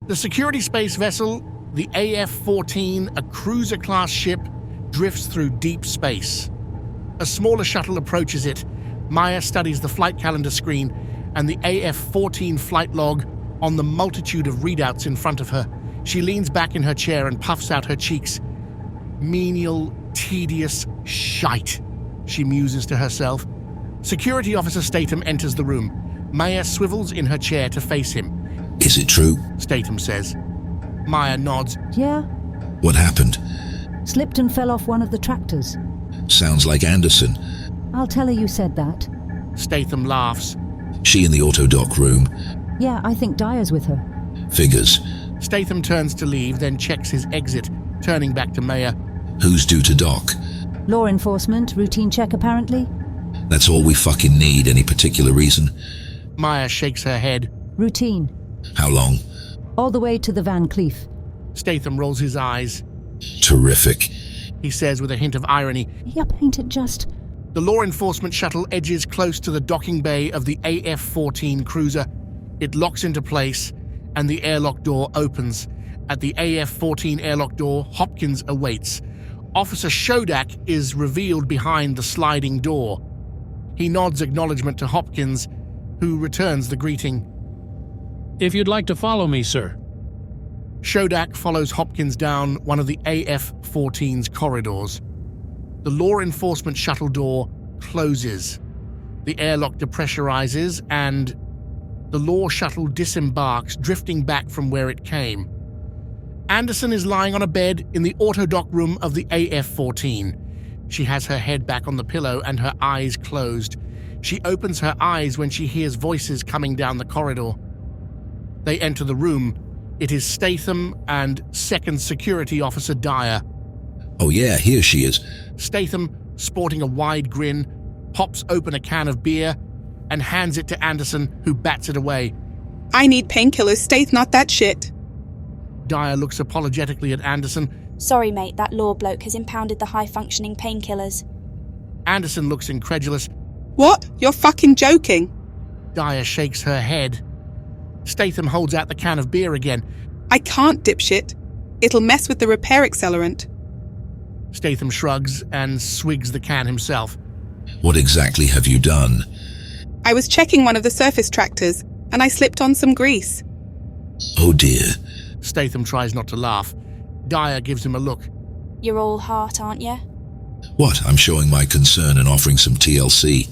The security space vessel, the AF-14, a cruiser-class ship, drifts through deep space. A smaller shuttle approaches it. Maya studies the flight calendar screen and the AF-14 flight log on the multitude of readouts in front of her. She leans back in her chair and puffs out her cheeks. Menial, tedious shite, she muses to herself. Security Officer Statham enters the room. Maya swivels in her chair to face him. Is it true? Statham says. Maya nods. Yeah. What happened? Slipped and fell off one of the tractors. Sounds like Anderson. I'll tell her you said that. Statham laughs. She in the auto-dock room? Yeah, I think Dyer's with her. Figures. Statham turns to leave, then checks his exit, turning back to Maya. Who's due to dock? Law enforcement, routine check apparently. That's all we fucking need. Any particular reason? Maya shakes her head. Routine. How long? All the way to the Van Cleef. Statham rolls his eyes. Terrific. He says with a hint of irony. Yep, ain't it just? The law enforcement shuttle edges close to the docking bay of the AF-14 cruiser. It locks into place, and the airlock door opens. At the AF-14 airlock door, Hopkins awaits. Officer Schoonderbeck is revealed behind the sliding door. He nods acknowledgement to Hopkins, who returns the greeting. If you'd like to follow me, sir. Schoonderbeck follows Hopkins down one of the AF-14's corridors. The law enforcement shuttle door closes. The airlock depressurizes and the law shuttle disembarks, drifting back from where it came. Anderson is lying on a bed in the autodock room of the AF-14. She has her head back on the pillow and her eyes closed. She opens her eyes when she hears voices coming down the corridor. They enter the room. It is Statham and Second Security Officer Dyer. Oh yeah, here she is. Statham, sporting a wide grin, pops open a can of beer and hands it to Anderson, who bats it away. I need painkillers, Stath, not that shit. Dyer looks apologetically at Anderson. Sorry, mate, that law bloke has impounded the high-functioning painkillers. Anderson looks incredulous. What? You're fucking joking. Dyer shakes her head. Statham holds out the can of beer again. I can't, dipshit. It'll mess with the repair accelerant. Statham shrugs and swigs the can himself. What exactly have you done? I was checking one of the surface tractors, and I slipped on some grease. Oh dear. Statham tries not to laugh. Dyer gives him a look. You're all heart, aren't you? What? I'm showing my concern and offering some TLC.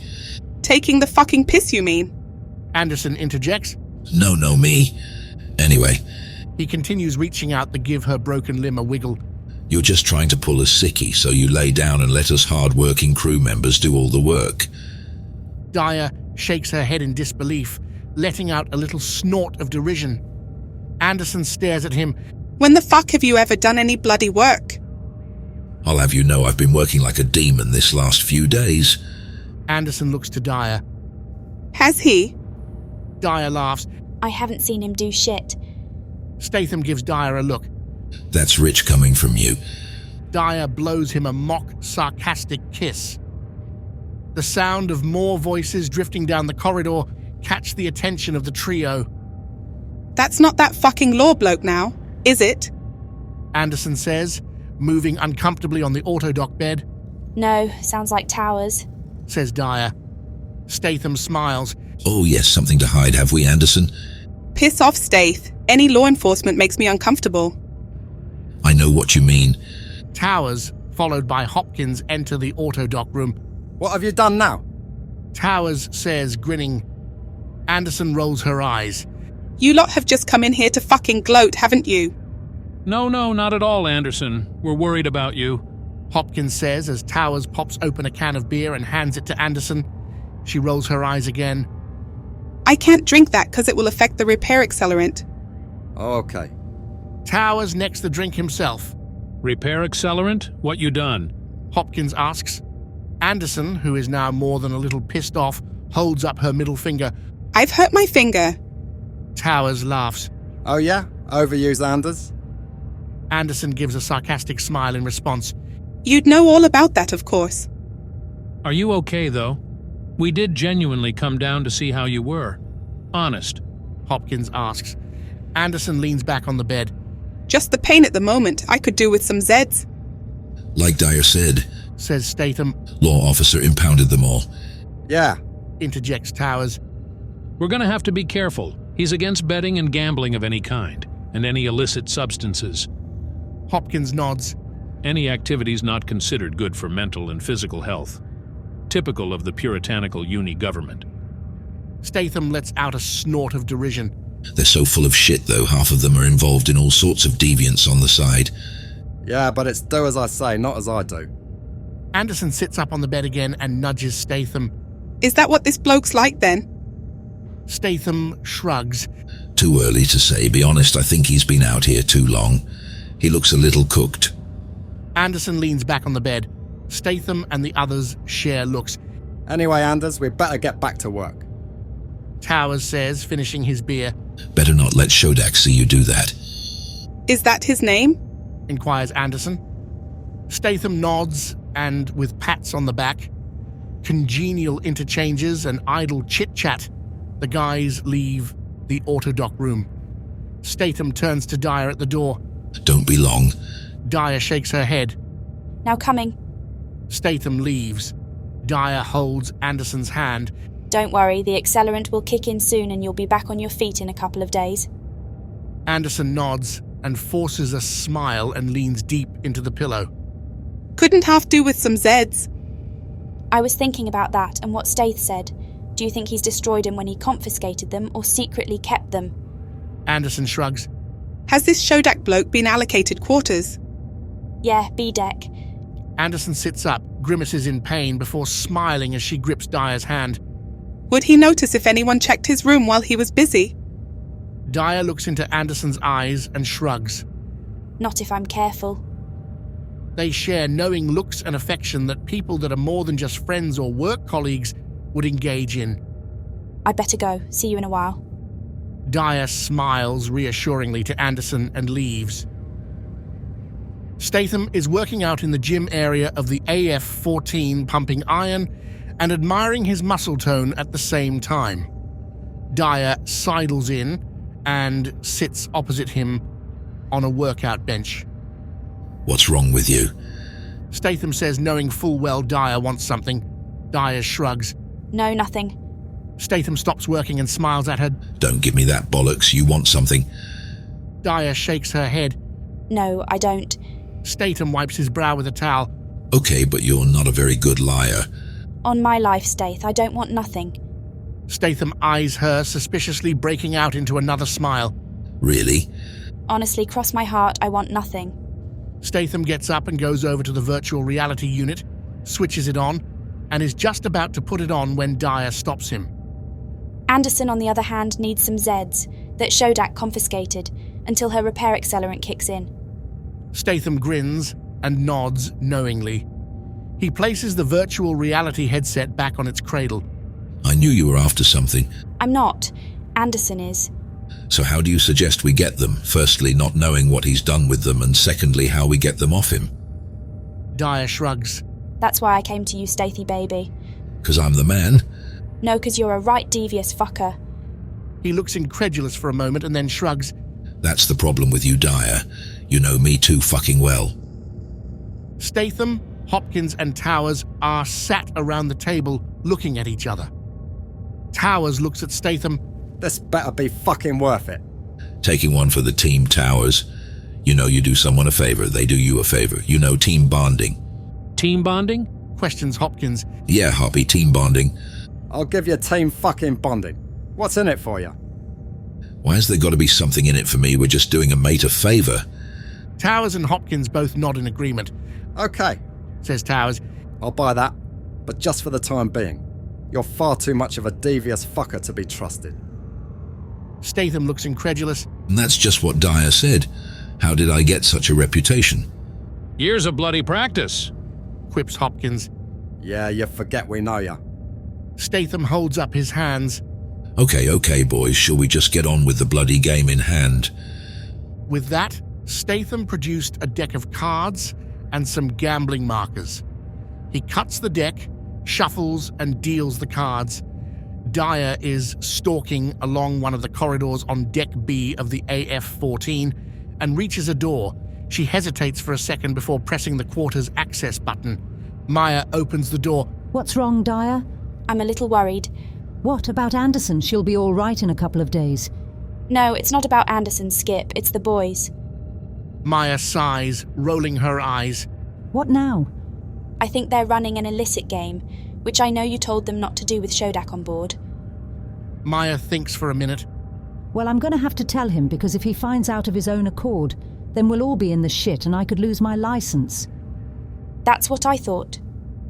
Taking the fucking piss, you mean? Anderson interjects. No, me. Anyway. He continues reaching out to give her broken limb a wiggle. You're just trying to pull a sickie, so you lay down and let us hard-working crew members do all the work. Dyer shakes her head in disbelief, letting out a little snort of derision. Anderson stares at him. When the fuck have you ever done any bloody work? I'll have you know I've been working like a demon this last few days. Anderson looks to Dyer. Has he? Dyer laughs. I haven't seen him do shit. Statham gives Dyer a look. That's rich coming from you. Dyer blows him a mock, sarcastic kiss. The sound of more voices drifting down the corridor catch the attention of the trio. That's not that fucking law bloke now, is it? Anderson says, moving uncomfortably on the autodock bed. No, sounds like Towers. Says Dyer. Statham smiles. Oh yes, something to hide, have we, Anderson? Piss off, Stath. Any law enforcement makes me uncomfortable. I know what you mean. Towers, followed by Hopkins, enter the autodock room. What have you done now? Towers says, grinning. Anderson rolls her eyes. You lot have just come in here to fucking gloat, haven't you? No, not at all, Anderson. We're worried about you. Hopkins says as Towers pops open a can of beer and hands it to Anderson. She rolls her eyes again. I can't drink that because it will affect the repair accelerant. Okay. Towers necks the drink himself. Repair accelerant? What you done? Hopkins asks. Anderson, who is now more than a little pissed off, holds up her middle finger. I've hurt my finger. Towers laughs. Oh yeah? Overused Anders? Anderson gives a sarcastic smile in response. You'd know all about that, of course. Are you okay, though? We did genuinely come down to see how you were. Honest. Hopkins asks. Anderson leans back on the bed. Just the pain at the moment. I could do with some Zeds. Like Dyer said, Says Statham. law officer impounded them all. Yeah. Interjects Towers. We're gonna have to be careful. He's against betting and gambling of any kind, and any illicit substances. Hopkins nods. Any activities not considered good for mental and physical health. Typical of the puritanical uni government. Statham lets out a snort of derision. They're so full of shit though, half of them are involved in all sorts of deviance on the side. Yeah, but it's do as I say, not as I do. Anderson sits up on the bed again and nudges Statham. Is that what this bloke's like then? Statham shrugs. Too early to say, be honest, I think he's been out here too long. He looks a little cooked. Anderson leans back on the bed. Statham and the others share looks. Anyway, Anders, we'd better get back to work. Towers says, finishing his beer. Better not let Schoonderbeck see you do that. Is that his name? Inquires Anderson. Statham nods, and with pats on the back, congenial interchanges and idle chit-chat, the guys leave the autodoc room. Statham turns to Dyer at the door. Don't be long. Dyer shakes her head. Now coming. Statham leaves. Dyer holds Anderson's hand. Don't worry, the accelerant will kick in soon and you'll be back on your feet in a couple of days. Anderson nods and forces a smile and leans deep into the pillow. Couldn't half do with some Zeds. I was thinking about that and what Stath said. Do you think he's destroyed them when he confiscated them or secretly kept them? Anderson shrugs. Has this Schoonderbeck bloke been allocated quarters? Yeah, B-deck. Anderson sits up, grimaces in pain before smiling as she grips Dyer's hand. Would he notice if anyone checked his room while he was busy? Dyer looks into Anderson's eyes and shrugs. Not if I'm careful. They share knowing looks and affection that people that are more than just friends or work colleagues would engage in. I'd better go. See you in a while. Dyer smiles reassuringly to Anderson and leaves. Statham is working out in the gym area of the AF-14 pumping iron and admiring his muscle tone at the same time. Dyer sidles in and sits opposite him on a workout bench. What's wrong with you? Statham says, knowing full well Dyer wants something. Dyer shrugs. No, nothing. Statham stops working and smiles at her. Don't give me that bollocks, you want something. Dyer shakes her head. No, I don't. Statham wipes his brow with a towel. Okay, but you're not a very good liar. On my life, Stath, I don't want nothing. Statham eyes her suspiciously, breaking out into another smile. Really? Honestly, cross my heart, I want nothing. Statham gets up and goes over to the virtual reality unit, switches it on, and is just about to put it on when Dyer stops him. Anderson, on the other hand, needs some Zeds that Schoonderbeck confiscated until her repair accelerant kicks in. Statham grins and nods knowingly. He places the virtual reality headset back on its cradle. I knew you were after something. I'm not. Anderson is. So how do you suggest we get them? Firstly, not knowing what he's done with them, and secondly, how we get them off him. Dyer shrugs. That's why I came to you, Stathy baby. 'Cause I'm the man. No, 'cause you're a right devious fucker. He looks incredulous for a moment and then shrugs. That's the problem with you, Dyer. You know me too fucking well. Statham, Hopkins and Towers are sat around the table looking at each other. Towers looks at Statham. This better be fucking worth it. Taking one for the team, Towers. You know you do someone a favor, they do you a favor. You know team bonding. Team bonding? Questions Hopkins. Yeah, Hoppy, team bonding. I'll give you team fucking bonding. What's in it for you? Why has there got to be something in it for me? We're just doing a mate a favor. Towers and Hopkins both nod in agreement. Okay, Says Towers. I'll buy that, but just for the time being. You're far too much of a devious fucker to be trusted. Statham looks incredulous. And that's just what Dyer said. How did I get such a reputation? Years of bloody practice. Quips Hopkins. Yeah, you forget we know ya. Statham holds up his hands. Okay, boys, shall we just get on with the bloody game in hand? With that, Statham produced a deck of cards and some gambling markers. He cuts the deck, shuffles and deals the cards. Dyer is stalking along one of the corridors on Deck B of the AF-14 and reaches a door. She hesitates for a second before pressing the quarters access button. Maya opens the door. What's wrong, Dyer? I'm a little worried. What about Anderson? She'll be all right in a couple of days. No, it's not about Anderson, Skip. It's the boys. Maya sighs, rolling her eyes. What now? I think they're running an illicit game, which I know you told them not to do with Schoonderbeck on board. Maya thinks for a minute. Well, I'm going to have to tell him, because if he finds out of his own accord, then we'll all be in the shit and I could lose my license. That's what I thought.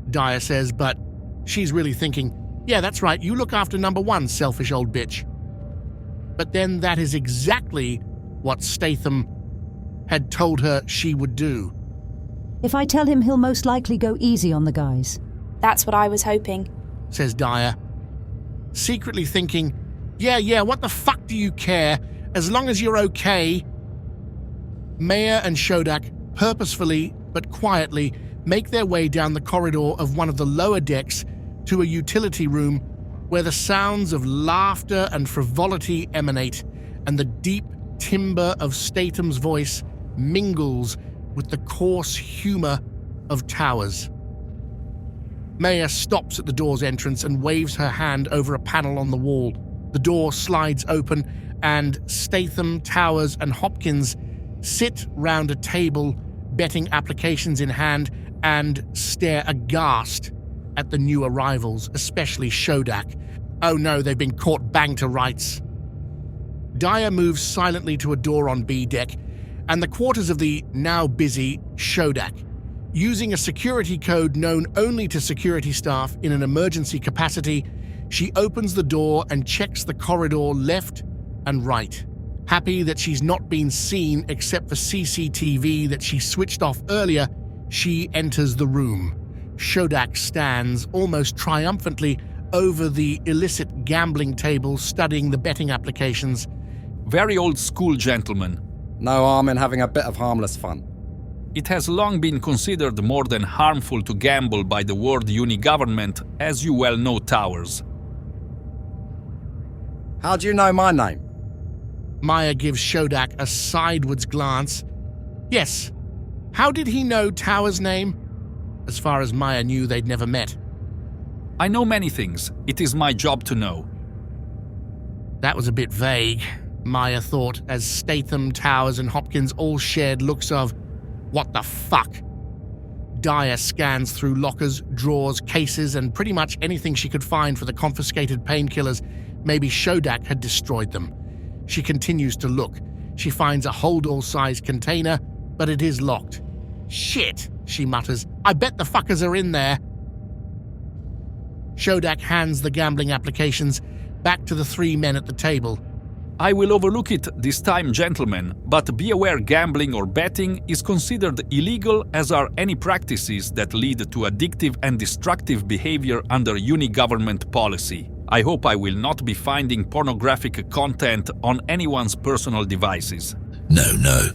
Dyer says, but she's really thinking, yeah, that's right, you look after number one, selfish old bitch. But then that is exactly what Statham had told her she would do. If I tell him, he'll most likely go easy on the guys. That's what I was hoping. Says Dyer, secretly thinking, yeah, what the fuck do you care, as long as you're okay. Maya and Schoonderbeck purposefully but quietly make their way down the corridor of one of the lower decks to a utility room where the sounds of laughter and frivolity emanate, and the deep timbre of Statham's voice mingles with the coarse humour of Towers. Maya stops at the door's entrance and waves her hand over a panel on the wall. The door slides open, and Statham, Towers, and Hopkins sit round a table, betting applications in hand, and stare aghast at the new arrivals, especially Schoonderbeck. Oh no, they've been caught bang to rights. Dyer moves silently to a door on B deck, and the quarters of the now busy Schoonderbeck. Using a security code known only to security staff in an emergency capacity, she opens the door and checks the corridor left and right. Happy that she's not been seen except for CCTV that she switched off earlier, she enters the room. Schoonderbeck stands almost triumphantly over the illicit gambling table, studying the betting applications. Very old school, gentlemen. No harm in having a bit of harmless fun. It has long been considered more than harmful to gamble by the world uni-government, as you well know, Towers. How do you know my name? Maya gives Schoonderbeck a sideways glance. Yes, how did he know Towers' name? As far as Maya knew, they'd never met. I know many things. It is my job to know. That was a bit vague, Maya thought, as Statham, Towers, and Hopkins all shared looks of, what the fuck? Dyer scans through lockers, drawers, cases, and pretty much anything she could find for the confiscated painkillers. Maybe Schoonderbeck had destroyed them. She continues to look. She finds a hold-all-sized container, but it is locked. Shit, she mutters. I bet the fuckers are in there. Schoonderbeck hands the gambling applications back to the three men at the table. I will overlook it this time, gentlemen, but be aware gambling or betting is considered illegal, as are any practices that lead to addictive and destructive behavior under uni-government policy. I hope I will not be finding pornographic content on anyone's personal devices. No.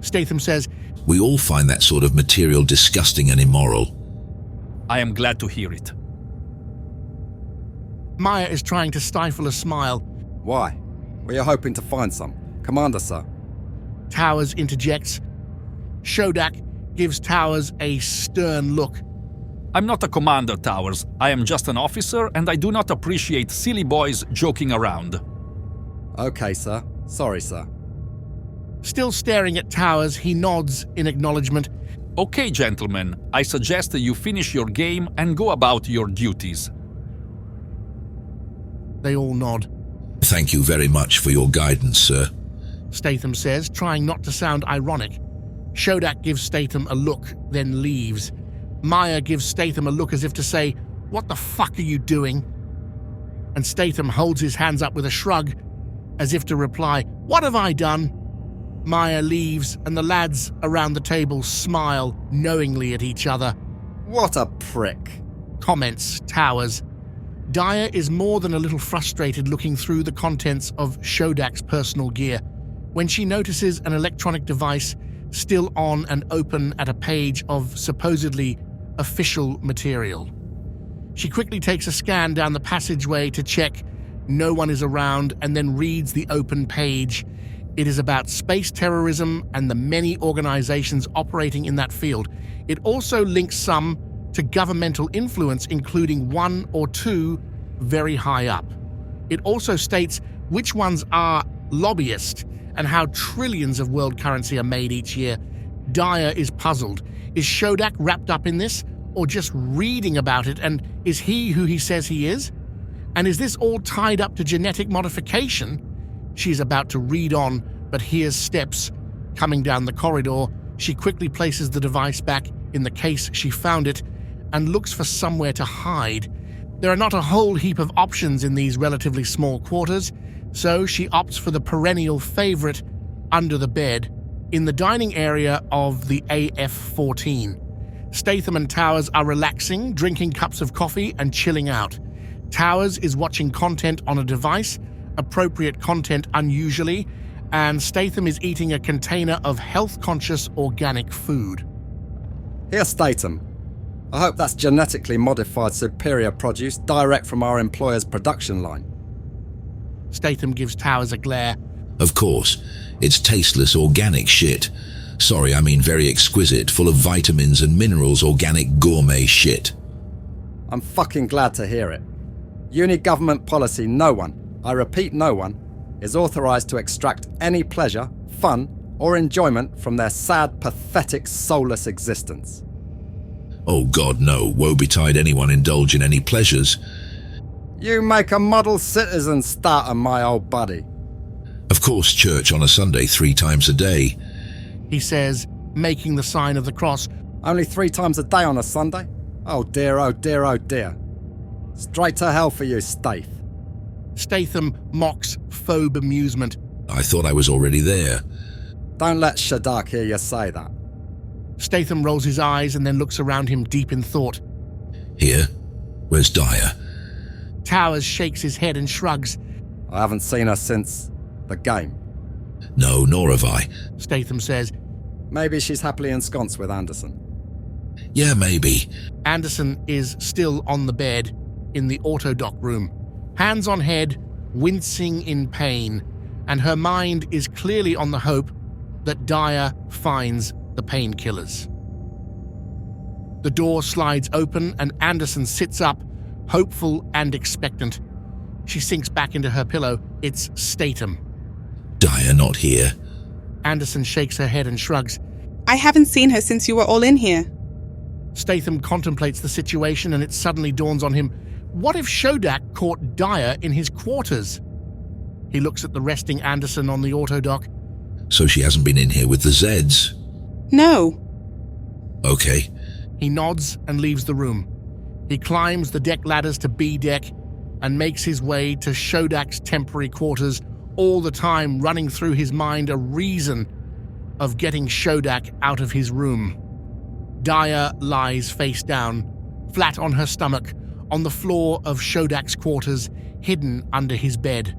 Statham says, We all find that sort of material disgusting and immoral. I am glad to hear it. Maya is trying to stifle a smile. Why? Were you hoping to find some? Commander, sir. Towers interjects. Schoonderbeck gives Towers a stern look. I'm not a commander, Towers. I am just an officer, and I do not appreciate silly boys joking around. Okay, sir. Sorry, sir. Still staring at Towers, he nods in acknowledgement. Okay, gentlemen, I suggest that you finish your game and go about your duties. They all nod. Thank you very much for your guidance, sir. Statham says, trying not to sound ironic. Schoonderbeck gives Statham a look, then leaves. Maya gives Statham a look as if to say, what the fuck are you doing? And Statham holds his hands up with a shrug, as if to reply, what have I done? Maya leaves, and the lads around the table smile knowingly at each other. What a prick, Comments Towers. Dyer is more than a little frustrated looking through the contents of Schoonderbeck's personal gear when she notices an electronic device still on and open at a page of supposedly official material. She quickly takes a scan down the passageway to check No one is around, and then reads the open page. It is about space terrorism and the many organizations operating in that field. It also links some to governmental influence, including one or two very high up. It also states which ones are lobbyists and how trillions of world currency are made each year. Dyer is puzzled. Is Schoenberg wrapped up in this, or just reading about it, and is he who he says he is? And is this all tied up to genetic modification? She's about to read on, but hears steps coming down the corridor. She quickly places the device back in the case she found it and looks for somewhere to hide. There are not a whole heap of options in these relatively small quarters, so she opts for the perennial favorite, under the bed, in the dining area of the AF-14. Statham and Towers are relaxing, drinking cups of coffee and chilling out. Towers is watching content on a device, appropriate content unusually, and Statham is eating a container of health-conscious organic food. Here, Statham. I hope that's genetically modified superior produce direct from our employer's production line. Statham gives Towers a glare. Of course, it's tasteless organic shit. Sorry, I mean very exquisite, full of vitamins and minerals, organic gourmet shit. I'm fucking glad to hear it. Uni government policy, no one, I repeat no one, is authorised to extract any pleasure, fun, or enjoyment from their sad, pathetic, soulless existence. Oh God, no. Woe betide anyone indulge in any pleasures. You make a model citizen starter, my old buddy. Of course, church on a Sunday 3 times a day. He says, making the sign of the cross. Only 3 times a day on a Sunday? Oh dear, oh dear, oh dear. Straight to hell for you, Stath. Statham mocks faux bemusement. I thought I was already there. Don't let Shadak hear you say that. Statham rolls his eyes and then looks around him deep in thought. Here? Where's Dyer? Towers shakes his head and shrugs. I haven't seen her since the game. No, nor have I. Statham says. Maybe she's happily ensconced with Anderson. Yeah, maybe. Anderson is still on the bed in the autodoc room, hands on head, wincing in pain, and her mind is clearly on the hope that Dyer finds the painkillers. The door slides open and Anderson sits up, hopeful and expectant. She sinks back into her pillow. It's Statham. Dyer not here. Anderson shakes her head and shrugs. I haven't seen her since you were all in here. Statham contemplates the situation and it suddenly dawns on him. What if Schoenberg caught Dyer in his quarters? He looks at the resting Anderson on the autodoc. So she hasn't been in here with the Zeds? No. Okay. He nods and leaves the room. He climbs the deck ladders to B deck and makes his way to Shodak's temporary quarters, all the time running through his mind a reason of getting Schoenberg out of his room. Dyer lies face down, flat on her stomach, on the floor of Shodak's quarters, hidden under his bed.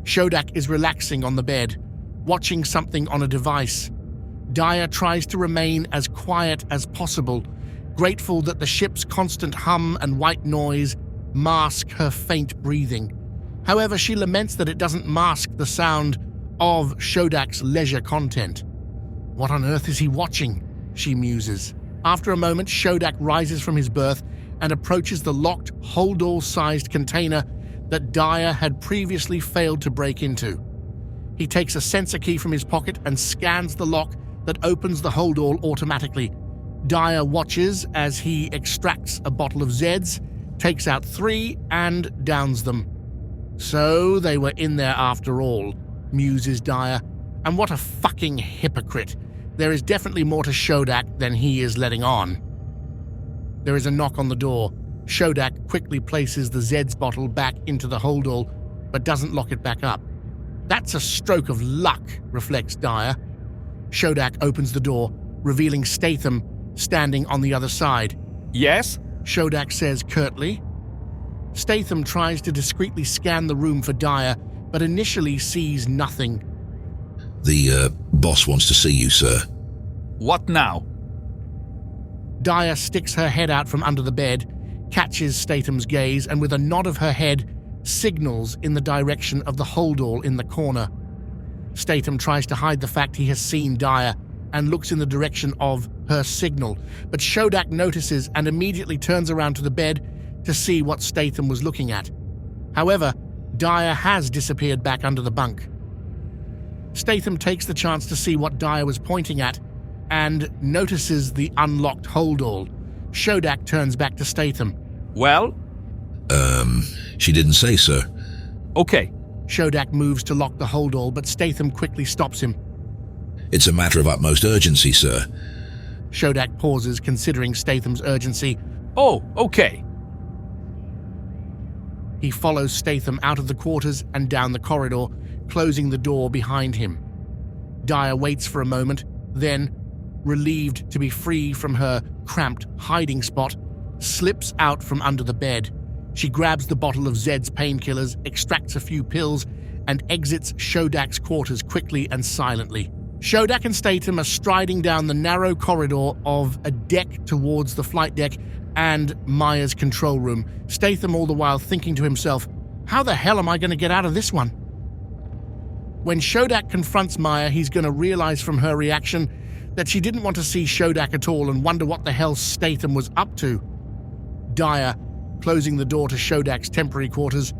Schoenberg is relaxing on the bed, watching something on a device. Dyer tries to remain as quiet as possible, grateful that the ship's constant hum and white noise mask her faint breathing. However, she laments that it doesn't mask the sound of Shodak's leisure content. What on earth is he watching? She muses. After a moment, Schoenberg rises from his berth and approaches the locked, hold-all-sized container that Dyer had previously failed to break into. He takes a sensor key from his pocket and scans the lock that opens the hold-all automatically. Dyer watches as he extracts a bottle of Zeds, takes out 3 and downs them. So they were in there after all, muses Dyer. And what a fucking hypocrite. There is definitely more to Schoenberg than he is letting on. There is a knock on the door. Schoenberg quickly places the Zeds bottle back into the hold-all, but doesn't lock it back up. That's a stroke of luck, reflects Dyer. Schoenberg opens the door, revealing Statham standing on the other side. Yes? Schoenberg says curtly. Statham tries to discreetly scan the room for Dyer, but initially sees nothing. The boss wants to see you, sir. What now? Dyer sticks her head out from under the bed, catches Statham's gaze, and with a nod of her head, signals in the direction of the holdall in the corner. Statham tries to hide the fact he has seen Dyer and looks in the direction of her signal, but Shodak notices and immediately turns around to the bed to see what Statham was looking at. However, Dyer has disappeared back under the bunk. Statham takes the chance to see what Dyer was pointing at and notices the unlocked holdall. Shodak turns back to Statham. Well? She didn't say, sir. Okay. Shodak moves to lock the holdall, but Statham quickly stops him. It's a matter of utmost urgency, sir. Shodak pauses, considering Statham's urgency. Oh, okay. He follows Statham out of the quarters and down the corridor, closing the door behind him. Dyer waits for a moment, then, relieved to be free from her cramped hiding spot, slips out from under the bed. She grabs the bottle of Zed's painkillers, extracts a few pills, and exits Shodak's quarters quickly and silently. Shodak and Statham are striding down the narrow corridor of a deck towards the flight deck and Maya's control room, Statham all the while thinking to himself, how the hell am I going to get out of this one? When Shodak confronts Maya, he's going to realize from her reaction that she didn't want to see Shodak at all and wonder what the hell Statham was up to. Dyer, closing the door to Shodak's temporary quarters,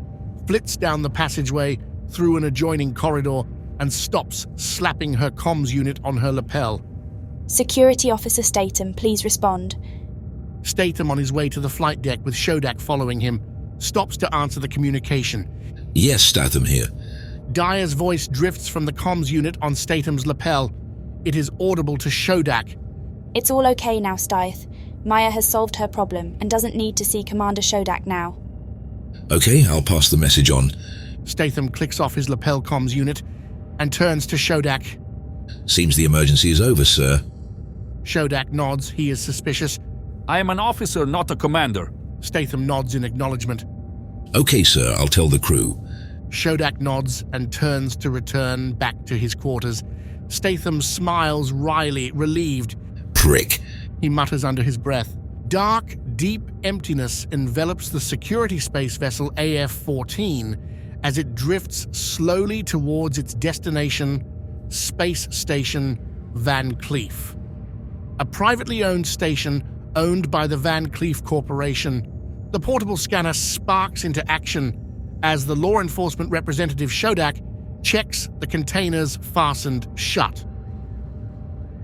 flits down the passageway through an adjoining corridor and stops, slapping her comms unit on her lapel. Security Officer Statham, please respond. Statham, on his way to the flight deck with Shodak following him, stops to answer the communication. Yes, Statham here. Dyer's voice drifts from the comms unit on Statham's lapel. It is audible to Shodak. It's all okay now, Styth. Maya has solved her problem and doesn't need to see Commander Shodak now. Okay, I'll pass the message on. Statham clicks off his lapel comms unit and turns to Shodak. Seems the emergency is over, sir. Shodak nods. He is suspicious. I am an officer, not a commander. Statham nods in acknowledgement. Okay, sir, I'll tell the crew. Shodak nods and turns to return back to his quarters. Statham smiles wryly, relieved. Prick. He mutters under his breath. Dark, deep emptiness envelops the security space vessel AF-14 as it drifts slowly towards its destination, Space Station Van Cleef. A privately owned station owned by the Van Cleef Corporation. The portable scanner sparks into action as the law enforcement representative Shodak checks the containers fastened shut.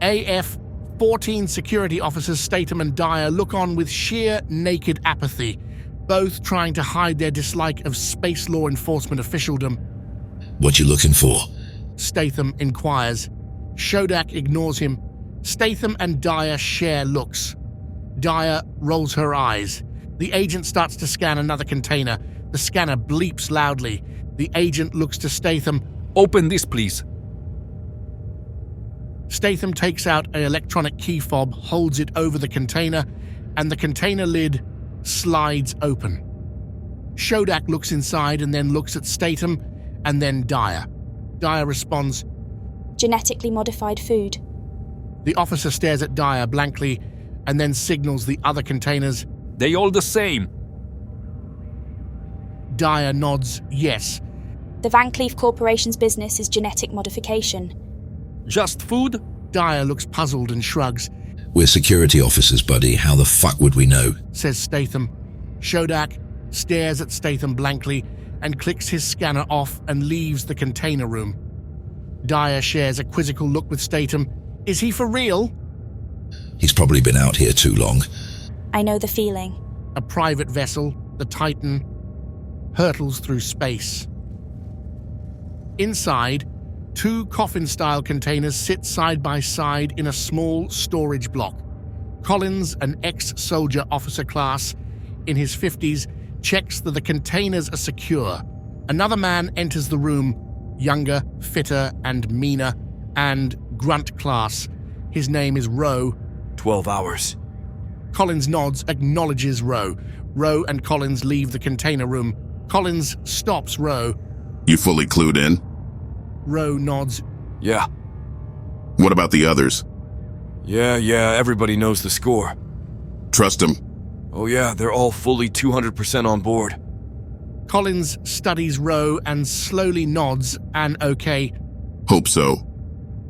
AF-14 security officers Statham and Dyer look on with sheer naked apathy, both trying to hide their dislike of space law enforcement officialdom. What you looking for? Statham inquires. Shodak ignores him. Statham and Dyer share looks. Dyer rolls her eyes. The agent starts to scan another container. The scanner bleeps loudly. The agent looks to Statham. Open this, please. Statham takes out an electronic key fob, holds it over the container, and the container lid slides open. Shodak looks inside and then looks at Statham and then Dyer. Dyer responds, Genetically modified food. The officer stares at Dyer blankly and then signals the other containers. They all the same. Dyer nods yes. The Van Cleef Corporation's business is genetic modification. Just food? Dyer looks puzzled and shrugs. We're security officers, buddy. How the fuck would we know? Says Statham. Shodak stares at Statham blankly and clicks his scanner off and leaves the container room. Dyer shares a quizzical look with Statham. Is he for real? He's probably been out here too long. I know the feeling. A private vessel, the Titan, hurtles through space. Inside, 2 coffin-style containers sit side by side in a small storage block. Collins, an ex-soldier officer class, in his 50s, checks that the containers are secure. Another man enters the room, younger, fitter, and meaner, and grunt class. His name is Rowe. 12 hours. Collins nods, acknowledges Rowe. Rowe and Collins leave the container room. Collins stops Rowe. You fully clued in? Rowe nods. Yeah. What about the others? Yeah, everybody knows the score. Trust them. Oh yeah, they're all fully 200% on board. Collins studies Roe and slowly nods an okay. Hope so.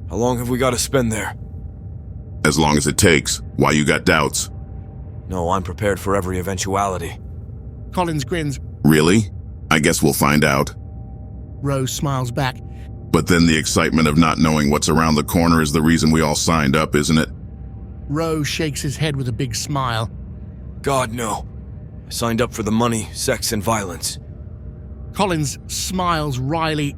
How long have we got to spend there? As long as it takes. Why you got doubts? No, I'm prepared for every eventuality. Collins grins. Really? I guess we'll find out. Roe smiles back. But then the excitement of not knowing what's around the corner is the reason we all signed up, isn't it? Roe shakes his head with a big smile. God, no. I signed up for the money, sex, and violence. Collins smiles wryly.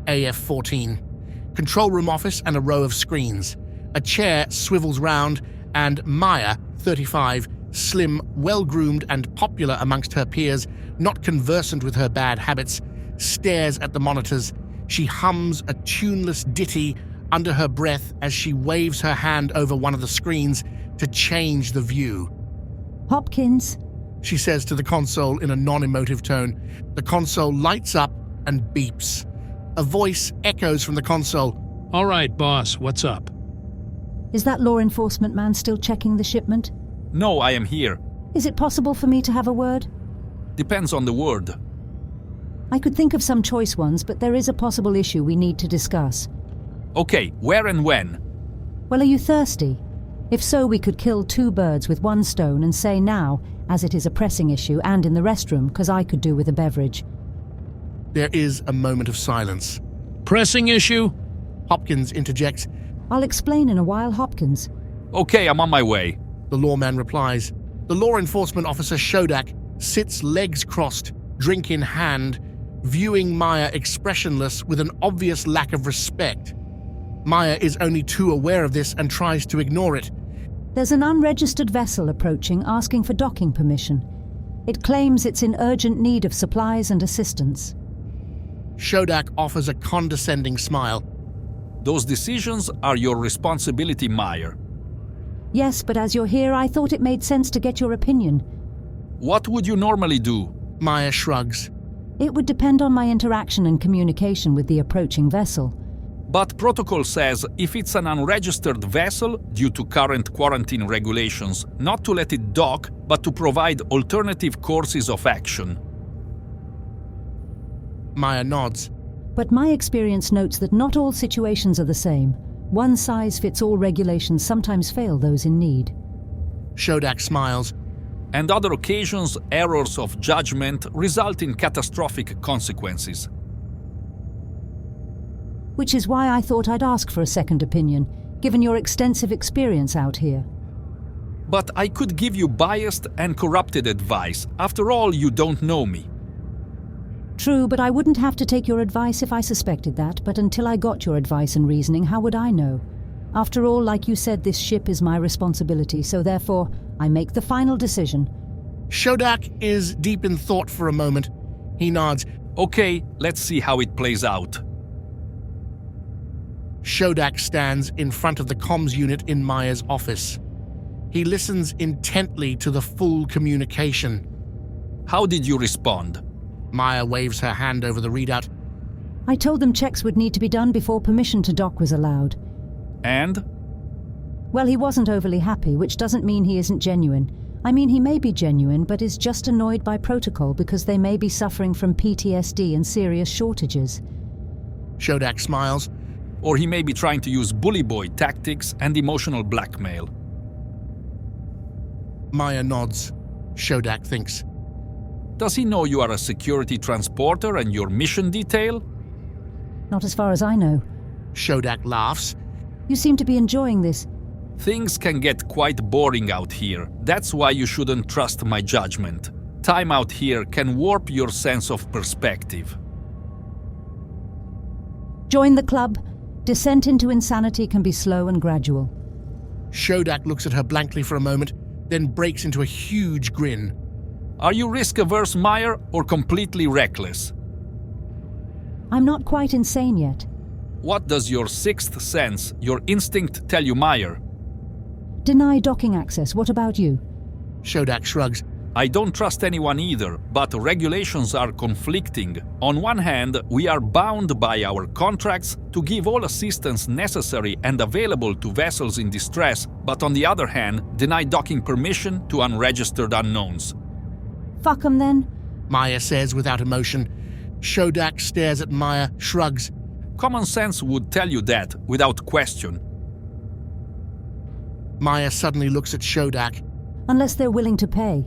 AF-14. Control room office and a row of screens. A chair swivels round, and Maya, 35, slim, well-groomed and popular amongst her peers, not conversant with her bad habits, stares at the monitors. She hums a tuneless ditty under her breath as she waves her hand over one of the screens to change the view. Hopkins, She says to the console in a non-emotive tone. The console lights up and beeps. A voice echoes from the console. All right, boss, what's up? is that law enforcement man still checking the shipment? No, I am here. Is it possible for me to have a word? Depends on the word. I could think of some choice ones, but there is a possible issue we need to discuss. Okay, where and when? Well, are you thirsty? If so, we could kill 2 birds with 1 stone and say now, as it is a pressing issue, and in the restroom, because I could do with a beverage. There is a moment of silence. Pressing issue? Hopkins interjects. I'll explain in a while, Hopkins. Okay, I'm on my way. The lawman replies. The law enforcement officer Schoonderbeck sits legs crossed, drink in hand, viewing Maya expressionless with an obvious lack of respect. Maya is only too aware of this and tries to ignore it. There's an unregistered vessel approaching asking for docking permission. It claims it's in urgent need of supplies and assistance. Schoonderbeck offers a condescending smile. Those decisions are your responsibility, Meyer. Yes, but as you're here, I thought it made sense to get your opinion. What would you normally do? Maya shrugs. It would depend on my interaction and communication with the approaching vessel. But protocol says if it's an unregistered vessel, due to current quarantine regulations, not to let it dock, but to provide alternative courses of action. Maya nods. But my experience notes that not all situations are the same. One-size-fits-all regulations sometimes fail those in need. Schoonderbeck smiles. And other occasions, errors of judgment result in catastrophic consequences. Which is why I thought I'd ask for a second opinion, given your extensive experience out here. But I could give you biased and corrupted advice. After all, you don't know me. True, but I wouldn't have to take your advice if I suspected that, but until I got your advice and reasoning, how would I know? After all, like you said, this ship is my responsibility, so therefore, I make the final decision. Schoonderbeck is deep in thought for a moment. He nods. Okay, let's see how it plays out. Schoonderbeck stands in front of the comms unit in Maya's office. He listens intently to the full communication. How did you respond? Maya waves her hand over the readout. I told them checks would need to be done before permission to dock was allowed. And? Well, he wasn't overly happy, which doesn't mean he isn't genuine. I mean, he may be genuine, but is just annoyed by protocol because they may be suffering from PTSD and serious shortages. Schoonderbeck smiles. Or he may be trying to use bully boy tactics and emotional blackmail. Maya nods. Schoonderbeck thinks. Does he know you are a security transporter and your mission detail? Not as far as I know. Schoonderbeck laughs. You seem to be enjoying this. Things can get quite boring out here. That's why you shouldn't trust my judgment. Time out here can warp your sense of perspective. Join the club. Descent into insanity can be slow and gradual. Schoonderbeck looks at her blankly for a moment, then breaks into a huge grin. Are you risk-averse, Meyer, or completely reckless? I'm not quite insane yet. What does your sixth sense, your instinct tell you, Meyer? Deny docking access. What about you? Schoonderbeck shrugs. I don't trust anyone either, but regulations are conflicting. On one hand, we are bound by our contracts to give all assistance necessary and available to vessels in distress, but on the other hand, deny docking permission to unregistered unknowns. Fuck 'em then. Maya says without emotion. Schoonderbeck stares at Maya, shrugs. Common sense would tell you that, without question. Maya suddenly looks at Schoonderbeck. Unless they're willing to pay.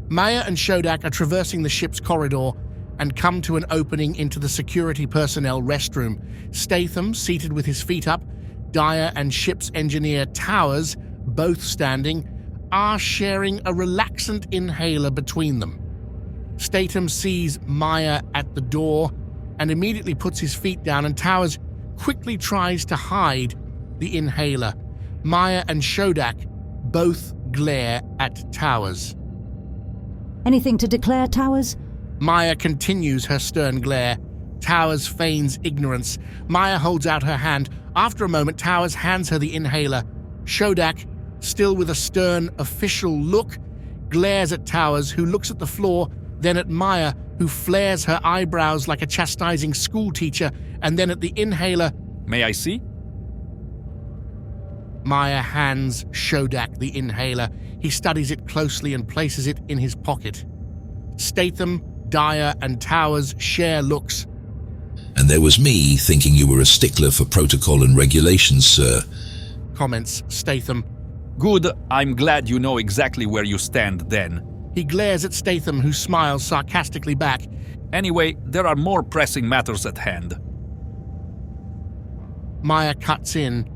Maya and Schoonderbeck are traversing the ship's corridor and come to an opening into the security personnel restroom. Statham, seated with his feet up, Dyer and ship's engineer Towers, both standing, are sharing a relaxant inhaler between them. Statham sees Maya at the door and immediately puts his feet down, and Towers quickly tries to hide the inhaler. Maya and Schoonderbeck both glare at Towers. Anything to declare, Towers? Maya continues her stern glare. Towers feigns ignorance. Maya holds out her hand. After a moment, Towers hands her the inhaler. Schoonderbeck, still with a stern, official look, glares at Towers, who looks at the floor, then at Maya, who flares her eyebrows like a chastising schoolteacher, and then at the inhaler. May I see? Maya hands Schoonderbeck the inhaler. He studies it closely and places it in his pocket. Statham, Dyer, and Towers share looks. And there was me thinking you were a stickler for protocol and regulations, sir. Comments Statham. Good, I'm glad you know exactly where you stand then. He glares at Statham, who smiles sarcastically back. Anyway, there are more pressing matters at hand. Maya cuts in.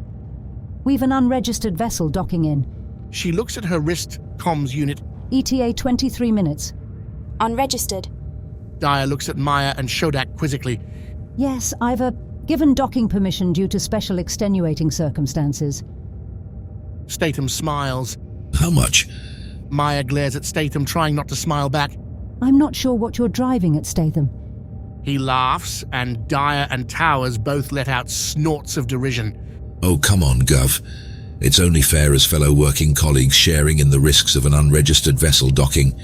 We've an unregistered vessel docking in. She looks at her wrist comms unit. ETA 23 minutes. Unregistered. Dyer looks at Maya and Schoonderbeck quizzically. Yes, I've given docking permission due to special extenuating circumstances. Statham smiles. How much? Maya glares at Statham, trying not to smile back. I'm not sure what you're driving at, Statham. He laughs, and Dyer and Towers both let out snorts of derision. Oh, come on, Gov. It's only fair as fellow working colleagues sharing in the risks of an unregistered vessel docking.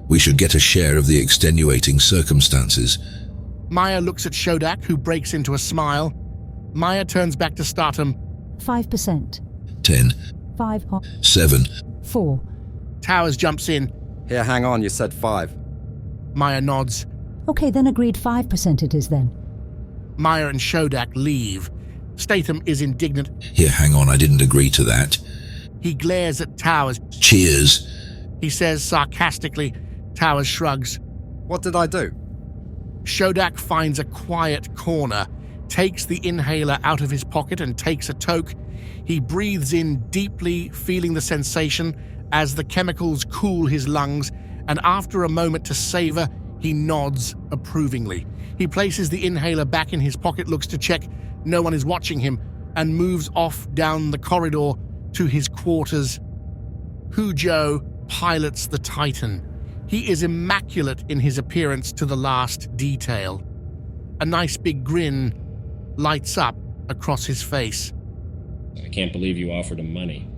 We should get a share of the extenuating circumstances. Maya looks at Schoonderbeck, who breaks into a smile. Maya turns back to Statham. 5%. 10. 5. 7. 4. Towers jumps in. Here, hang on, you said 5. Maya nods. Okay, then agreed 5% it is then. Maya and Schoonderbeck leave. Statham is indignant. Here, hang on, I didn't agree to that. He glares at Towers. Cheers. He says sarcastically. Towers shrugs. What did I do? Schoonderbeck finds a quiet corner, takes the inhaler out of his pocket and takes a toke. He breathes in deeply, feeling the sensation as the chemicals cool his lungs, and after a moment to savor, he nods approvingly. He places the inhaler back in his pocket, looks to check no one is watching him, and moves off down the corridor to his quarters. Hujo pilots the Titan. He is immaculate in his appearance to the last detail. A nice big grin lights up across his face. I can't believe you offered him money.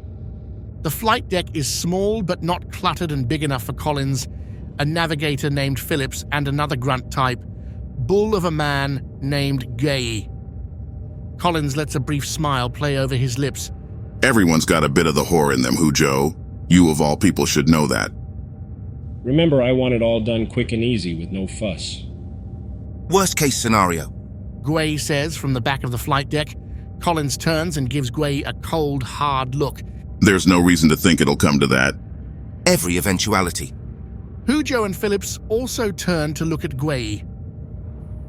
The flight deck is small but not cluttered and big enough for Collins, a navigator named Phillips, and another grunt type, bull of a man named Gay. Collins lets a brief smile play over his lips. Everyone's got a bit of the whore in them, Hujo. You of all people should know that. Remember, I want it all done quick and easy with no fuss. Worst case scenario. Gway says from the back of the flight deck. Collins turns and gives Gway a cold, hard look. There's no reason to think it'll come to that. Every eventuality. Hujo and Phillips also turn to look at Gway.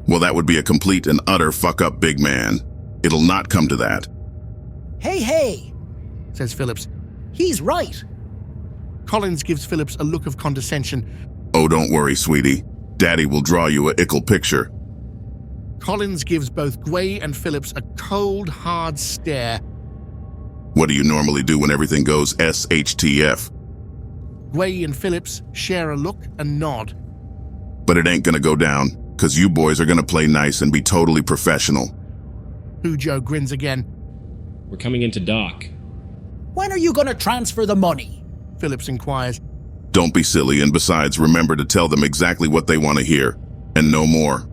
Well, that would be a complete and utter fuck-up, big man. It'll not come to that. Hey, says Phillips. He's right. Collins gives Phillips a look of condescension. Oh, don't worry, sweetie. Daddy will draw you a ickle picture. Collins gives both Gway and Phillips a cold, hard stare. What do you normally do when everything goes SHTF? Gway and Phillips share a look and nod. But it ain't gonna go down, 'cause you boys are gonna play nice and be totally professional. Hujo grins again. We're coming into dock. When are you gonna transfer the money? Phillips inquires. Don't be silly, and besides, remember to tell them exactly what they want to hear, and no more.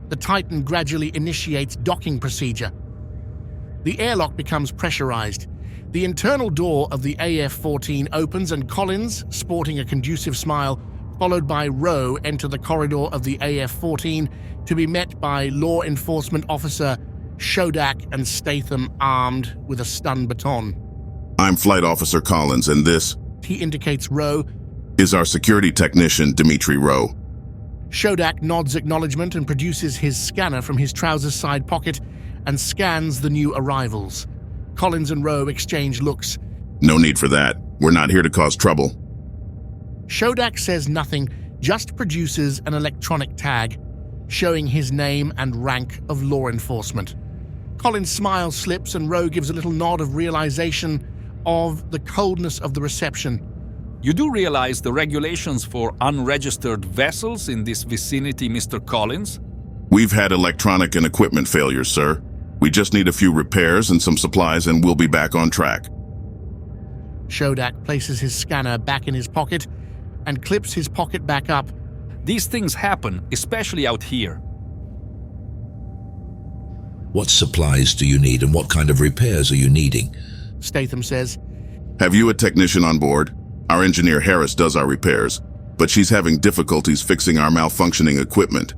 The Titan gradually initiates docking procedure. The airlock becomes pressurized. The internal door of the AF-14 opens and Collins, sporting a conducive smile, followed by Rowe, enter the corridor of the AF-14 to be met by law enforcement officer Schoonderbeck and Statham armed with a stun baton. I'm Flight Officer Collins, and this, he indicates Rowe, is our security technician, Dimitri Rowe. Schoonderbeck nods acknowledgement and produces his scanner from his trousers side pocket and scans the new arrivals. Collins and Rowe exchange looks. No need for that. We're not here to cause trouble. Schoonderbeck says nothing, just produces an electronic tag showing his name and rank of law enforcement. Collins' smile slips and Rowe gives a little nod of realization of the coldness of the reception. You do realize the regulations for unregistered vessels in this vicinity, Mr. Collins? We've had electronic and equipment failures, sir. We just need a few repairs and some supplies and we'll be back on track. Schoonderbeck places his scanner back in his pocket and clips his pocket back up. These things happen, especially out here. What supplies do you need and what kind of repairs are you needing? Statham says. Have you a technician on board? Our engineer Harris does our repairs, but she's having difficulties fixing our malfunctioning equipment.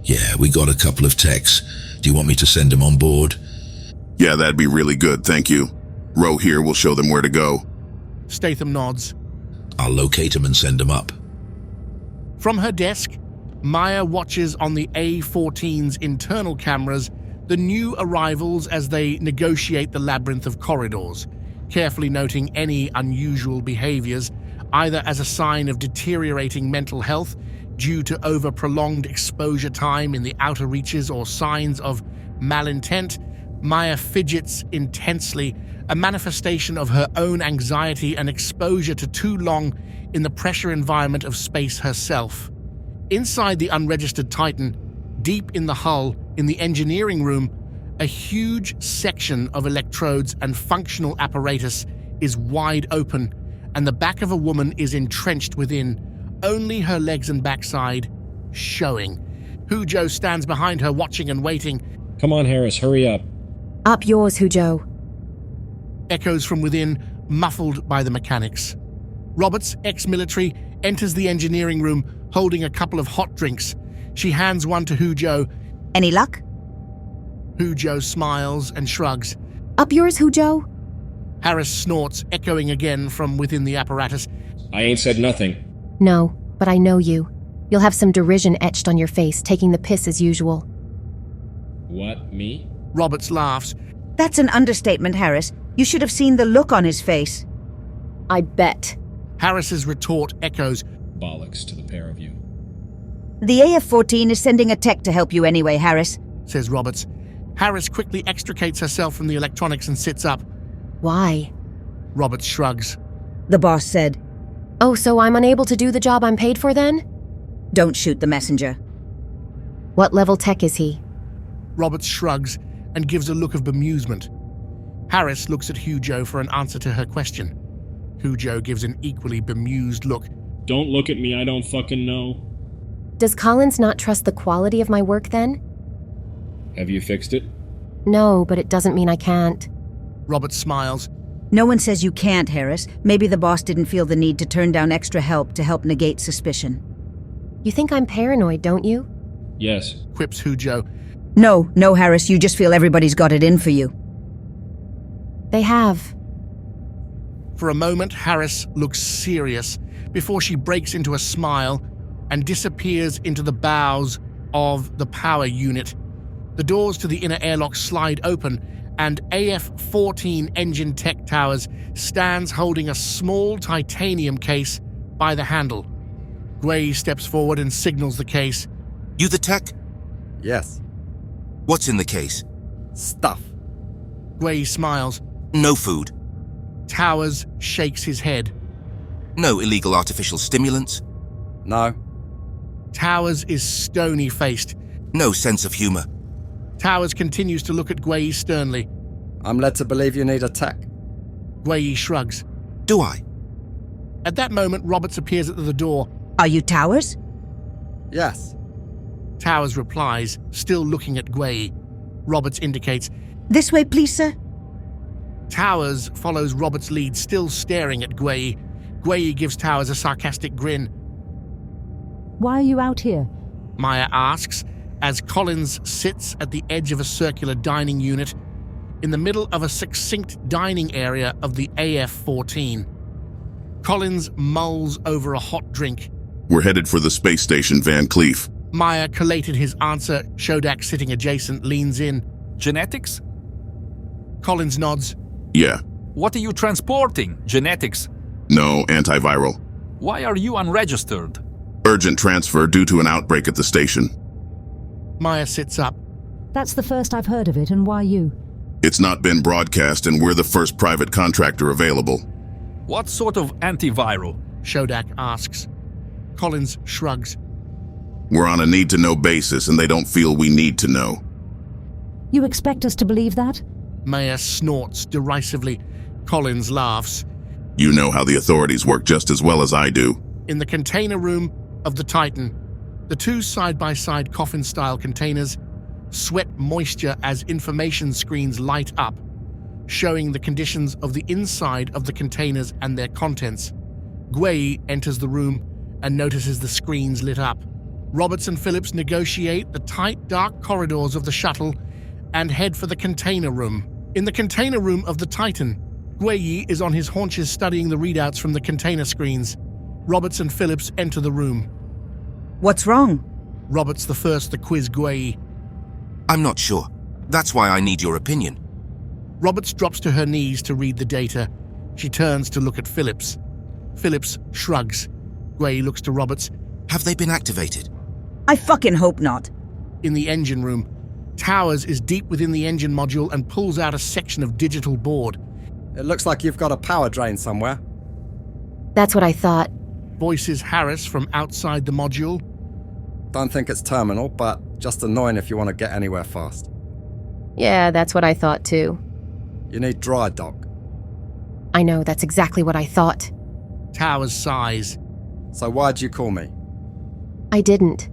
Yeah, we got a couple of techs. Do you want me to send them on board? Yeah, that'd be really good, thank you. Rowe here will show them where to go. Statham nods. I'll locate them and send them up. From her desk, Maya watches on the A-14's internal cameras the new arrivals as they negotiate the labyrinth of corridors, carefully noting any unusual behaviors, either as a sign of deteriorating mental health due to over-prolonged exposure time in the outer reaches or signs of malintent. Maya fidgets intensely, a manifestation of her own anxiety and exposure to too long in the pressure environment of space herself. Inside the unregistered Titan, deep in the hull, in the engineering room, a huge section of electrodes and functional apparatus is wide open, and the back of a woman is entrenched within, only her legs and backside showing. Hujo stands behind her, watching and waiting. Come on, Harris, hurry up. Up yours, Hujo. Echoes from within, muffled by the mechanics. Roberts, ex-military, enters the engineering room holding a couple of hot drinks. She hands one to Hujo. Any luck? Hujo smiles and shrugs. Up yours, Hujo? Harris snorts, echoing again from within the apparatus. I ain't said nothing. No, but I know you. You'll have some derision etched on your face, taking the piss as usual. What, me? Roberts laughs. That's an understatement, Harris. You should have seen the look on his face. I bet. Harris's retort echoes. Bollocks to the pair of you. The AF-14 is sending a tech to help you anyway, Harris, says Roberts. Harris quickly extricates herself from the electronics and sits up. Why? Roberts shrugs. The boss said. Oh, so I'm unable to do the job I'm paid for then? Don't shoot the messenger. What level tech is he? Roberts shrugs and gives a look of bemusement. Harris looks at Hujo for an answer to her question. Hujo gives an equally bemused look. Don't look at me, I don't fucking know. Does Collins not trust the quality of my work then? Have you fixed it? No, but it doesn't mean I can't. Robert smiles. No one says you can't, Harris. Maybe the boss didn't feel the need to turn down extra help to help negate suspicion. You think I'm paranoid, don't you? Yes. Quips Hujo. No, Harris, you just feel everybody's got it in for you. They have. For a moment, Harris looks serious before she breaks into a smile and disappears into the bows of the power unit. The doors to the inner airlock slide open, and AF-14 engine tech towers stands holding a small titanium case by the handle. Gray steps forward and signals the case. You the tech? Yes. What's in the case? Stuff. Gray smiles. No food. Towers shakes his head. No illegal artificial stimulants? No. Towers is stony-faced. No sense of humor? Towers continues to look at Gwei sternly. I'm led to believe you need a tech. Gwei shrugs. Do I? At that moment, Roberts appears at the door. Are you Towers? Yes. Towers replies, still looking at Gwei. Roberts indicates. This way, please, sir. Towers follows Roberts' lead, still staring at Gwei. Gwei gives Towers a sarcastic grin. Why are you out here? Maya asks, as Collins sits at the edge of a circular dining unit in the middle of a succinct dining area of the AF-14. Collins mulls over a hot drink. We're headed for the space station, Van Cleef. Maya collated his answer. Shodak, sitting adjacent, leans in. Genetics? Collins nods. Yeah. What are you transporting? Genetics? No, antiviral. Why are you unregistered? Urgent transfer due to an outbreak at the station. Maya sits up. That's the first I've heard of it, and why you? It's not been broadcast, and we're the first private contractor available. What sort of antiviral? Shodak asks. Collins shrugs. We're on a need-to-know basis, and they don't feel we need to know. You expect us to believe that? Maya snorts derisively. Collins laughs. You know how the authorities work just as well as I do. In the container room of the Titan, the two side-by-side coffin-style containers sweat moisture as information screens light up, showing the conditions of the inside of the containers and their contents. Gwei enters the room and notices the screens lit up. Roberts and Phillips negotiate the tight, dark corridors of the shuttle and head for the container room. In the container room of the Titan, Gwei is on his haunches studying the readouts from the container screens. Roberts and Phillips enter the room. What's wrong? Roberts the first to quiz Gwei. I'm not sure. That's why I need your opinion. Roberts drops to her knees to read the data. She turns to look at Phillips. Phillips shrugs. Gwei looks to Roberts. Have they been activated? I fucking hope not. In the engine room, Towers is deep within the engine module and pulls out a section of digital board. It looks like you've got a power drain somewhere. That's what I thought. Voices Harris from outside the module. Don't think it's terminal, but just annoying if you want to get anywhere fast. Yeah, that's what I thought too. You need dry dock. I know, that's exactly what I thought. Towers sighs. So why'd you call me? I didn't.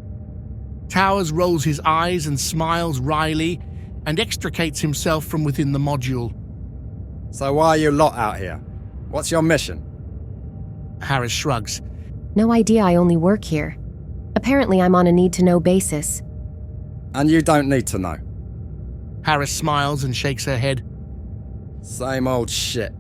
Towers rolls his eyes and smiles wryly and extricates himself from within the module. So why are you lot out here? What's your mission? Harris shrugs. No idea, I only work here. Apparently I'm on a need-to-know basis. And you don't need to know. Harris smiles and shakes her head. Same old shit.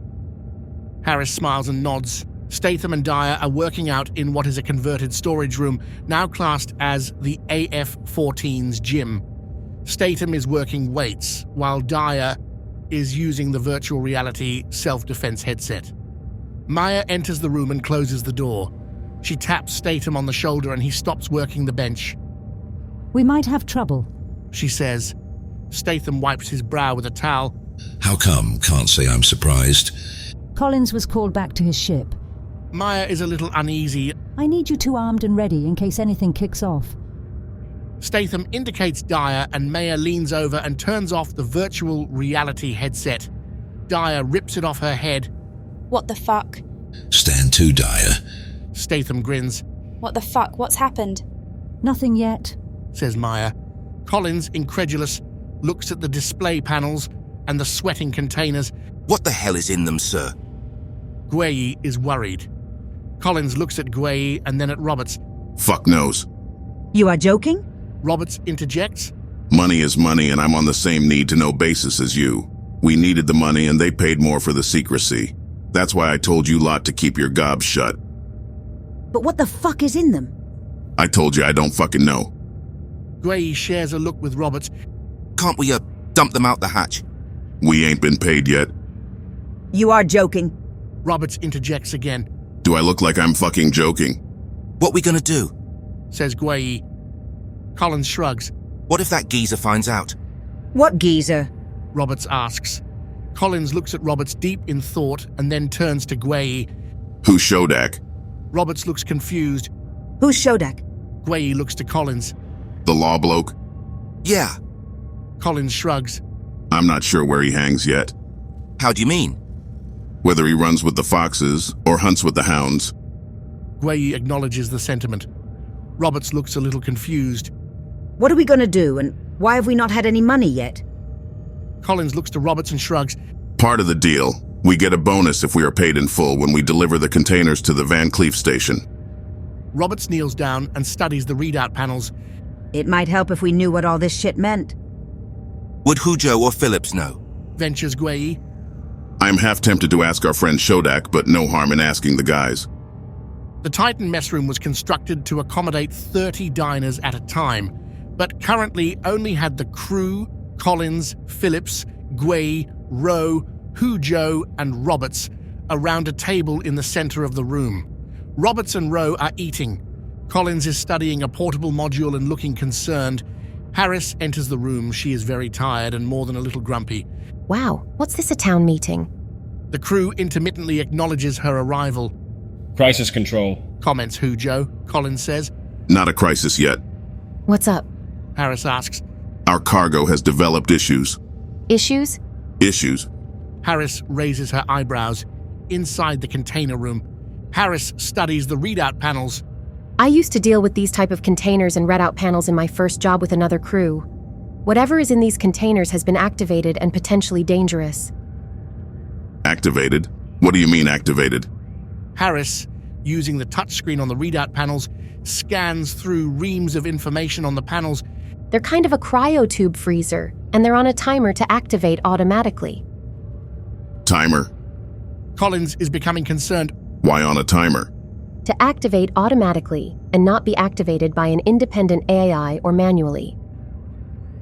Harris smiles and nods. Statham and Dyer are working out in what is a converted storage room, now classed as the AF-14's gym. Statham is working weights, while Dyer is using the virtual reality self-defense headset. Maya enters the room and closes the door. She taps Statham on the shoulder and he stops working the bench. We might have trouble, she says. Statham wipes his brow with a towel. How come? Can't say I'm surprised. Collins was called back to his ship. Maya is a little uneasy. I need you two armed and ready in case anything kicks off. Statham indicates Dyer and Maya leans over and turns off the virtual reality headset. Dyer rips it off her head. What the fuck? Stand to, Dyer. Statham grins. What the fuck? What's happened? Nothing yet, says Maya. Collins, incredulous, looks at the display panels and the sweating containers. What the hell is in them, sir? Gwei is worried. Collins looks at Gwei and then at Roberts. Fuck knows. You are joking? Roberts interjects. Money is money, and I'm on the same need-to-know basis as you. We needed the money, and they paid more for the secrecy. That's why I told you lot to keep your gobs shut. But what the fuck is in them? I told you I don't fucking know. Gwei shares a look with Roberts. Can't we, dump them out the hatch? We ain't been paid yet. You are joking. Roberts interjects again. Do I look like I'm fucking joking? What we gonna do? Says Gwei. Collins shrugs. What if that geezer finds out? What geezer? Roberts asks. Collins looks at Roberts deep in thought and then turns to Gwei. Who's Shodak? Roberts looks confused. Who's Shodak? Gwei looks to Collins. The law bloke? Yeah. Collins shrugs. I'm not sure where he hangs yet. How do you mean? Whether he runs with the foxes or hunts with the hounds. Gwei acknowledges the sentiment. Roberts looks a little confused. What are we gonna do, and why have we not had any money yet? Collins looks to Roberts and shrugs. Part of the deal. We get a bonus if we are paid in full when we deliver the containers to the Van Cleef station. Roberts kneels down and studies the readout panels. It might help if we knew what all this shit meant. Would Hujo or Phillips know? Ventures Gwei. I'm half tempted to ask our friend Shodak, but no harm in asking the guys. The Titan mess room was constructed to accommodate 30 diners at a time, but currently only had the crew, Collins, Phillips, Gwei, Rowe, Hujo, and Roberts around a table in the center of the room. Roberts and Rowe are eating. Collins is studying a portable module and looking concerned. Harris enters the room. She is very tired and more than a little grumpy. Wow, what's this, a town meeting? The crew intermittently acknowledges her arrival. Crisis control, comments Hujo. Collins says, Not a crisis yet. What's up? Harris asks. Our cargo has developed issues. Issues? Issues. Harris raises her eyebrows. Inside the container room, Harris studies the readout panels. I used to deal with these type of containers and readout panels in my first job with another crew. Whatever is in these containers has been activated and potentially dangerous. Activated? What do you mean activated? Harris, using the touchscreen on the readout panels, scans through reams of information on the panels. They're kind of a cryotube freezer, and they're on a timer to activate automatically. Timer? Collins is becoming concerned. Why on a timer? To activate automatically and not be activated by an independent AI or manually.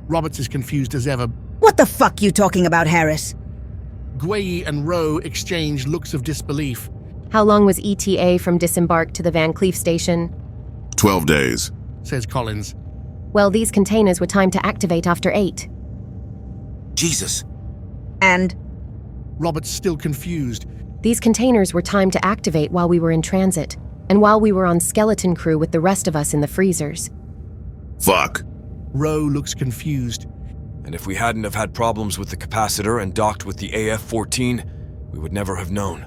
Roberts is confused as ever. What the fuck you talking about, Harris? Gwei and Rowe exchange looks of disbelief. How long was ETA from disembark to the Van Cleef station? 12 days, says Collins. Well, these containers were timed to activate after 8. Jesus. And? Robert's still confused. These containers were timed to activate while we were in transit, and while we were on skeleton crew with the rest of us in the freezers. Fuck. Rowe looks confused. And if we hadn't have had problems with the capacitor and docked with the AF-14, we would never have known.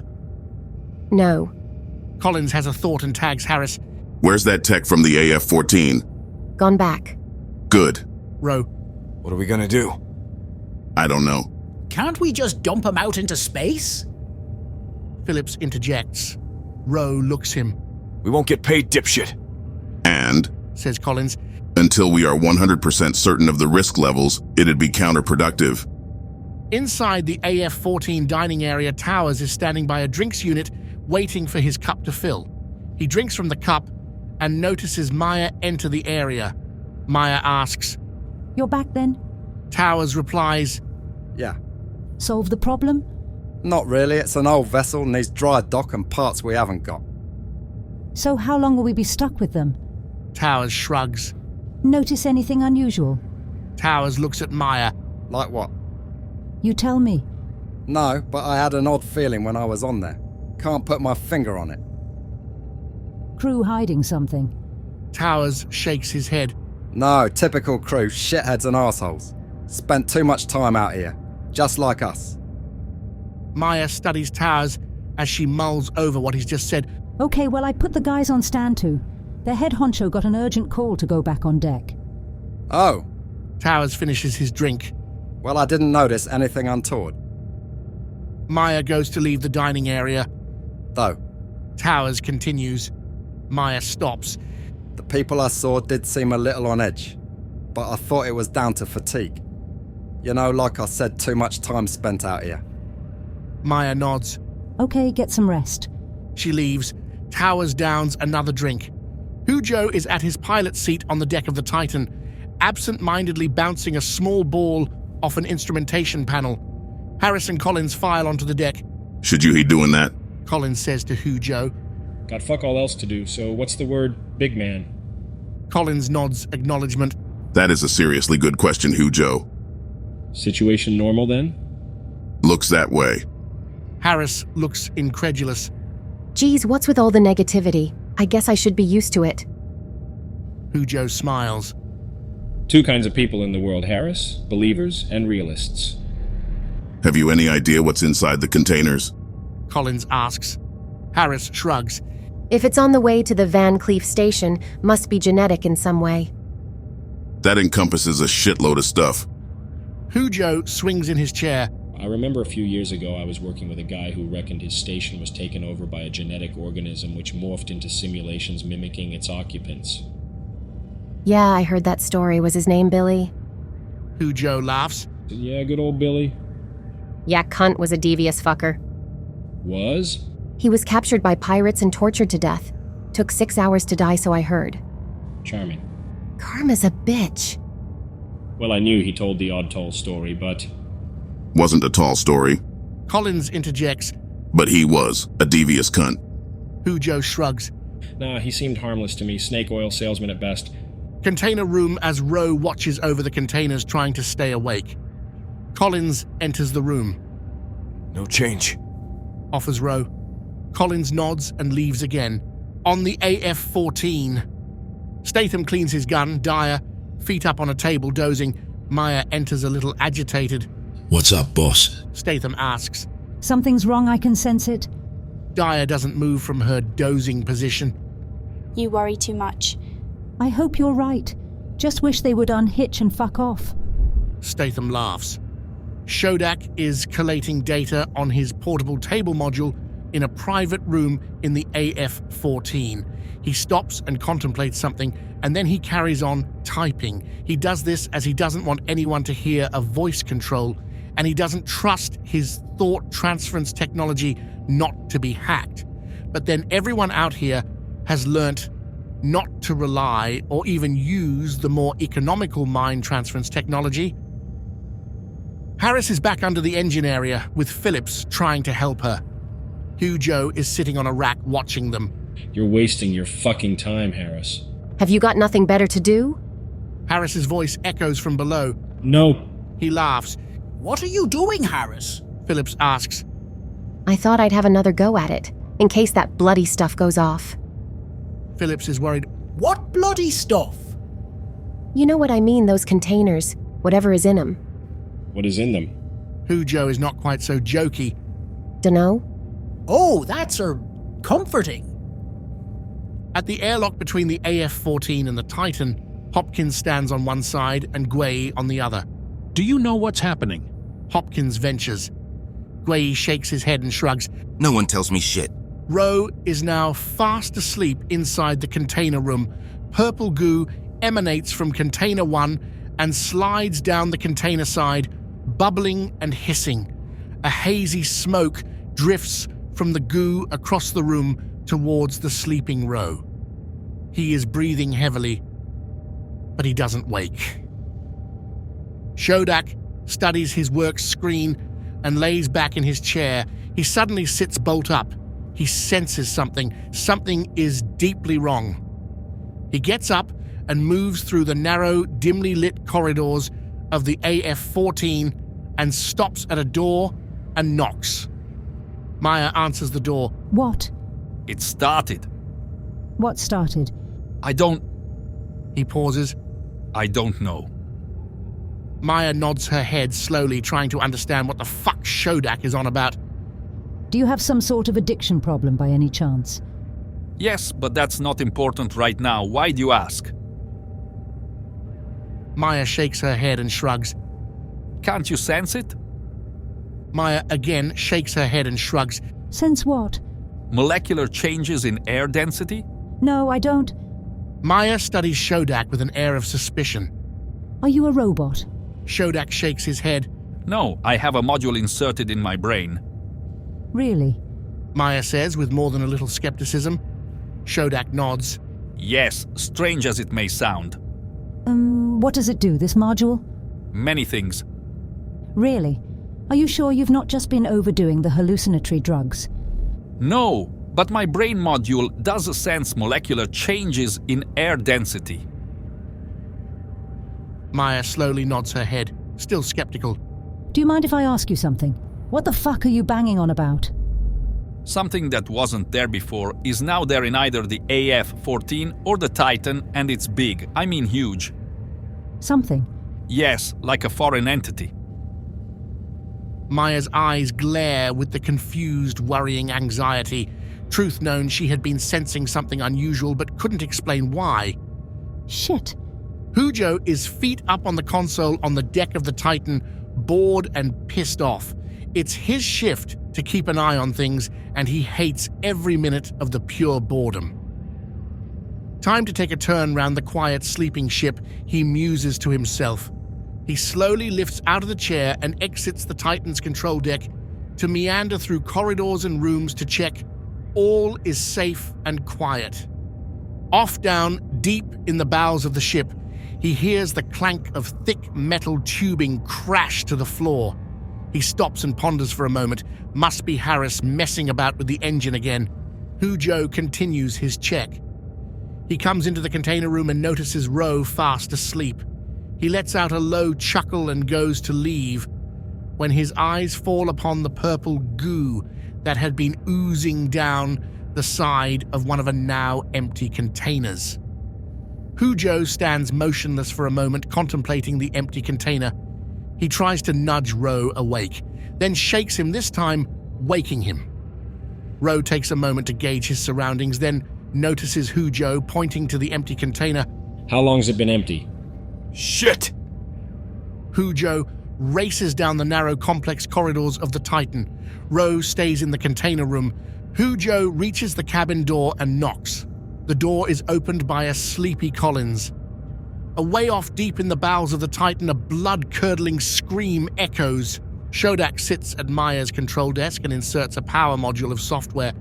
No. Collins has a thought and tags Harris. Where's that tech from the AF-14? Gone back. Good. Rowe. What are we gonna do? I don't know. Can't we just dump him out into space? Phillips interjects. Rowe looks him. We won't get paid, dipshit. And, says Collins, until we are 100% certain of the risk levels, it'd be counterproductive. Inside the AF-14 dining area, Towers is standing by a drinks unit waiting for his cup to fill. He drinks from the cup and notices Maya enter the area. Maya asks, You're back then? Towers replies, Yeah. Solve the problem? Not really, it's an old vessel, needs dry dock and parts we haven't got. So how long will we be stuck with them? Towers shrugs. Notice anything unusual? Towers looks at Maya. Like what? You tell me. No, but I had an odd feeling when I was on there. Can't put my finger on it. Crew hiding something? Towers shakes his head. No, typical crew, shitheads and arseholes. Spent too much time out here, just like us. Maya studies Towers as she mulls over what he's just said. Okay, well, I put the guys on stand to. Their head honcho got an urgent call to go back on deck. Oh. Towers finishes his drink. Well, I didn't notice anything untoward. Maya goes to leave the dining area. Though. Towers continues. Maya stops. The people I saw did seem a little on edge, but I thought it was down to fatigue. You know, like I said, too much time spent out here. Maya nods. Okay, get some rest. She leaves. Towers downs another drink. Hujo is at his pilot seat on the deck of the Titan, absent-mindedly bouncing a small ball off an instrumentation panel. Harris and Collins file onto the deck. Should you be doing that? Collins says to Hujo. Got fuck all else to do, so what's the word big man? Collins nods acknowledgement. That is a seriously good question, Hujo. Situation normal then? Looks that way. Harris looks incredulous. Geez, what's with all the negativity? I guess I should be used to it. Hujo smiles. Two kinds of people in the world, Harris. Believers and realists. Have you any idea what's inside the containers? Collins asks. Harris shrugs. If it's on the way to the Van Cleef station, must be genetic in some way. That encompasses a shitload of stuff. Hujo swings in his chair. I remember a few years ago I was working with a guy who reckoned his station was taken over by a genetic organism which morphed into simulations mimicking its occupants. Yeah, I heard that story. Was his name Billy? Hujo laughs. Yeah, good old Billy. Yeah, cunt was a devious fucker. Was? He was captured by pirates and tortured to death. Took 6 hours to die, so I heard. Charming. Karma's a bitch. Well, I knew he told the odd tall story, but... Wasn't a tall story. Collins interjects. But he was a devious cunt. Hujo shrugs. Nah, he seemed harmless to me. Snake oil salesman at best. Container room as Roe watches over the containers trying to stay awake. Collins enters the room. No change. Offers Roe. Collins nods and leaves again. On the AF-14. Statham cleans his gun, Dyer, feet up on a table, dozing. Maya enters a little agitated. What's up, boss? Statham asks. Something's wrong, I can sense it. Dyer doesn't move from her dozing position. You worry too much. I hope you're right. Just wish they would unhitch and fuck off. Statham laughs. Schoonderbeck is collating data on his portable table module in a private room in the AF-14. He stops and contemplates something, and then he carries on typing. He does this as he doesn't want anyone to hear a voice control, and he doesn't trust his thought transference technology not to be hacked. But then everyone out here has learnt not to rely or even use the more economical mind transference technology. Harris is back under the engine area with Phillips trying to help her. Hujo is sitting on a rack watching them. You're wasting your fucking time, Harris. Have you got nothing better to do? Harris's voice echoes from below. No. He laughs. What are you doing, Harris? Phillips asks. I thought I'd have another go at it, in case that bloody stuff goes off. Phillips is worried. What bloody stuff? You know what I mean, those containers, whatever is in them. What is in them? Hujo is not quite so jokey. Dunno? Oh, that's comforting. At the airlock between the AF-14 and the Titan, Hopkins stands on one side and Gwei on the other. Do you know what's happening? Hopkins ventures. Gwei shakes his head and shrugs. No one tells me shit. Roe is now fast asleep inside the container room. Purple goo emanates from Container 1 and slides down the container side, bubbling and hissing. A hazy smoke drifts from the goo across the room towards the sleeping Roe. He is breathing heavily, but he doesn't wake. Schoonderbeck studies his work screen and lays back in his chair. He suddenly sits bolt up. He senses something. Something is deeply wrong. He gets up and moves through the narrow, dimly lit corridors of the AF-14 and stops at a door and knocks. Maya answers the door. What? It started. What started? He pauses. I don't know. Maya nods her head slowly, trying to understand what the fuck Schoonderbeck is on about. Do you have some sort of addiction problem by any chance? Yes, but that's not important right now. Why do you ask? Maya shakes her head and shrugs. Can't you sense it? Maya again shakes her head and shrugs. Sense what? Molecular changes in air density? No, I don't. Maya studies Schoonderbeck with an air of suspicion. Are you a robot? Schoonderbeck shakes his head. No, I have a module inserted in my brain. Really? Maya says with more than a little skepticism. Schoonderbeck nods. Yes, strange as it may sound. What does it do, this module? Many things. Really? Are you sure you've not just been overdoing the hallucinatory drugs? No, but my brain module does sense molecular changes in air density. Maya slowly nods her head, still skeptical. Do you mind if I ask you something? What the fuck are you banging on about? Something that wasn't there before is now there in either the AF-14 or the Titan, and it's big. I mean huge. Something? Yes, like a foreign entity. Maya's eyes glare with the confused, worrying anxiety. Truth known, she had been sensing something unusual but couldn't explain why. Shit. Hujo is feet up on the console on the deck of the Titan, bored and pissed off. It's his shift to keep an eye on things, and he hates every minute of the pure boredom. Time to take a turn round the quiet, sleeping ship, he muses to himself. He slowly lifts out of the chair and exits the Titan's control deck to meander through corridors and rooms to check all is safe and quiet. Off down, deep in the bowels of the ship, he hears the clank of thick metal tubing crash to the floor. He stops and ponders for a moment. Must be Harris messing about with the engine again. Hujo continues his check. He comes into the container room and notices Ro fast asleep. He lets out a low chuckle and goes to leave, when his eyes fall upon the purple goo that had been oozing down the side of one of a now empty containers. Hujo stands motionless for a moment, contemplating the empty container. He tries to nudge Ro awake, then shakes him, this time waking him. Ro takes a moment to gauge his surroundings, then notices Hujo pointing to the empty container. How long's it been empty? Shit! Hujo races down the narrow, complex corridors of the Titan. Ro stays in the container room. Hujo reaches the cabin door and knocks. The door is opened by a sleepy Collins. Away off deep in the bowels of the Titan, a blood-curdling scream echoes. Shodak sits at Maya's control desk and inserts a power module of software.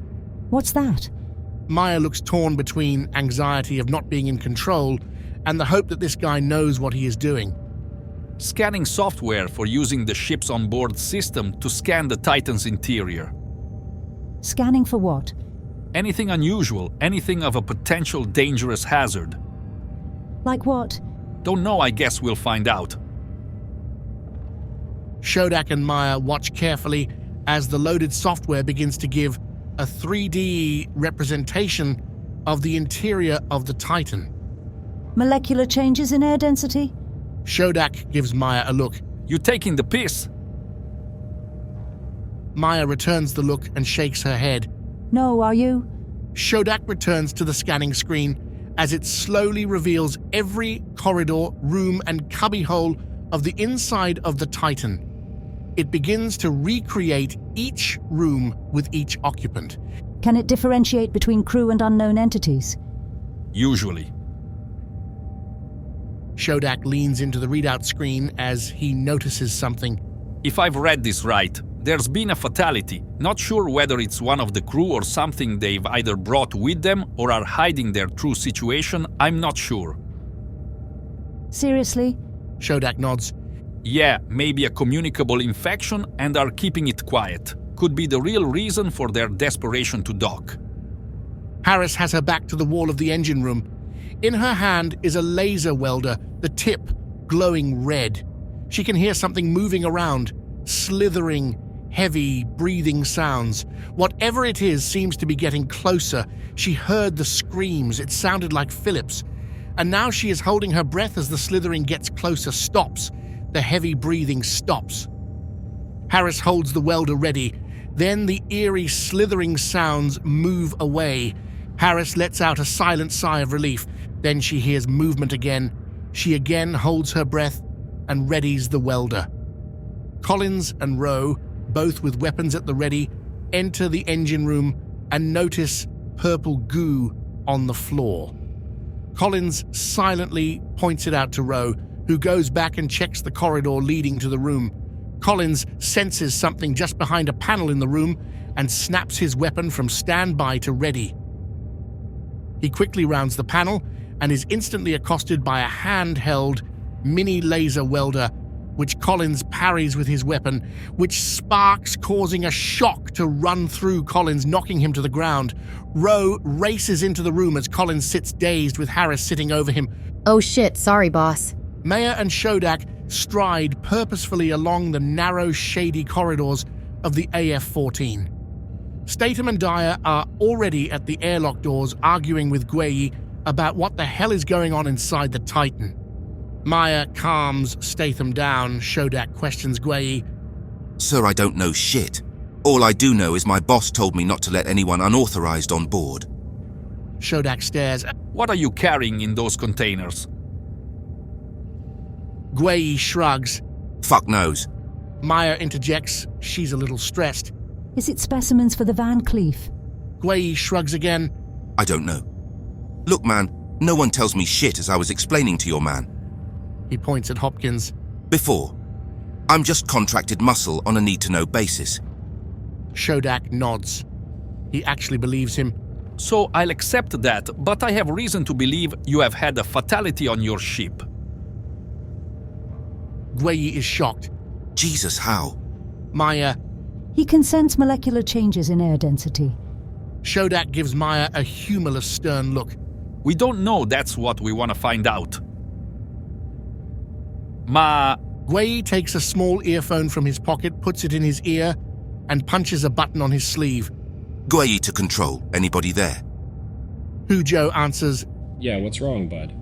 What's that? Maya looks torn between anxiety of not being in control and the hope that this guy knows what he is doing. Scanning software for using the ship's onboard system to scan the Titan's interior. Scanning for what? Anything unusual, anything of a potential dangerous hazard. Like what? Don't know, I guess we'll find out. Shodak and Maya watch carefully as the loaded software begins to give a 3D representation of the interior of the Titan. Molecular changes in air density? Shodak gives Maya a look. You taking the piss? Maya returns the look and shakes her head. No, are you? Shodak returns to the scanning screen as it slowly reveals every corridor, room, and cubbyhole of the inside of the Titan. It begins to recreate each room with each occupant. Can it differentiate between crew and unknown entities? Usually. Shodak leans into the readout screen as he notices something. If I've read this right, there's been a fatality. Not sure whether it's one of the crew or something they've either brought with them or are hiding their true situation. I'm not sure. Seriously? Shodak nods. Yeah, maybe a communicable infection and are keeping it quiet. Could be the real reason for their desperation to dock. Harris has her back to the wall of the engine room. In her hand is a laser welder, the tip glowing red. She can hear something moving around, slithering, heavy, breathing sounds. Whatever it is seems to be getting closer. She heard the screams. It sounded like Phillips. And now she is holding her breath as the slithering gets closer, stops. The heavy breathing stops. Harris holds the welder ready. Then the eerie slithering sounds move away. Harris lets out a silent sigh of relief. Then she hears movement again. She again holds her breath and readies the welder. Collins and Rowe, both with weapons at the ready, enter the engine room and notice purple goo on the floor. Collins silently points it out to Rowe, who goes back and checks the corridor leading to the room. Collins senses something just behind a panel in the room and snaps his weapon from standby to ready. He quickly rounds the panel and is instantly accosted by a handheld mini laser welder, which Collins parries with his weapon, which sparks, causing a shock to run through Collins, knocking him to the ground. Rowe races into the room as Collins sits dazed with Harris sitting over him. Oh shit, sorry boss. Maya and Shodak stride purposefully along the narrow, shady corridors of the AF-14. Statham and Dyer are already at the airlock doors arguing with Guei about what the hell is going on inside the Titan. Maya calms Statham down. Shodak questions Guei. Sir, I don't know shit. All I do know is my boss told me not to let anyone unauthorized on board. Shodak stares. What are you carrying in those containers? Guei shrugs. Fuck knows. Maya interjects. She's a little stressed. Is it specimens for the Van Cleef? Gwei shrugs again. I don't know. Look, man, no one tells me shit as I was explaining to your man. He points at Hopkins. Before. I'm just contracted muscle on a need-to-know basis. Shodak nods. He actually believes him. So I'll accept that, but I have reason to believe you have had a fatality on your ship. Gwei is shocked. Jesus, how? Maya. He can sense molecular changes in air density. Shodak gives Maya a humorless, stern look. We don't know, that's what we want to find out. Gwei takes a small earphone from his pocket, puts it in his ear, and punches a button on his sleeve. Gwei to control. Anybody there? Hujo answers. Yeah, what's wrong, bud?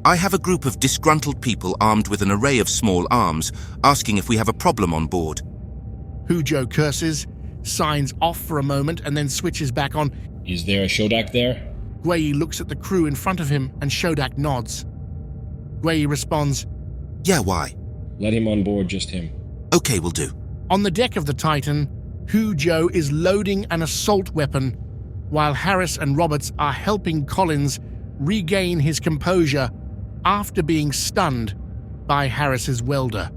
I have a group of disgruntled people armed with an array of small arms, asking if we have a problem on board. Hujo curses, signs off for a moment, and then switches back on. Is there a Shodak there? Gwei looks at the crew in front of him, and Shodak nods. Gwei responds. Yeah, why? Let him on board, just him. Okay, will do. On the deck of the Titan, Hujo is loading an assault weapon, while Harris and Roberts are helping Collins regain his composure after being stunned by Harris's welder.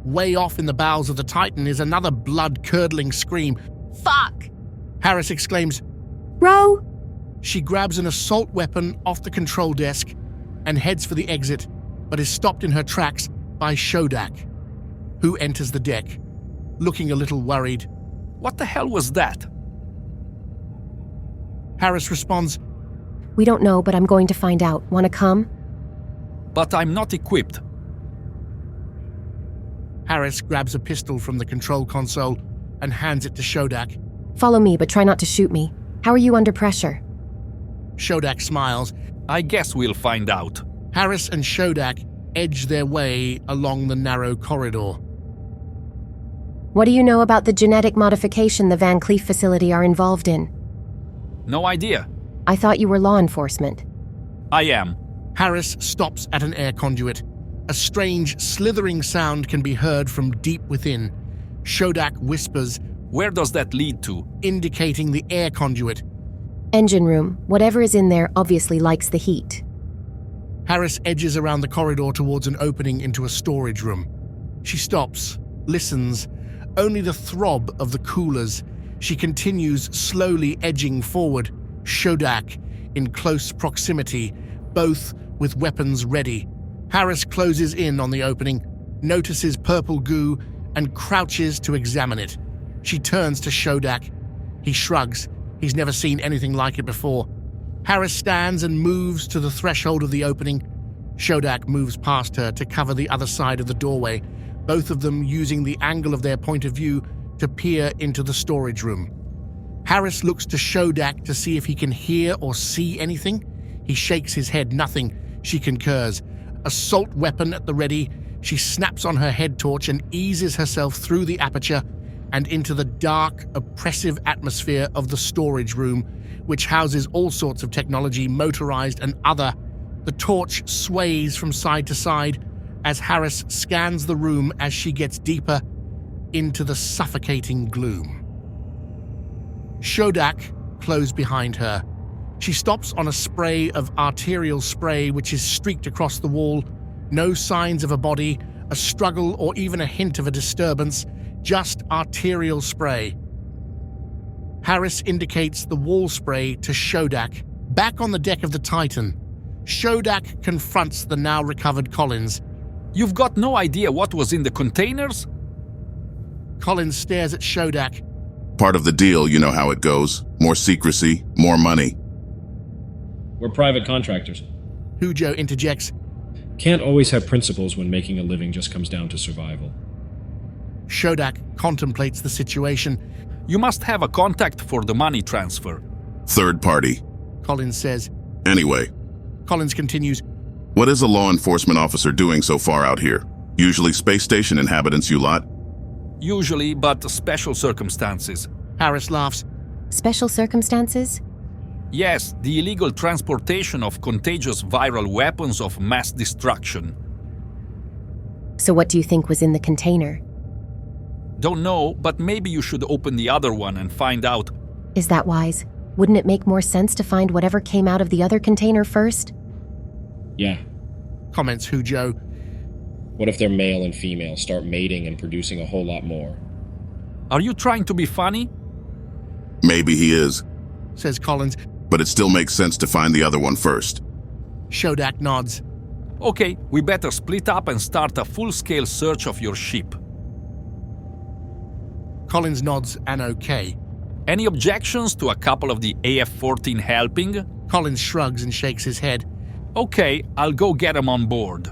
Way off in the bowels of the Titan is another blood-curdling scream. Fuck! Harris exclaims, Row! She grabs an assault weapon off the control desk and heads for the exit, but is stopped in her tracks by Shodak, who enters the deck, looking a little worried. What the hell was that? Harris responds, We don't know, but I'm going to find out. Want to come? But I'm not equipped. Harris grabs a pistol from the control console and hands it to Shodak. Follow me, but try not to shoot me. How are you under pressure? Shodak smiles. I guess we'll find out. Harris and Shodak edge their way along the narrow corridor. What do you know about the genetic modification the Van Cleef facility are involved in? No idea. I thought you were law enforcement. I am. Harris stops at an air conduit. A strange, slithering sound can be heard from deep within. Shodak whispers, Where does that lead to? Indicating the air conduit. Engine room. Whatever is in there obviously likes the heat. Harris edges around the corridor towards an opening into a storage room. She stops, listens. Only the throb of the coolers. She continues slowly edging forward, Shodak in close proximity, both with weapons ready. Harris closes in on the opening, notices purple goo, and crouches to examine it. She turns to Shodak. He shrugs. He's never seen anything like it before. Harris stands and moves to the threshold of the opening. Shodak moves past her to cover the other side of the doorway, both of them using the angle of their point of view to peer into the storage room. Harris looks to Shodak to see if he can hear or see anything. He shakes his head. Nothing. She concurs. Assault weapon at the ready, she snaps on her head torch and eases herself through the aperture and into the dark, oppressive atmosphere of the storage room, which houses all sorts of technology, motorized and other. The torch sways from side to side as Harris scans the room as she gets deeper into the suffocating gloom. Shodak closes behind her. She stops on a spray of arterial spray which is streaked across the wall. No signs of a body, a struggle, or even a hint of a disturbance, just arterial spray. Harris indicates the wall spray to Shodak. Back on the deck of the Titan, Shodak confronts the now recovered Collins. You've got no idea what was in the containers? Collins stares at Shodak. Part of the deal, you know how it goes. More secrecy, more money. We're private contractors. Hujo interjects. Can't always have principles when making a living just comes down to survival. Shodak contemplates the situation. You must have a contact for the money transfer. Third party. Collins says. Anyway. Collins continues. What is a law enforcement officer doing so far out here? Usually space station inhabitants, you lot. Usually, but special circumstances. Harris laughs. Special circumstances? Yes, the illegal transportation of contagious viral weapons of mass destruction. So what do you think was in the container? Don't know, but maybe you should open the other one and find out. Is that wise? Wouldn't it make more sense to find whatever came out of the other container first? Yeah. Comments Hujo. What if they're male and female, start mating and producing a whole lot more? Are you trying to be funny? Maybe he is, says Collins. but it still makes sense to find the other one first. Shodak nods. Okay, we better split up and start a full-scale search of your ship. Collins nods an okay. Any objections to a couple of the AF-14 helping? Collins shrugs and shakes his head. Okay, I'll go get them on board.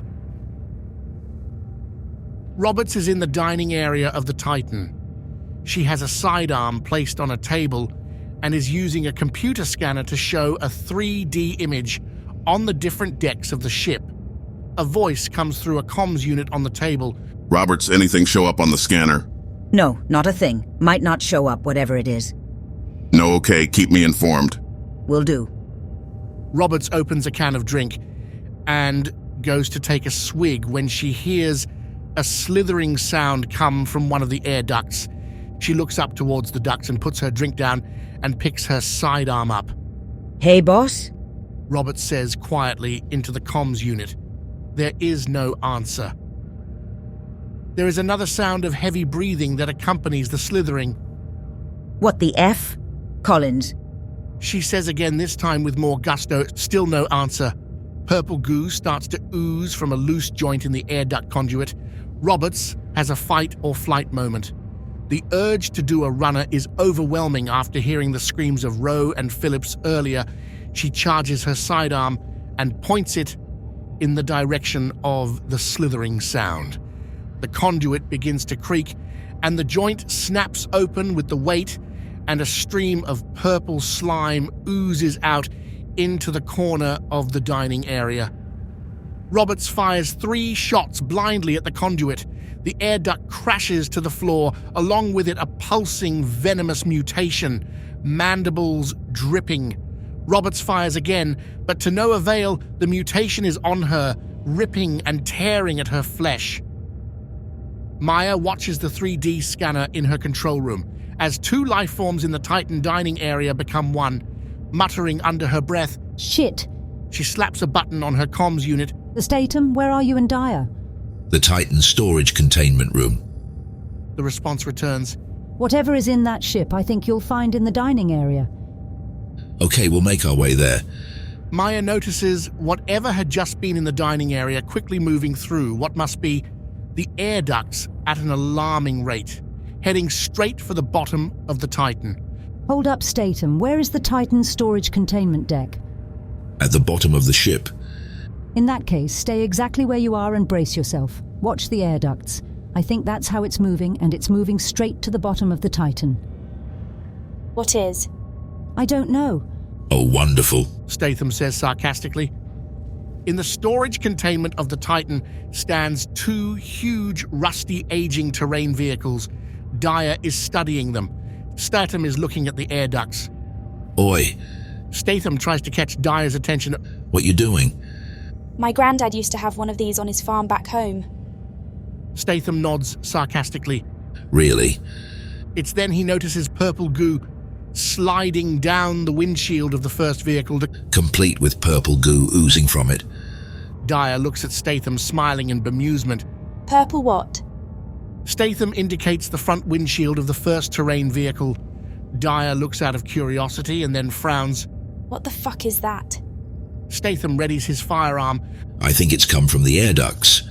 Roberts is in the dining area of the Titan. She has a sidearm placed on a table and is using a computer scanner to show a 3D image on the different decks of the ship. A voice comes through a comms unit on the table. Roberts, anything show up on the scanner? No, not a thing. Might not show up, whatever it is. No, okay, keep me informed. Will do. Roberts opens a can of drink and goes to take a swig when she hears a slithering sound come from one of the air ducts. She looks up towards the ducts and puts her drink down and picks her sidearm up. Hey, boss? Roberts says quietly into the comms unit. There is no answer. There is another sound of heavy breathing that accompanies the slithering. What the F? Collins. She says again, this time with more gusto. Still no answer. Purple goo starts to ooze from a loose joint in the air duct conduit. Roberts has a fight or flight moment. The urge to do a runner is overwhelming after hearing the screams of Rowe and Phillips earlier. She charges her sidearm and points it in the direction of the slithering sound. The conduit begins to creak, and the joint snaps open with the weight, and a stream of purple slime oozes out into the corner of the dining area. Roberts fires 3 shots blindly at the conduit. The air duct crashes to the floor, along with it a pulsing, venomous mutation, mandibles dripping. Roberts fires again, but to no avail. The mutation is on her, ripping and tearing at her flesh. Maya watches the 3D scanner in her control room as 2 life forms in the Titan dining area become one. Muttering under her breath, Shit. She slaps a button on her comms unit. The Statham, where are you and Dyer? The Titan storage containment room. The response returns. Whatever is in that ship, I think you'll find in the dining area. Okay, we'll make our way there. Maya notices whatever had just been in the dining area quickly moving through what must be the air ducts at an alarming rate, heading straight for the bottom of the Titan. Hold up, Statham. Where is the Titan storage containment deck? At the bottom of the ship. In that case, stay exactly where you are and brace yourself. Watch the air ducts. I think that's how it's moving, and it's moving straight to the bottom of the Titan. What is? I don't know. Oh, wonderful, Statham says sarcastically. In the storage containment of the Titan stands 2 huge, rusty, aging terrain vehicles. Dyer is studying them. Statham is looking at the air ducts. Oi. Statham tries to catch Dyer's attention. What you doing? My granddad used to have one of these on his farm back home. Statham nods sarcastically. Really? It's then he notices purple goo sliding down the windshield of the first vehicle. Complete with purple goo oozing from it. Dyer looks at Statham, smiling in bemusement. Purple what? Statham indicates the front windshield of the first terrain vehicle. Dyer looks out of curiosity and then frowns. What the fuck is that? Statham readies his firearm. I think it's come from the air ducts.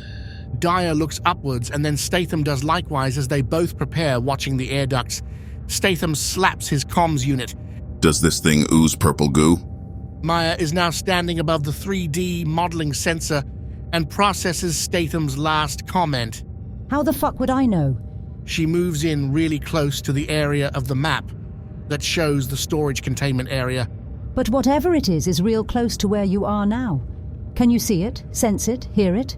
Dyer looks upwards, and then Statham does likewise as they both prepare, watching the air ducts. Statham slaps his comms unit. Does this thing ooze purple goo? Maya is now standing above the 3D modeling sensor and processes Statham's last comment. How the fuck would I know? She moves in really close to the area of the map that shows the storage containment area. But whatever it is real close to where you are now. Can you see it, sense it, hear it?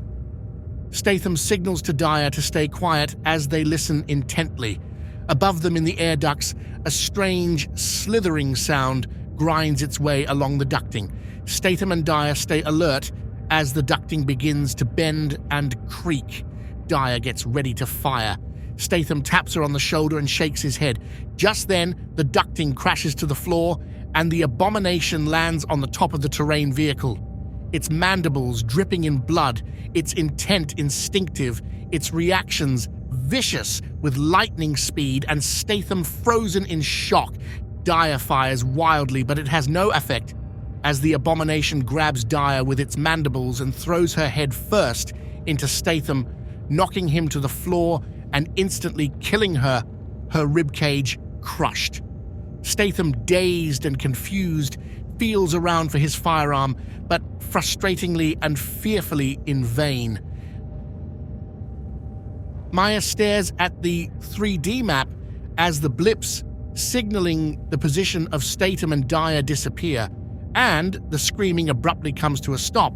Statham signals to Dyer to stay quiet as they listen intently. Above them in the air ducts, a strange, slithering sound grinds its way along the ducting. Statham and Dyer stay alert as the ducting begins to bend and creak. Dyer gets ready to fire. Statham taps her on the shoulder and shakes his head. Just then, the ducting crashes to the floor, and the Abomination lands on the top of the terrain vehicle. Its mandibles dripping in blood, its intent instinctive, its reactions vicious with lightning speed, and Statham frozen in shock. Dyer fires wildly, but it has no effect, as the Abomination grabs Dyer with its mandibles and throws her head first into Statham, knocking him to the floor and instantly killing her ribcage crushed. Statham, dazed and confused, feels around for his firearm, but frustratingly and fearfully in vain. Maya stares at the 3D map as the blips signaling the position of Statham and Dyer disappear, and the screaming abruptly comes to a stop.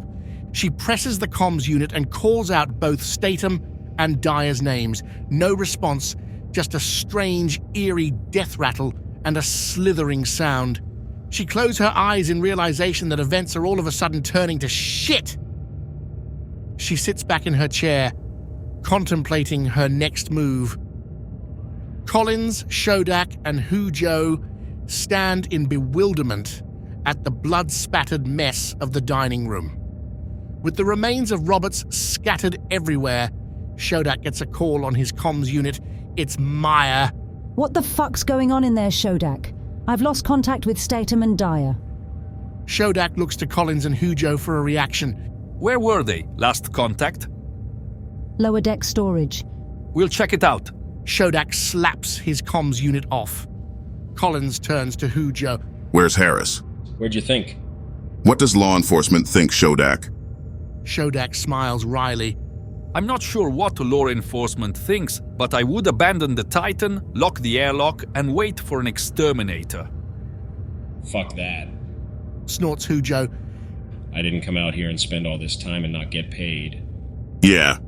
She presses the comms unit and calls out both Statham and Dyer's names. No response, just a strange, eerie death rattle and a slithering sound. She closes her eyes in realization that events are all of a sudden turning to shit. She sits back in her chair, contemplating her next move. Collins, Shodak, and Hujo stand in bewilderment at the blood-spattered mess of the dining room. With the remains of Roberts scattered everywhere, Shodak gets a call on his comms unit. It's Maya. What the fuck's going on in there, Shodak? I've lost contact with Statham and Dyer. Shodak looks to Collins and Hujo for a reaction. Where were they? Last contact? Lower deck storage. We'll check it out. Shodak slaps his comms unit off. Collins turns to Hujo. Where's Harris? Where'd you think? What does law enforcement think, Shodak? Shodak smiles wryly. I'm not sure what law enforcement thinks, but I would abandon the Titan, lock the airlock, and wait for an exterminator. Fuck that. Snorts Hujo. I didn't come out here and spend all this time and not get paid. Yeah.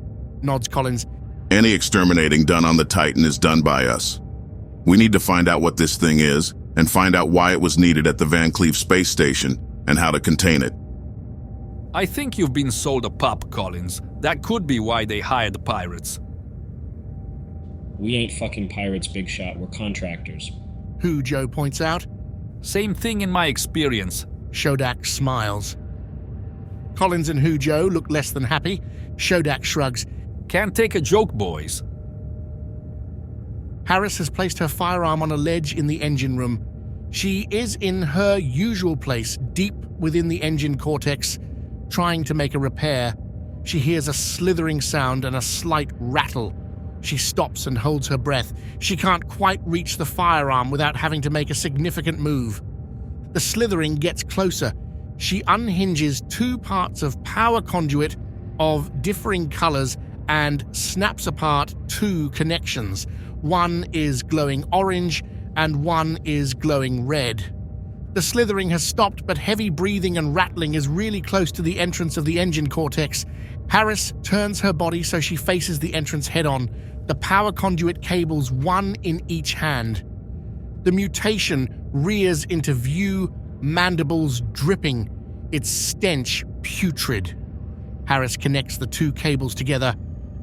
Nods Collins. Any exterminating done on the Titan is done by us. We need to find out what this thing is, and find out why it was needed at the Van Cleef space station, and how to contain it. I think you've been sold a pup, Collins. That could be why they hired pirates. We ain't fucking pirates, Big Shot. We're contractors. Hujo points out. Same thing in my experience. Shodak smiles. Collins and Hujo look less than happy. Shodak shrugs. Can't take a joke, boys. Harris has placed her firearm on a ledge in the engine room. She is in her usual place, deep within the engine cortex, trying to make a repair. She hears a slithering sound and a slight rattle. She stops and holds her breath. She can't quite reach the firearm without having to make a significant move. The slithering gets closer. She unhinges 2 parts of power conduit of differing colors and snaps apart 2 connections. One is glowing orange and one is glowing red. The slithering has stopped, but heavy breathing and rattling is really close to the entrance of the engine cortex. Harris turns her body so she faces the entrance head-on, the power conduit cables one in each hand. The mutation rears into view, mandibles dripping, its stench putrid. Harris connects the 2 cables together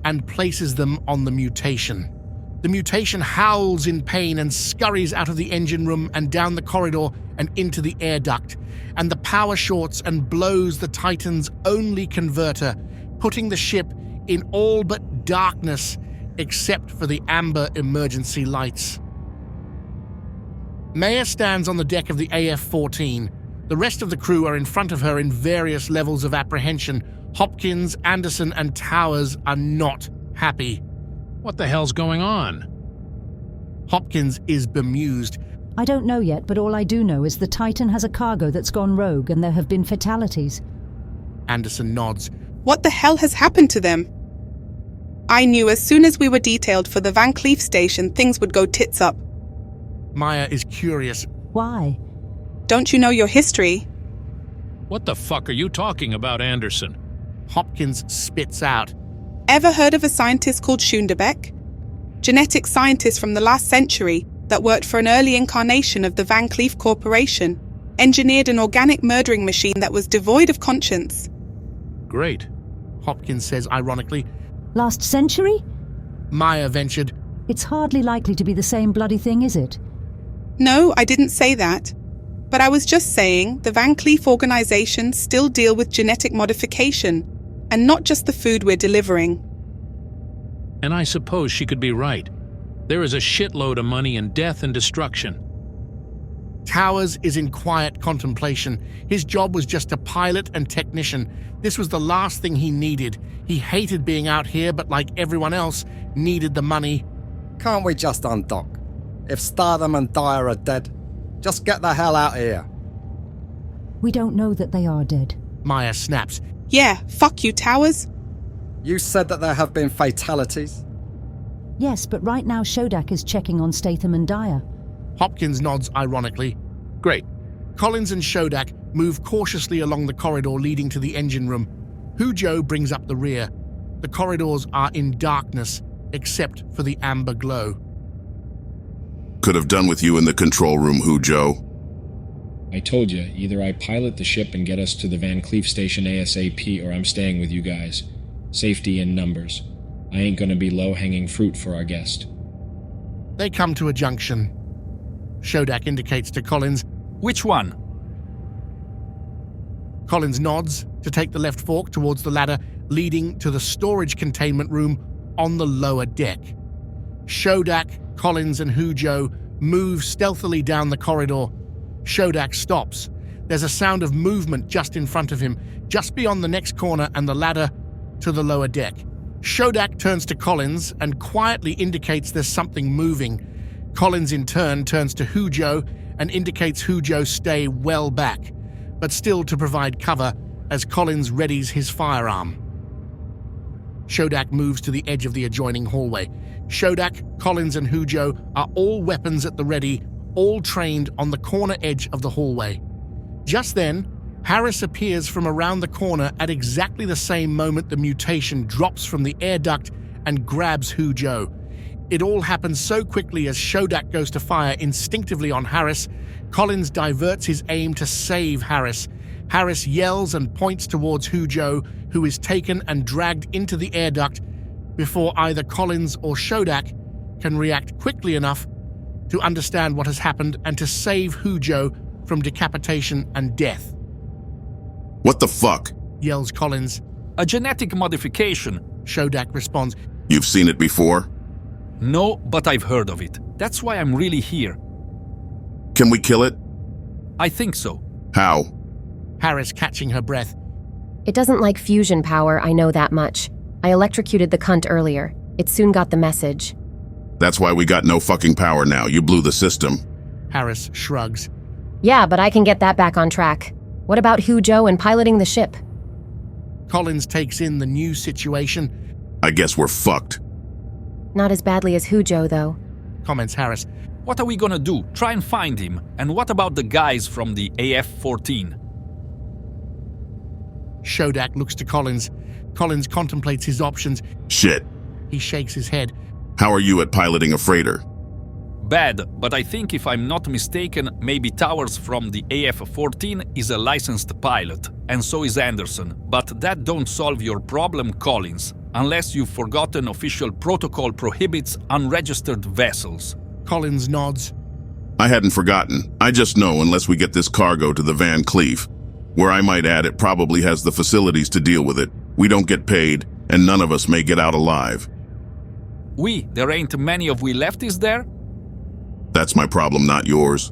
and places them on the mutation. The mutation howls in pain and scurries out of the engine room and down the corridor and into the air duct, and the power shorts and blows the Titan's only converter, putting the ship in all but darkness except for the amber emergency lights. Maya stands on the deck of the AF-14. The rest of the crew are in front of her in various levels of apprehension. Hopkins, Anderson, and Towers are not happy. What the hell's going on? Hopkins is bemused. I don't know yet, but all I do know is the Titan has a cargo that's gone rogue and there have been fatalities. Anderson nods. What the hell has happened to them? I knew as soon as we were detailed for the Van Cleef station, things would go tits up. Maya is curious. Why? Don't you know your history? What the fuck are you talking about, Anderson? Hopkins spits out. Ever heard of a scientist called Schoonderbeck? Genetic scientist from the last century that worked for an early incarnation of the Van Cleef Corporation, engineered an organic murdering machine that was devoid of conscience. Great, Hopkins says ironically. Last century? Maya ventured. It's hardly likely to be the same bloody thing, is it? No, I didn't say that. But I was just saying the Van Cleef organizations still deal with genetic modification, and not just the food we're delivering. And I suppose she could be right. There is a shitload of money in death and destruction. Towers is in quiet contemplation. His job was just a pilot and technician. This was the last thing he needed. He hated being out here, but like everyone else, needed the money. Can't we just undock? If Stardom and Dyer are dead, just get the hell out of here. We don't know that they are dead. Maya snaps. Yeah, fuck you, Towers. You said that there have been fatalities? Yes, but right now Shodak is checking on Statham and Dyer. Hopkins nods ironically. Great. Collins and Shodak move cautiously along the corridor leading to the engine room. Hujo brings up the rear. The corridors are in darkness, except for the amber glow. Could have done with you in the control room, Hujo. I told you, either I pilot the ship and get us to the Van Cleef station ASAP, or I'm staying with you guys. Safety in numbers. I ain't gonna be low-hanging fruit for our guest. They come to a junction. Shodak indicates to Collins. Which one? Collins nods to take the left fork towards the ladder leading to the storage containment room on the lower deck. Shodak, Collins, and Hujo move stealthily down the corridor. Shodak stops. There's a sound of movement just in front of him, just beyond the next corner and the ladder to the lower deck. Shodak turns to Collins and quietly indicates there's something moving. Collins in turn turns to Hujo and indicates Hujo stay well back, but still to provide cover as Collins readies his firearm. Shodak moves to the edge of the adjoining hallway. Shodak, Collins, and Hujo are all weapons at the ready, all trained on the corner edge of the hallway. Just then, Harris appears from around the corner at exactly the same moment the mutation drops from the air duct and grabs Hujo. It all happens so quickly as Shodak goes to fire instinctively on Harris. Collins diverts his aim to save Harris. Harris yells and points towards Hujo, who is taken and dragged into the air duct before either Collins or Shodak can react quickly enough to understand what has happened and to save Hujo from decapitation and death. What the fuck? Yells Collins. A genetic modification. Shodak responds. You've seen it before? No, but I've heard of it. That's why I'm really here. Can we kill it? I think so. How? Harris catching her breath. It doesn't like fusion power, I know that much. I electrocuted the cunt earlier. It soon got the message. That's why we got no fucking power now. You blew the system. Harris shrugs. Yeah, but I can get that back on track. What about Hujo and piloting the ship? Collins takes in the new situation. I guess we're fucked. Not as badly as Hujo, though. Comments Harris. What are we gonna do? Try and find him. And what about the guys from the AF-14? Shodak looks to Collins. Collins contemplates his options. Shit. He shakes his head. How are you at piloting a freighter? Bad, but I think if I'm not mistaken, maybe Towers from the AF-14 is a licensed pilot, and so is Anderson. But that don't solve your problem, Collins, unless you've forgotten official protocol prohibits unregistered vessels. Collins nods. I hadn't forgotten. I just know unless we get this cargo to the Van Cleef, where I might add it probably has the facilities to deal with it, we don't get paid, and none of us may get out alive. There ain't many of we lefties there? That's my problem, not yours.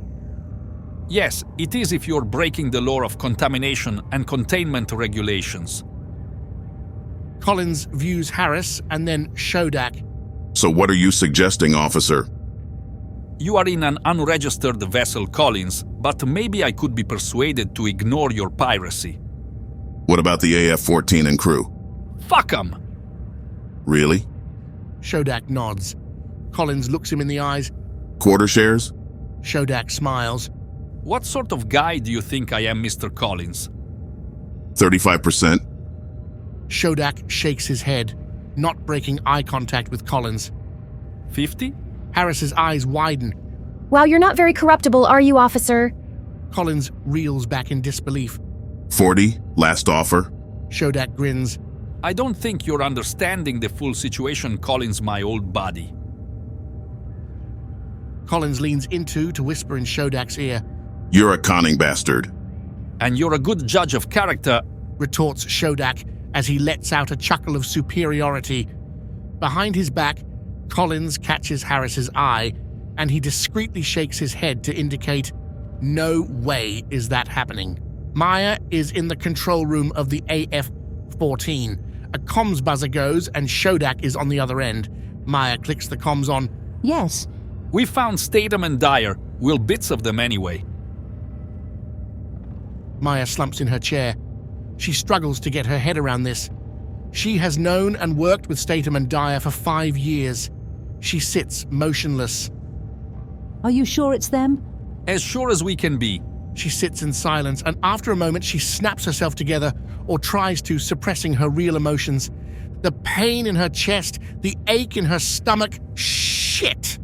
Yes, it is if you're breaking the law of contamination and containment regulations. Collins views Harris and then Shodak. So what are you suggesting, officer? You are in an unregistered vessel, Collins, but maybe I could be persuaded to ignore your piracy. What about the AF-14 and crew? Fuck 'em! Really? Shodak nods. Collins looks him in the eyes. Quarter shares? Shodak smiles. What sort of guy do you think I am, Mr. Collins? 35%. Shodak shakes his head, not breaking eye contact with Collins. 50? Harris's eyes widen. Wow, you're not very corruptible, are you, officer? Collins reels back in disbelief. 40, last offer. Shodak grins. I don't think you're understanding the full situation, Collins, my old buddy. Collins leans into to whisper in Shodak's ear. You're a conning bastard. And you're a good judge of character, retorts Shodak as he lets out a chuckle of superiority. Behind his back, Collins catches Harris's eye, and he discreetly shakes his head to indicate, no way is that happening. Maya is in the control room of the AF-14. A comms buzzer goes, and Shodak is on the other end. Maya clicks the comms on. Yes. We found Statham and Dyer. We'll bits of them anyway. Maya slumps in her chair. She struggles to get her head around this. She has known and worked with Statham and Dyer for 5 years. She sits motionless. Are you sure it's them? As sure as we can be. She sits in silence, and after a moment she snaps herself together, or tries to, suppressing her real emotions. The pain in her chest, the ache in her stomach. Shit!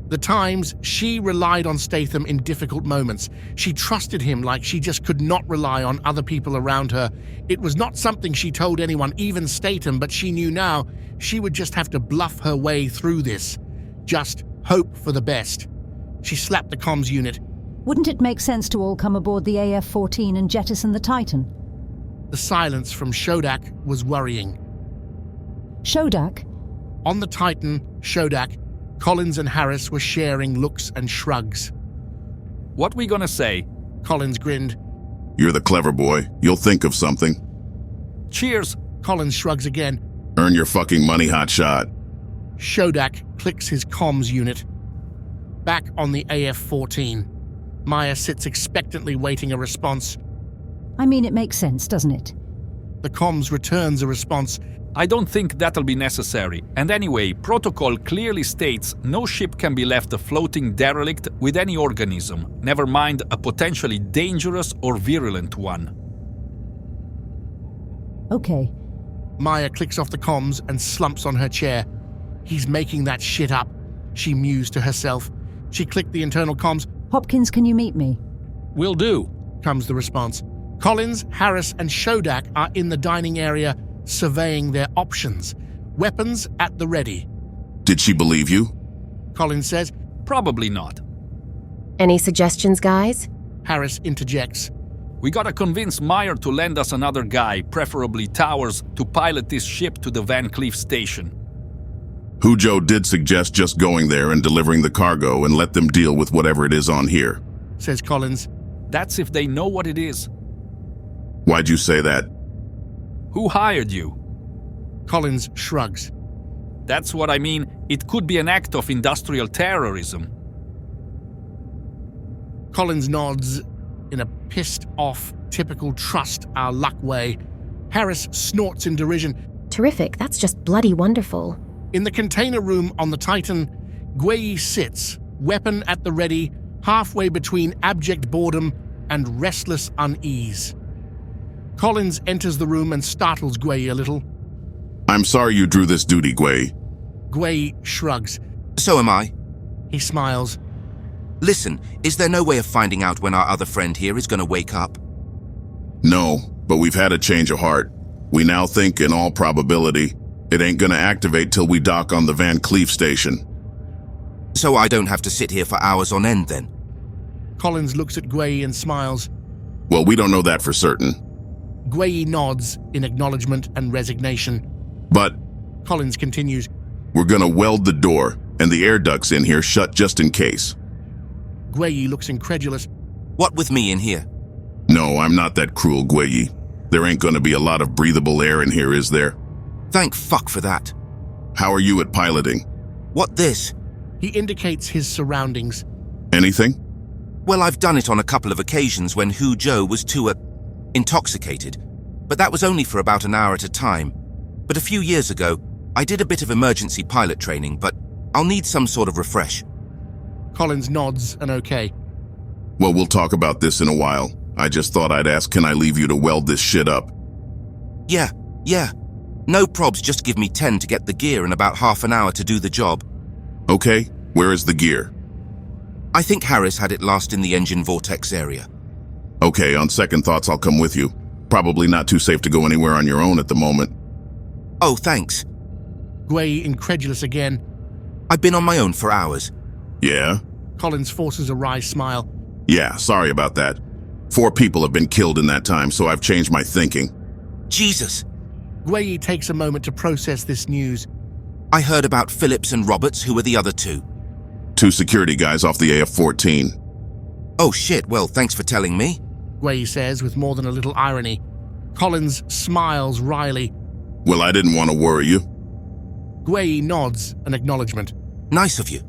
The times she relied on Statham in difficult moments. She trusted him like she just could not rely on other people around her. It was not something she told anyone, even Statham, but she knew now she would just have to bluff her way through this. Just hope for the best. She slapped the comms unit. Wouldn't it make sense to all come aboard the AF-14 and jettison the Titan? The silence from Shodak was worrying. Shodak? On the Titan, Shodak, Collins and Harris were sharing looks and shrugs. What we gonna say? Collins grinned. You're the clever boy. You'll think of something. Cheers. Collins shrugs again. Earn your fucking money, hotshot. Shodak clicks his comms unit. Back on the AF-14. Maya sits expectantly waiting a response. I mean, it makes sense, doesn't it? The comms returns a response. I don't think that'll be necessary. And anyway, protocol clearly states no ship can be left a floating derelict with any organism, never mind a potentially dangerous or virulent one. Okay. Maya clicks off the comms and slumps on her chair. He's making that shit up, she mused to herself. She clicked the internal comms. Hopkins, can you meet me? Will do, comes the response. Collins, Harris, and Shodak are in the dining area, surveying their options. Weapons at the ready. Did she believe you? Collins says. Probably not. Any suggestions, guys? Harris interjects. We gotta convince Meyer to lend us another guy, preferably Towers, to pilot this ship to the Van Cleef station. Hujo did suggest just going there and delivering the cargo and let them deal with whatever it is on here, says Collins. That's if they know what it is. Why'd you say that? Who hired you? Collins shrugs. That's what I mean. It could be an act of industrial terrorism. Collins nods in a pissed-off, typical trust our luck way. Harris snorts in derision. Terrific. That's just bloody wonderful. In the container room on the Titan, Gwei sits, weapon at the ready, halfway between abject boredom and restless unease. Collins enters the room and startles Gwei a little. I'm sorry you drew this duty, Gwei. Gwei shrugs. So am I. He smiles. Listen, is there no way of finding out when our other friend here is going to wake up? No, but we've had a change of heart. We now think, in all probability, it ain't gonna activate till we dock on the Van Cleef station. So I don't have to sit here for hours on end, then? Collins looks at Gwei and smiles. Well, we don't know that for certain. Gwei nods in acknowledgement and resignation. But, Collins continues, we're gonna weld the door and the air ducts in here shut just in case. Gwei looks incredulous. What with me in here? No, I'm not that cruel, Gwei. There ain't gonna be a lot of breathable air in here, is there? Thank fuck for that. How are you at piloting? What this? He indicates his surroundings. Anything? Well, I've done it on a couple of occasions when Hujo was too, intoxicated. But that was only for about an hour at a time. But a few years ago, I did a bit of emergency pilot training, but I'll need some sort of refresh. Collins nods an okay. Well, we'll talk about this in a while. I just thought I'd ask, can I leave you to weld this shit up? Yeah. No probs, just give me 10 to get the gear and about half an hour to do the job. Okay, where is the gear? I think Harris had it last in the engine vortex area. Okay, on second thoughts, I'll come with you. Probably not too safe to go anywhere on your own at the moment. Oh, thanks. Gwei incredulous again. I've been on my own for hours. Yeah? Collins forces a wry smile. Yeah, sorry about that. 4 people have been killed in that time, so I've changed my thinking. Jesus! Gwei takes a moment to process this news. I heard about Phillips and Roberts. Who were the other 2? 2 security guys off the AF-14. Oh shit, well, thanks for telling me. Gwei says with more than a little irony. Collins smiles wryly. Well, I didn't want to worry you. Gwei nods an acknowledgement. Nice of you.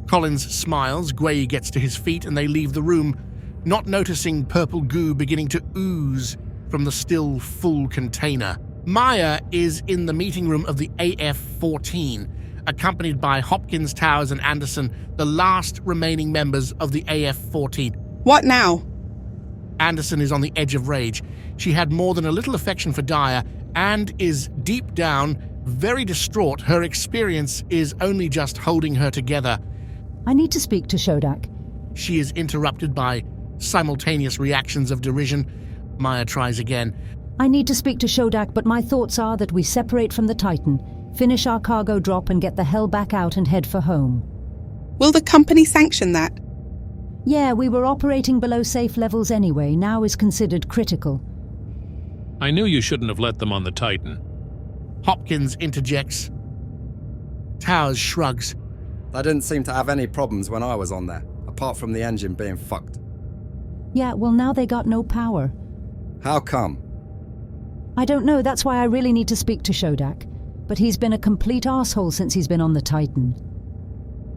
Collins smiles, Gwei gets to his feet and they leave the room, not noticing purple goo beginning to ooze from the still full container. Maya is in the meeting room of the AF-14, accompanied by Hopkins, Towers and Anderson, the last remaining members of the AF-14. What now? Anderson is on the edge of rage. She had more than a little affection for Dyer and is deep down very distraught. Her experience is only just holding her together. I need to speak to Shodak. She is interrupted by simultaneous reactions of derision. Maya tries again. I need to speak to Shodak, but my thoughts are that we separate from the Titan, finish our cargo drop and get the hell back out and head for home. Will the company sanction that? Yeah, we were operating below safe levels anyway. Now is considered critical. I knew you shouldn't have let them on the Titan. Hopkins interjects. Towers shrugs. They didn't seem to have any problems when I was on there, apart from the engine being fucked. Yeah, well now they got no power. How come? I don't know, that's why I really need to speak to Shodak. But he's been a complete arsehole since he's been on the Titan.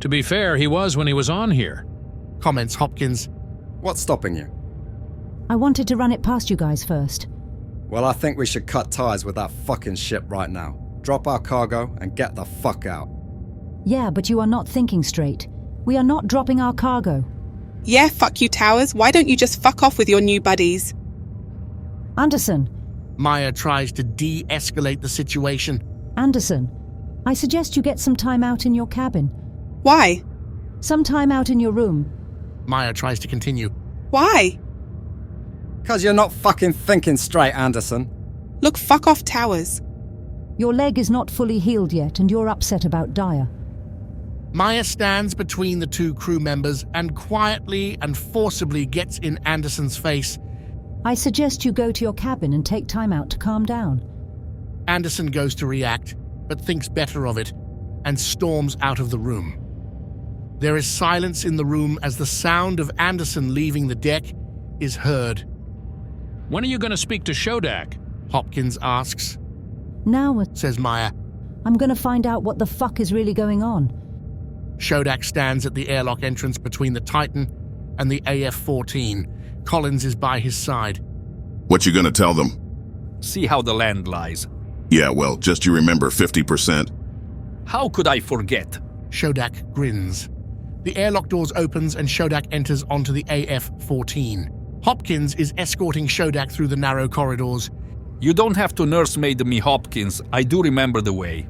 To be fair, he was when he was on here, comments Hopkins. What's stopping you? I wanted to run it past you guys first. Well, I think we should cut ties with that fucking ship right now. Drop our cargo and get the fuck out. Yeah, but you are not thinking straight. We are not dropping our cargo. Yeah, fuck you, Towers. Why don't you just fuck off with your new buddies? Anderson. Maya tries to de-escalate the situation. Anderson, I suggest you get some time out in your cabin. Why? Some time out in your room. Maya tries to continue. Why? 'Cause you're not fucking thinking straight, Anderson. Look, fuck off, Towers. Your leg is not fully healed yet and you're upset about Dyer. Maya stands between the 2 crew members and quietly and forcibly gets in Anderson's face. I suggest you go to your cabin and take time out to calm down. Anderson goes to react, but thinks better of it, and storms out of the room. There is silence in the room as the sound of Anderson leaving the deck is heard. When are you going to speak to Shodak? Hopkins asks. Now, says Maya. I'm going to find out what the fuck is really going on. Shodak stands at the airlock entrance between the Titan and the AF-14. Collins is by his side. What you gonna tell them? See how the land lies. Yeah, well, just you remember 50%. How could I forget? Shodak grins. The airlock doors opens and Shodak enters onto the AF-14. Hopkins is escorting Shodak through the narrow corridors. You don't have to nursemaid me, Hopkins. I do remember the way.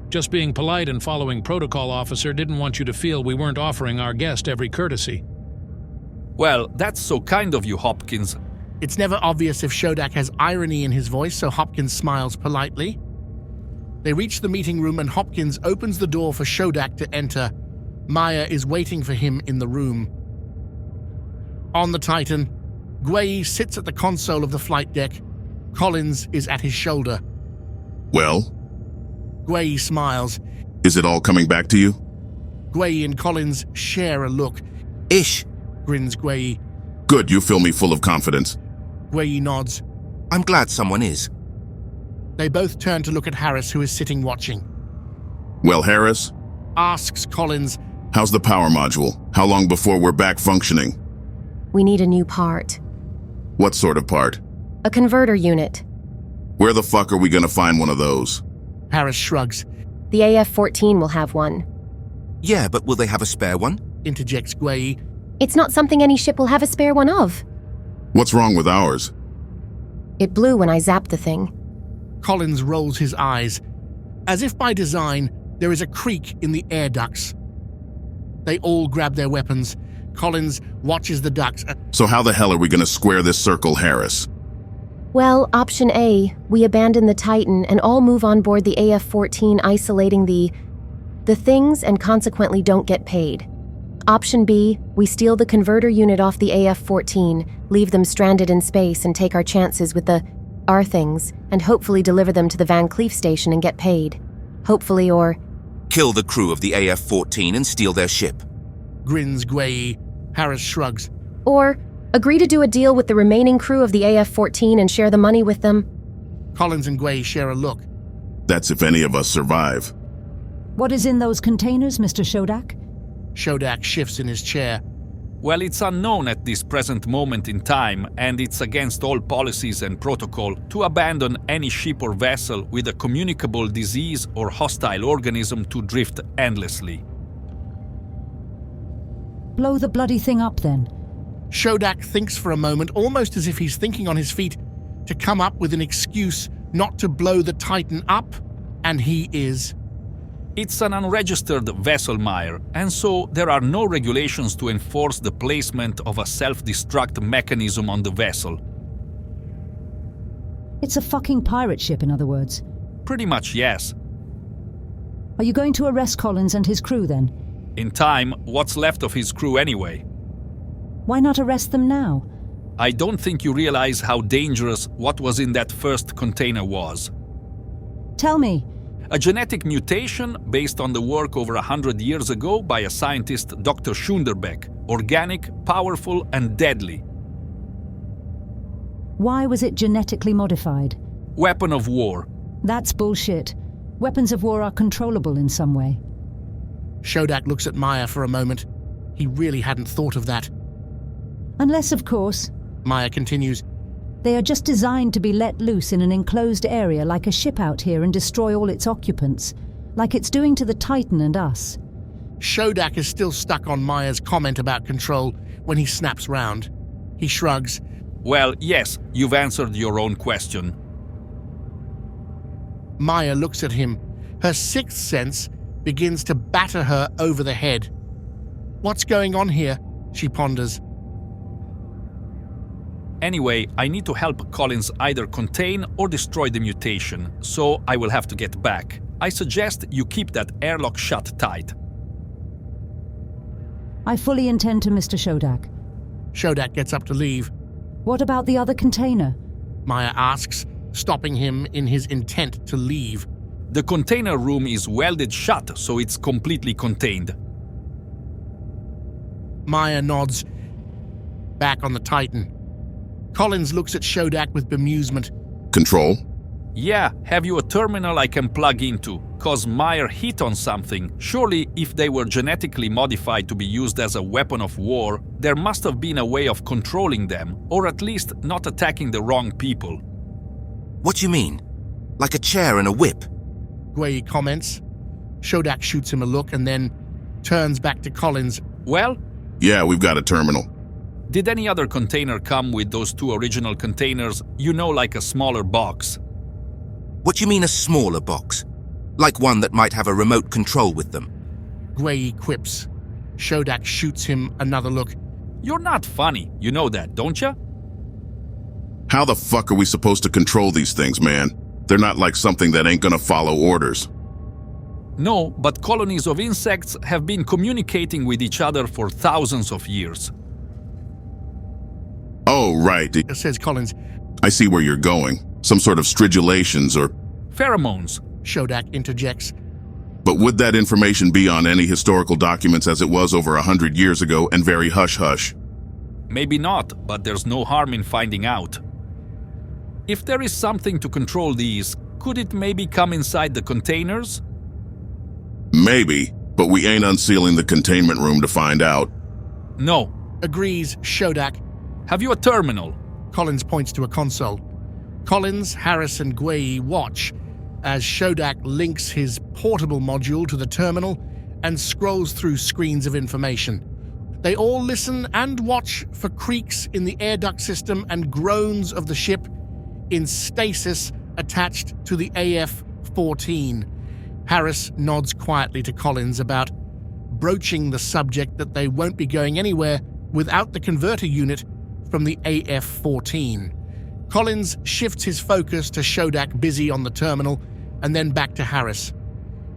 Just being polite and following protocol, officer, didn't want you to feel we weren't offering our guest every courtesy. Well, that's so kind of you, Hopkins. It's never obvious if Shodak has irony in his voice, so Hopkins smiles politely. They reach the meeting room and Hopkins opens the door for Shodak to enter. Maya is waiting for him in the room. On the Titan, Gwei sits at the console of the flight deck. Collins is at his shoulder. Well? Gwei smiles. Is it all coming back to you? Gwei and Collins share a look. Ish, grins Gwei. Good, you fill me full of confidence. Gwei nods. I'm glad someone is. They both turn to look at Harris, who is sitting watching. Well, Harris? Asks Collins. How's the power module? How long before we're back functioning? We need a new part. What sort of part? A converter unit. Where the fuck are we gonna find one of those? Harris shrugs. The AF-14 will have one. Yeah, but will they have a spare one? Interjects Gwei. It's not something any ship will have a spare one of. What's wrong with ours? It blew when I zapped the thing. Collins rolls his eyes. As if by design, there is a creak in the air ducts. They all grab their weapons. Collins watches the ducts. So how the hell are we gonna square this circle, Harris? Well, option A, we abandon the Titan and all move on board the AF-14, isolating the the things and consequently don't get paid. Option B, we steal the converter unit off the AF-14, leave them stranded in space and take our chances with our things, and hopefully deliver them to the Van Cleef station and get paid. Hopefully, or... Kill the crew of the AF-14 and steal their ship. Grins Gwei. Harris shrugs. Or agree to do a deal with the remaining crew of the AF-14 and share the money with them. Collins and Gwei share a look. That's if any of us survive. What is in those containers, Mr. Shodak? Shodak shifts in his chair. Well, it's unknown at this present moment in time, and it's against all policies and protocol to abandon any ship or vessel with a communicable disease or hostile organism to drift endlessly. Blow the bloody thing up, then. Shodak thinks for a moment, almost as if he's thinking on his feet, to come up with an excuse not to blow the Titan up, and he is. It's an unregistered vessel, Meyer, and so there are no regulations to enforce the placement of a self-destruct mechanism on the vessel. It's a fucking pirate ship, in other words. Pretty much, yes. Are you going to arrest Collins and his crew, then? In time, what's left of his crew anyway? Why not arrest them now? I don't think you realize how dangerous what was in that first container was. Tell me. A genetic mutation based on the work over 100 years ago by a scientist, Dr. Schoonderbeck. Organic, powerful, and deadly. Why was it genetically modified? Weapon of war. That's bullshit. Weapons of war are controllable in some way. Shodak looks at Maya for a moment. He really hadn't thought of that. Unless, of course, Maya continues, they are just designed to be let loose in an enclosed area like a ship out here and destroy all its occupants, like it's doing to the Titan and us. Shodak is still stuck on Maya's comment about control when he snaps round. He shrugs. Well, yes, you've answered your own question. Maya looks at him. Her sixth sense begins to batter her over the head. What's going on here? She ponders. Anyway, I need to help Collins either contain or destroy the mutation, so I will have to get back. I suggest you keep that airlock shut tight. I fully intend to, Mr. Shodak. Shodak gets up to leave. What about the other container? Maya asks, stopping him in his intent to leave. The container room is welded shut, so it's completely contained. Maya nods. Back on the Titan. Collins looks at Shodak with bemusement. Control? Yeah, have you a terminal I can plug into? Cause Meyer hit on something. Surely, if they were genetically modified to be used as a weapon of war, there must have been a way of controlling them, or at least not attacking the wrong people. What do you mean? Like a chair and a whip? Gwei comments. Shodak shoots him a look and then turns back to Collins. Well? Yeah, we've got a terminal. Did any other container come with those two original containers? You know, like a smaller box. What do you mean a smaller box? Like one that might have a remote control with them? Gwei quips. Shodak shoots him another look. You're not funny. You know that, don't you? How the fuck are we supposed to control these things, man? They're not like something that ain't gonna follow orders. No, but colonies of insects have been communicating with each other for thousands of years. Oh, right, says Collins. I see where you're going. Some sort of stridulations or... Pheromones, Shodak interjects. But would that information be on any historical documents as it was over 100 years ago and very hush-hush? Maybe not, but there's no harm in finding out. If there is something to control these, could it maybe come inside the containers? Maybe, but we ain't unsealing the containment room to find out. No. Agrees Shodak. Have you a terminal? Collins points to a console. Collins, Harris, and Gwei watch as Shodak links his portable module to the terminal and scrolls through screens of information. They all listen and watch for creaks in the air duct system and groans of the ship in stasis attached to the AF-14. Harris nods quietly to Collins about broaching the subject that they won't be going anywhere without the converter unit from the AF-14. Collins shifts his focus to Shodak busy on the terminal and then back to Harris.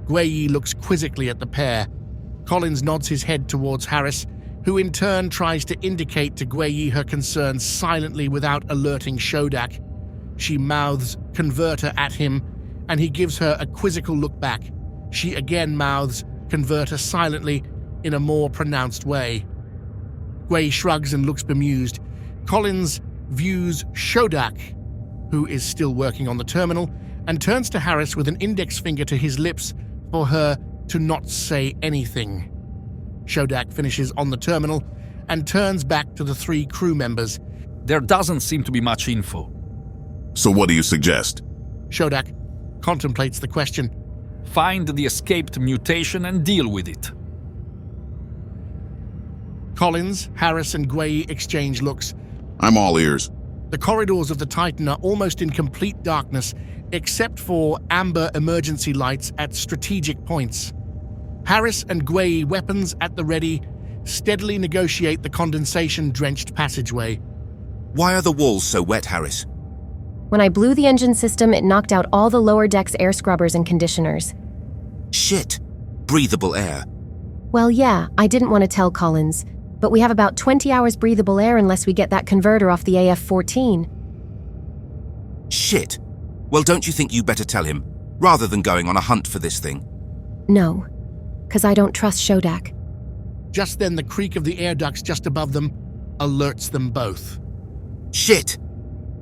Gueyi looks quizzically at the pair. Collins nods his head towards Harris, who in turn tries to indicate to Gueyi her concerns silently without alerting Shodak. She mouths "converter" at him, and he gives her a quizzical look back. She again mouths "converter" silently in a more pronounced way. Gueyi shrugs and looks bemused. Collins views Shodak, who is still working on the terminal, and turns to Harris with an index finger to his lips for her to not say anything. Shodak finishes on the terminal and turns back to the 3 crew members. There doesn't seem to be much info. So what do you suggest? Shodak contemplates the question. Find the escaped mutation and deal with it. Collins, Harris, and Gueyi exchange looks. I'm all ears. The corridors of the Titan are almost in complete darkness, except for amber emergency lights at strategic points. Harris and Gueyi, weapons at the ready, steadily negotiate the condensation-drenched passageway. Why are the walls so wet, Harris? When I blew the engine system, it knocked out all the lower deck's air scrubbers and conditioners. Shit. Breathable air. Well, yeah, I didn't want to tell Collins, but we have about 20 hours breathable air unless we get that converter off the AF-14. Shit. Well, don't you think you better tell him, rather than going on a hunt for this thing? No, because I don't trust Shodak. Just then, the creak of the air ducts just above them alerts them both. Shit!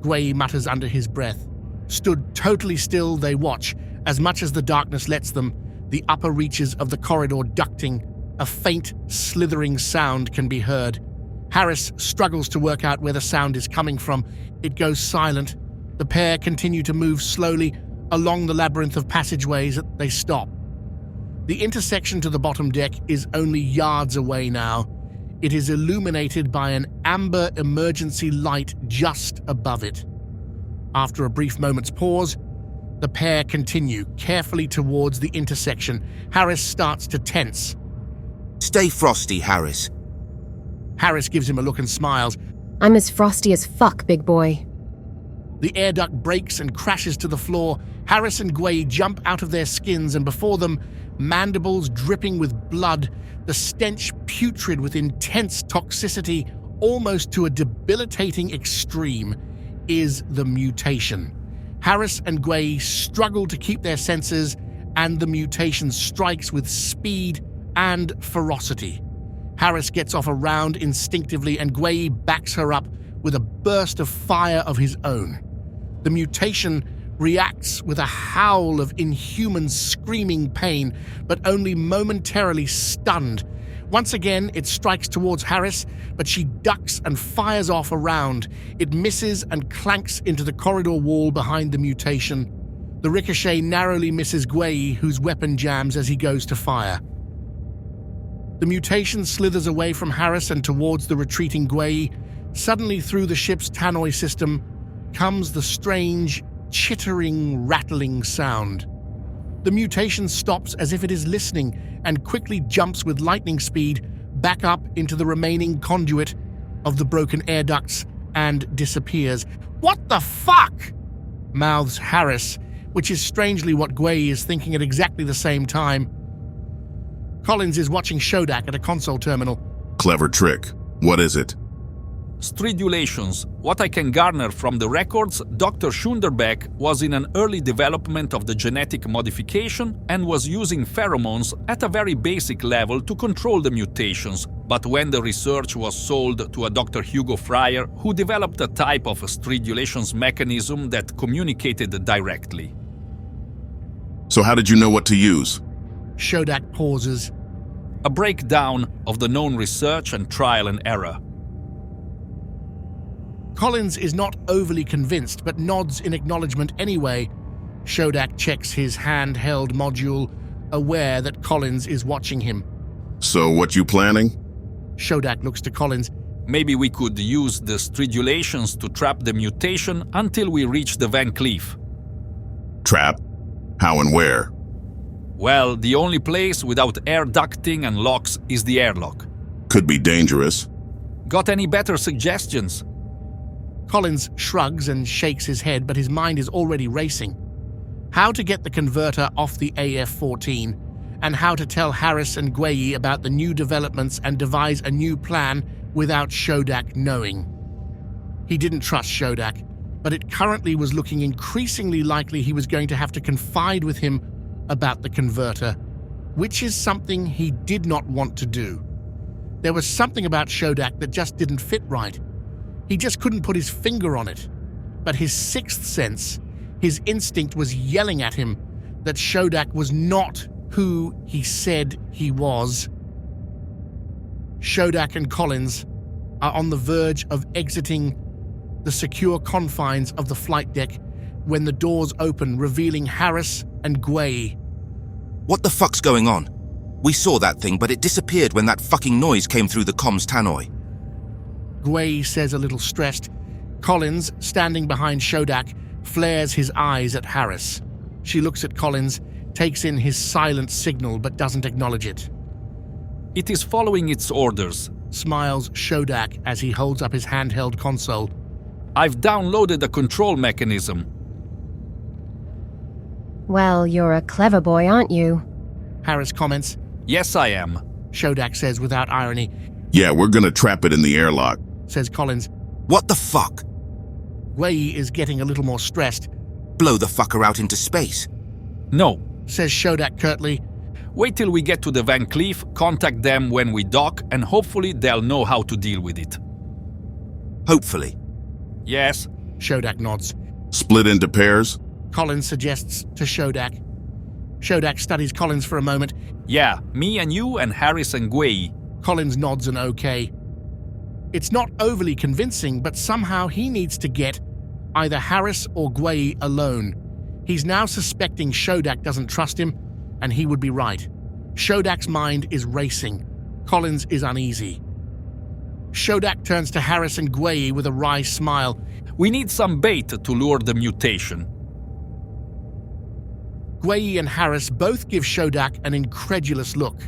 Gueyi mutters under his breath. Stood totally still, they watch, as much as the darkness lets them, the upper reaches of the corridor ducting. A faint, slithering sound can be heard. Harris struggles to work out where the sound is coming from. It goes silent. The pair continue to move slowly along the labyrinth of passageways. They stop. The intersection to the bottom deck is only yards away now. It is illuminated by an amber emergency light just above it. After a brief moment's pause, the pair continue carefully towards the intersection. Harris starts to tense. Stay frosty, Harris. Harris gives him a look and smiles. I'm as frosty as fuck, big boy. The air duct breaks and crashes to the floor. Harris and Gueyi jump out of their skins, and before them, mandibles dripping with blood, the stench putrid with intense toxicity, almost to a debilitating extreme, is the mutation. Harris and Gueyi struggle to keep their senses, and the mutation strikes with speed and ferocity. Harris gets off a round instinctively, and Gueyi backs her up with a burst of fire of his own. The mutation reacts with a howl of inhuman screaming pain, but only momentarily stunned. Once again, it strikes towards Harris, but she ducks and fires off a round. It misses and clanks into the corridor wall behind the mutation. The ricochet narrowly misses Gueyi, whose weapon jams as he goes to fire. The mutation slithers away from Harris and towards the retreating Gueyi. Suddenly, through the ship's tannoy system, comes the strange, chittering, rattling sound. The mutation stops as if it is listening and quickly jumps with lightning speed back up into the remaining conduit of the broken air ducts and disappears. "What the fuck?" mouths Harris, which is strangely what Gueyi is thinking at exactly the same time. Collins is watching Shodak at a console terminal. Clever trick. What is it? Stridulations. What I can garner from the records, Dr. Schoonderbeck was in an early development of the genetic modification and was using pheromones at a very basic level to control the mutations, but when the research was sold to a Dr. Hugo Fryer, who developed a type of stridulations mechanism that communicated directly. So how did you know what to use? Shodak pauses. A breakdown of the known research and trial and error. Collins is not overly convinced, but nods in acknowledgement anyway. Shodak checks his handheld module, aware that Collins is watching him. So what you planning? Shodak looks to Collins. Maybe we could use the stridulations to trap the mutation until we reach the Van Cleef. Trap? How and where? Well, the only place without air ducting and locks is the airlock. Could be dangerous. Got any better suggestions? Collins shrugs and shakes his head, but his mind is already racing. how to get the converter off the AF-14, and how to tell Harris and Guei about the new developments and devise a new plan without Shodak knowing. He didn't trust Shodak, but it currently was looking increasingly likely he was going to have to confide with him about the converter, which is something he did not want to do. There was something about Shodak that just didn't fit right. He just couldn't put his finger on it. But his sixth sense, his instinct was yelling at him that Shodak was not who he said he was. Shodak and Collins are on the verge of exiting the secure confines of the flight deck when the doors open, revealing Harris and Guei. What the fuck's going on? We saw that thing, but it disappeared when that fucking noise came through the comms tannoy. Guei says a little stressed. Collins, standing behind Shodak, flares his eyes at Harris. She looks at Collins, takes in his silent signal but doesn't acknowledge it. It is following its orders, smiles Shodak as he holds up his handheld console. I've downloaded a control mechanism. Well, you're a clever boy, aren't you? Harris comments. Yes, I am. Shodak says without irony. Yeah, we're gonna trap it in the airlock, says Collins. What the fuck? Guei is getting a little more stressed. Blow the fucker out into space. No, says Shodak curtly. Wait till we get to the Van Cleef, contact them when we dock, and hopefully they'll know how to deal with it. Hopefully. Yes. Shodak nods. Split into pairs? Collins suggests to Shodak. Shodak studies Collins for a moment. Yeah, me and you and Harris and Guei. Collins nods an okay. It's not overly convincing, but somehow he needs to get either Harris or Guei alone. He's now suspecting Shodak doesn't trust him, and he would be right. Shodak's mind is racing. Collins is uneasy. Shodak turns to Harris and Guei with a wry smile. We need some bait to lure the mutation. Guei and Harris both give Shodak an incredulous look.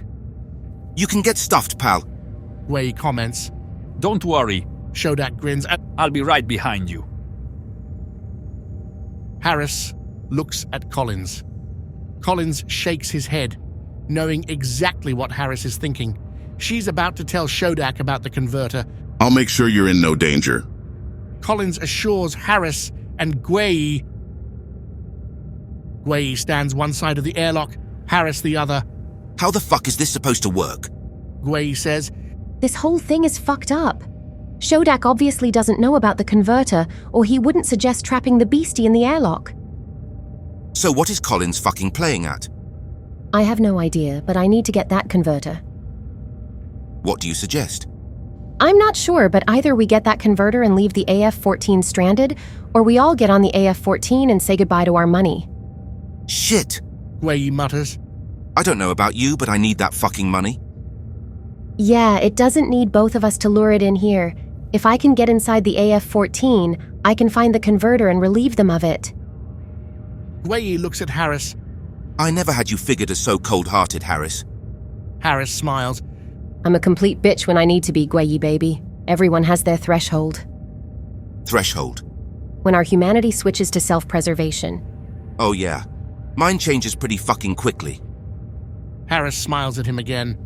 You can get stuffed, pal. Guei comments. Don't worry. Shodak grins. I'll be right behind you. Harris looks at Collins. Collins shakes his head, knowing exactly what Harris is thinking. She's about to tell Shodak about the converter. I'll make sure you're in no danger. Collins assures Harris and Guei. Guei stands one side of the airlock, Harris the other. How the fuck is this supposed to work? Guei says. This whole thing is fucked up. Shodak obviously doesn't know about the converter, or he wouldn't suggest trapping the beastie in the airlock. So what is Collins fucking playing at? I have no idea, but I need to get that converter. What do you suggest? I'm not sure, but either we get that converter and leave the AF-14 stranded, or we all get on the AF-14 and say goodbye to our money. Shit! Guei mutters. I don't know about you, but I need that fucking money. Yeah, it doesn't need both of us to lure it in here. If I can get inside the AF-14, I can find the converter and relieve them of it. Guei looks at Harris. I never had you figured as so cold-hearted, Harris. Harris smiles. I'm a complete bitch when I need to be, Guei baby. Everyone has their threshold. Threshold? When our humanity switches to self-preservation. Oh yeah. Mine changes pretty fucking quickly. Harris smiles at him again.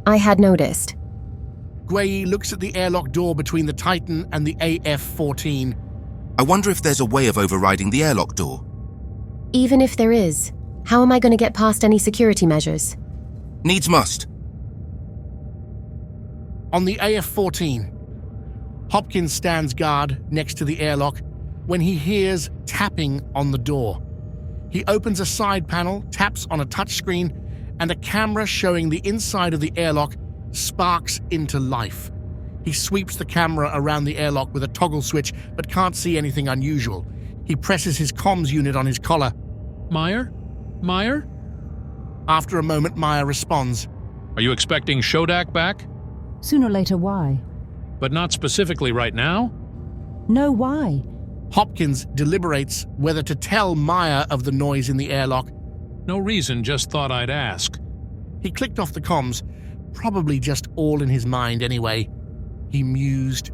I had noticed. Guei looks at the airlock door between the Titan and the AF-14. I wonder if there's a way of overriding the airlock door. Even if there is, how am I going to get past any security measures? Needs must. On the AF-14, Hopkins stands guard next to the airlock when he hears tapping on the door. He opens a side panel, taps on a touchscreen, and a camera showing the inside of the airlock sparks into life. He sweeps the camera around the airlock with a toggle switch, but can't see anything unusual. He presses his comms unit on his collar. Meyer? Meyer? After a moment, Meyer responds. Are you expecting Shodak back? Sooner or later, why? But not specifically right now? No, why? Hopkins deliberates whether to tell Meyer of the noise in the airlock. No reason, just thought I'd ask. He clicked off the comms, probably just all in his mind anyway. He mused.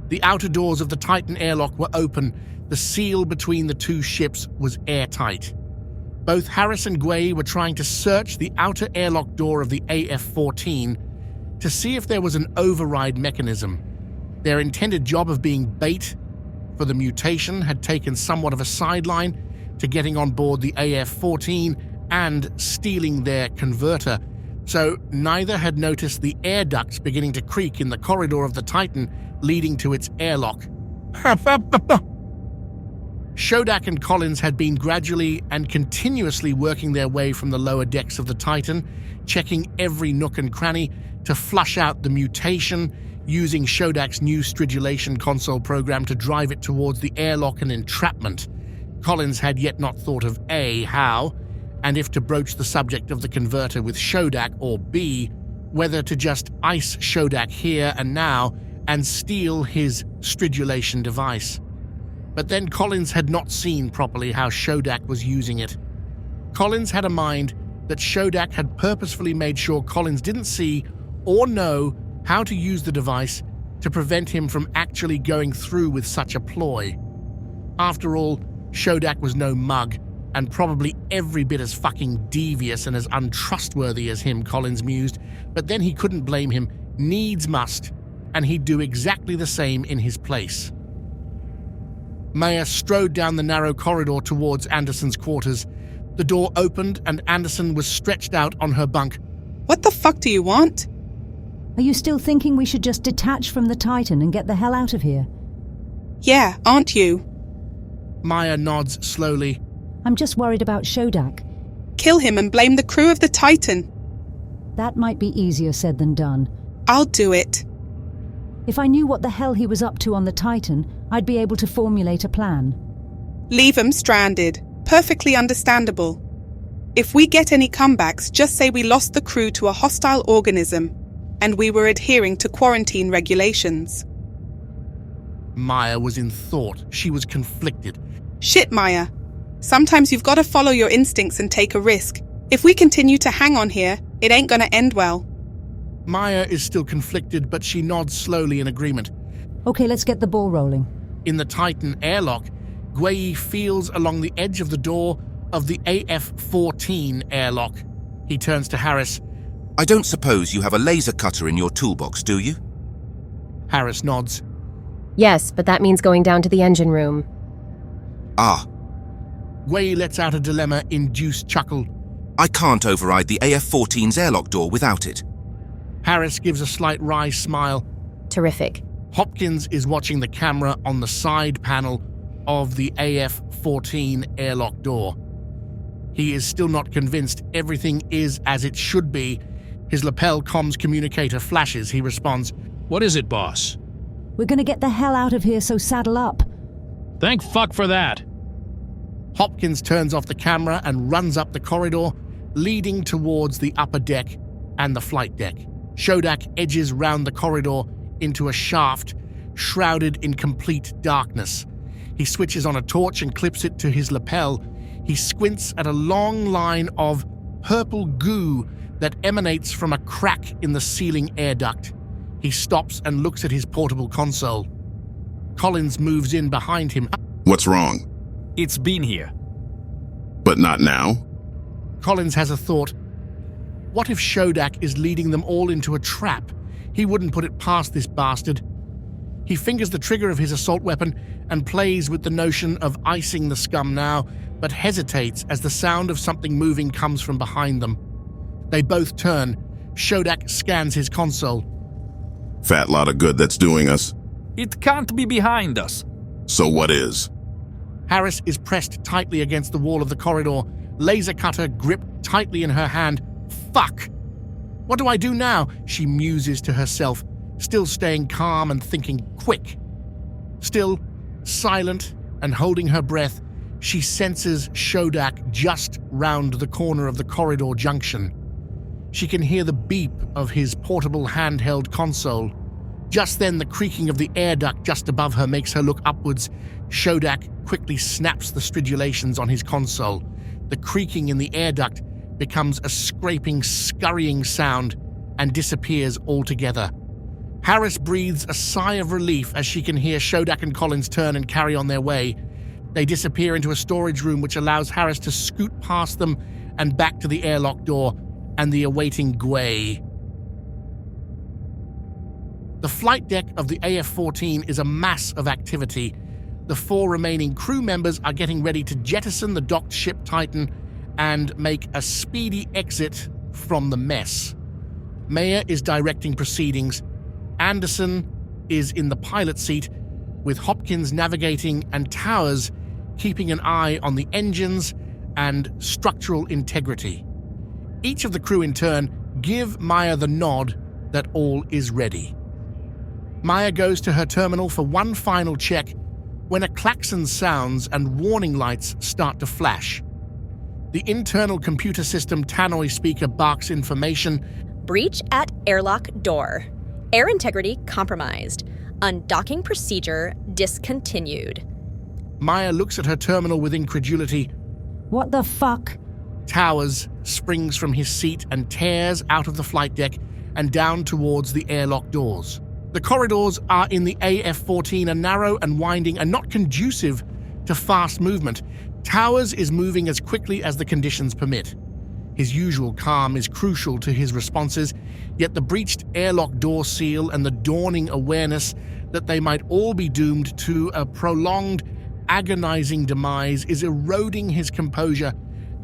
The outer doors of the Titan airlock were open. The seal between the two ships was airtight. Both Harris and Gwei were trying to search the outer airlock door of the AF-14 to see if there was an override mechanism. Their intended job of being bait for the mutation had taken somewhat of a sideline to getting on board the AF-14 and stealing their converter, so neither had noticed the air ducts beginning to creak in the corridor of the Titan leading to its airlock. Schoonderbeck and Collins had been gradually and continuously working their way from the lower decks of the Titan, checking every nook and cranny to flush out the mutation, using Schoonderbeck's new stridulation console program to drive it towards the airlock and entrapment. Collins had yet not thought of A, how, and if to broach the subject of the converter with Schoonderbeck, or B, whether to just ice Schoonderbeck here and now and steal his stridulation device. But then Collins had not seen properly how Schoonderbeck was using it. Collins had a mind that Schoonderbeck had purposefully made sure Collins didn't see or know how to use the device to prevent him from actually going through with such a ploy. After all, Schoonderbeck was no mug, and probably every bit as fucking devious and as untrustworthy as him, Collins mused, but then he couldn't blame him. Needs must, and he'd do exactly the same in his place. Maya strode down the narrow corridor towards Anderson's quarters. The door opened and Anderson was stretched out on her bunk. What the fuck do you want? Are you still thinking we should just detach from the Titan and get the hell out of here? Yeah, aren't you? Maya nods slowly. I'm just worried about Schoonderbeck. Kill him and blame the crew of the Titan. That might be easier said than done. I'll do it. If I knew what the hell he was up to on the Titan, I'd be able to formulate a plan. Leave him stranded. Perfectly understandable. If we get any comebacks, just say we lost the crew to a hostile organism and we were adhering to quarantine regulations. Maya was in thought. She was conflicted. Shit, Maya. Sometimes you've got to follow your instincts and take a risk. If we continue to hang on here, it ain't gonna end well. Maya is still conflicted, but she nods slowly in agreement. Okay, let's get the ball rolling. In the Titan airlock, Gwei feels along the edge of the door of the AF-14 airlock. He turns to Harris. I don't suppose you have a laser cutter in your toolbox, do you? Harris nods. Yes, but that means going down to the engine room. Ah. Gwei lets out a dilemma-induced chuckle. I can't override the AF-14's airlock door without it. Harris gives a slight wry smile. Terrific. Hopkins is watching the camera on the side panel of the AF-14 airlock door. He is still not convinced everything is as it should be. His lapel comms communicator flashes. He responds, What is it, boss? We're gonna get the hell out of here, so saddle up. Thank fuck for that. Hopkins turns off the camera and runs up the corridor, leading towards the upper deck and the flight deck. Schoonderbeck edges round the corridor into a shaft shrouded in complete darkness. He switches on a torch and clips it to his lapel. He squints at a long line of purple goo that emanates from a crack in the ceiling air duct. He stops and looks at his portable console. Collins moves in behind him. What's wrong? It's been here. But not now? Collins has a thought. What if Schoonderbeck is leading them all into a trap? He wouldn't put it past this bastard. He fingers the trigger of his assault weapon and plays with the notion of icing the scum now, but hesitates as the sound of something moving comes from behind them. They both turn. Schoonderbeck scans his console. Fat lot of good that's doing us. It can't be behind us. So what is? Harris is pressed tightly against the wall of the corridor, laser cutter gripped tightly in her hand. Fuck! What do I do now? She muses to herself, still staying calm and thinking quick. Still, silent and holding her breath, she senses Schoonderbeck just round the corner of the corridor junction. She can hear the beep of his portable handheld console. Just then, the creaking of the air duct just above her makes her look upwards. Schoonderbeck quickly snaps the stridulations on his console. The creaking in the air duct becomes a scraping, scurrying sound and disappears altogether. Harris breathes a sigh of relief as she can hear Schoonderbeck and Collins turn and carry on their way. They disappear into a storage room which allows Harris to scoot past them and back to the airlock door and the awaiting Gwei. The flight deck of the AF-14 is a mass of activity. The 4 remaining crew members are getting ready to jettison the docked ship Titan and make a speedy exit from the mess. Mayer is directing proceedings. Anderson is in the pilot seat, with Hopkins navigating and Towers keeping an eye on the engines and structural integrity. Each of the crew in turn give Maya the nod that all is ready. Maya goes to her terminal for one final check when a klaxon sounds and warning lights start to flash. The internal computer system tannoy speaker barks information. Breach at airlock door. Air integrity compromised. Undocking procedure discontinued. Maya looks at her terminal with incredulity. What the fuck? Towers springs from his seat and tears out of the flight deck and down towards the airlock doors. The corridors are in the AF-14 are narrow and winding and not conducive to fast movement. Towers is moving as quickly as the conditions permit. His usual calm is crucial to his responses, yet the breached airlock door seal and the dawning awareness that they might all be doomed to a prolonged, agonizing demise is eroding his composure,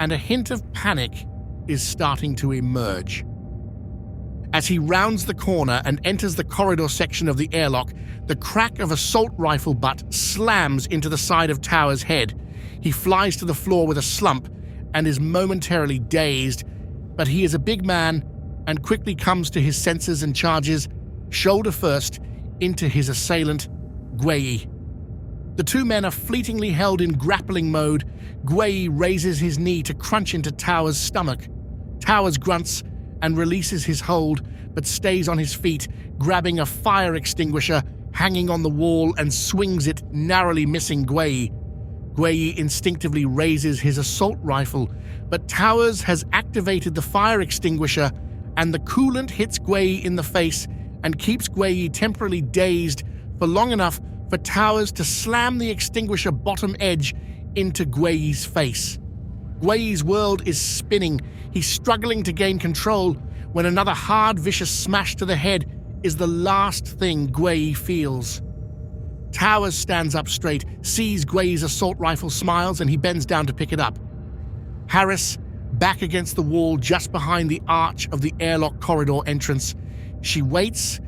and a hint of panic is starting to emerge. As he rounds the corner and enters the corridor section of the airlock, the crack of assault rifle butt slams into the side of Towers' head. He flies to the floor with a slump and is momentarily dazed, but he is a big man and quickly comes to his senses and charges, shoulder first, into his assailant, Gwei. The 2 men are fleetingly held in grappling mode. Gwei raises his knee to crunch into Towers' stomach. Towers grunts and releases his hold, but stays on his feet, grabbing a fire extinguisher hanging on the wall and swings it, narrowly missing Gwei. Gwei instinctively raises his assault rifle, but Towers has activated the fire extinguisher, and the coolant hits Gwei in the face and keeps Gwei temporarily dazed for long enough for Towers to slam the extinguisher bottom edge into Gwei's face. Gwei's world is spinning. He's struggling to gain control when another hard, vicious smash to the head is the last thing Gwei feels. Towers stands up straight, sees Gwei's assault rifle, smiles, and he bends down to pick it up. Harris, back against the wall just behind the arch of the airlock corridor entrance, she waits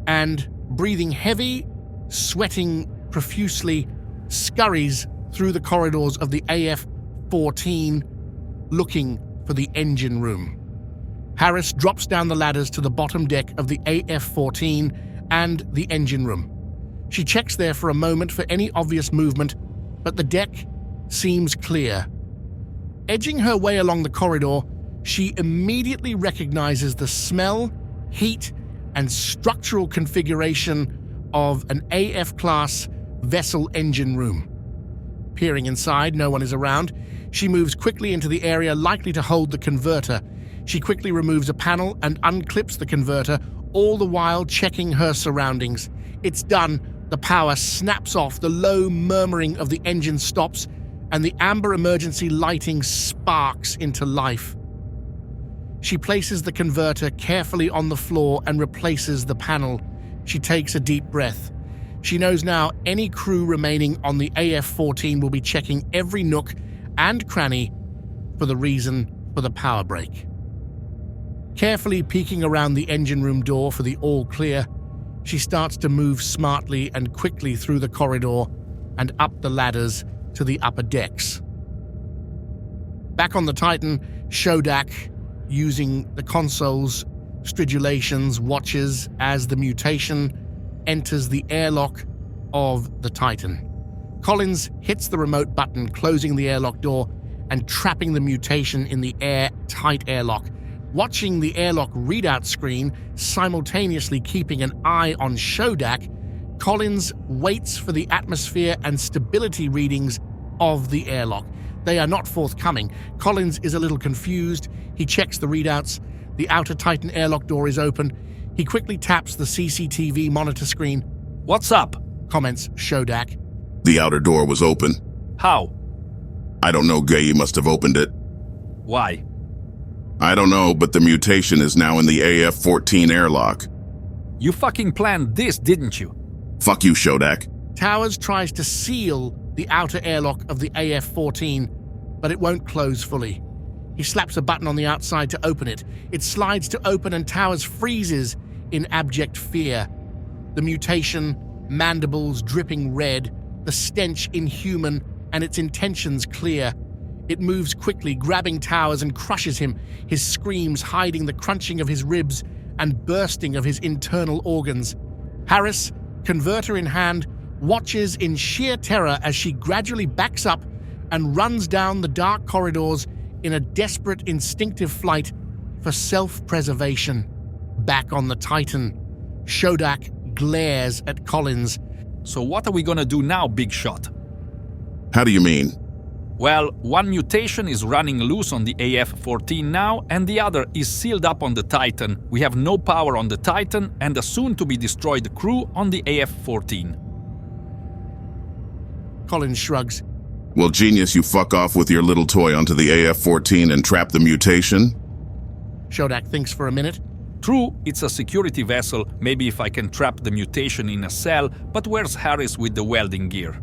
and, breathing heavy, sweating profusely, scurries through the corridors of the AF-14, looking for the engine room. Harris drops down the ladders to the bottom deck of the AF-14 and the engine room. She checks there for a moment for any obvious movement, but the deck seems clear. Edging her way along the corridor, she immediately recognizes the smell, heat, and structural configuration of an AF-class vessel engine room. Peering inside, no one is around. She moves quickly into the area likely to hold the converter. She quickly removes a panel and unclips the converter, all the while checking her surroundings. It's done. The power snaps off, the low murmuring of the engine stops, and the amber emergency lighting sparks into life. She places the converter carefully on the floor and replaces the panel. She takes a deep breath. She knows now any crew remaining on the AF-14 will be checking every nook and cranny for the reason for the power break. Carefully peeking around the engine room door for the all clear, she starts to move smartly and quickly through the corridor and up the ladders to the upper decks. Back on the Titan, Schoonderbeck, using the console's stridulations, watches as the mutation enters the airlock of the Titan. Collins hits the remote button, closing the airlock door and trapping the mutation in the airtight airlock. Watching the airlock readout screen, simultaneously keeping an eye on Schoonderbeck, Collins waits for the atmosphere and stability readings of the airlock. They are not forthcoming. Collins is a little confused. He checks the readouts. The outer Titan airlock door is open. He quickly taps the CCTV monitor screen. "What's up?" comments Schoonderbeck. The outer door was open. How? I don't know, Gay, you must have opened it. Why? I don't know, but the mutation is now in the AF-14 airlock. You fucking planned this, didn't you? Fuck you, Shodak. Towers tries to seal the outer airlock of the AF-14, but it won't close fully. He slaps a button on the outside to open it. It slides to open and Towers freezes in abject fear. The mutation, mandibles dripping red, the stench inhuman, and its intentions clear. It moves quickly, grabbing Towers and crushes him, his screams hiding the crunching of his ribs and bursting of his internal organs. Harris, converter in hand, watches in sheer terror as she gradually backs up and runs down the dark corridors in a desperate, instinctive flight for self-preservation. Back on the Titan, Shodak glares at Collins. So what are we gonna do now, Big Shot? How do you mean? Well, one mutation is running loose on the AF-14 now, and the other is sealed up on the Titan. We have no power on the Titan and a soon-to-be-destroyed crew on the AF-14. Collins shrugs. Well, genius, you fuck off with your little toy onto the AF-14 and trap the mutation? Shodak thinks for a minute. True, it's a security vessel, maybe if I can trap the mutation in a cell, but where's Harris with the welding gear?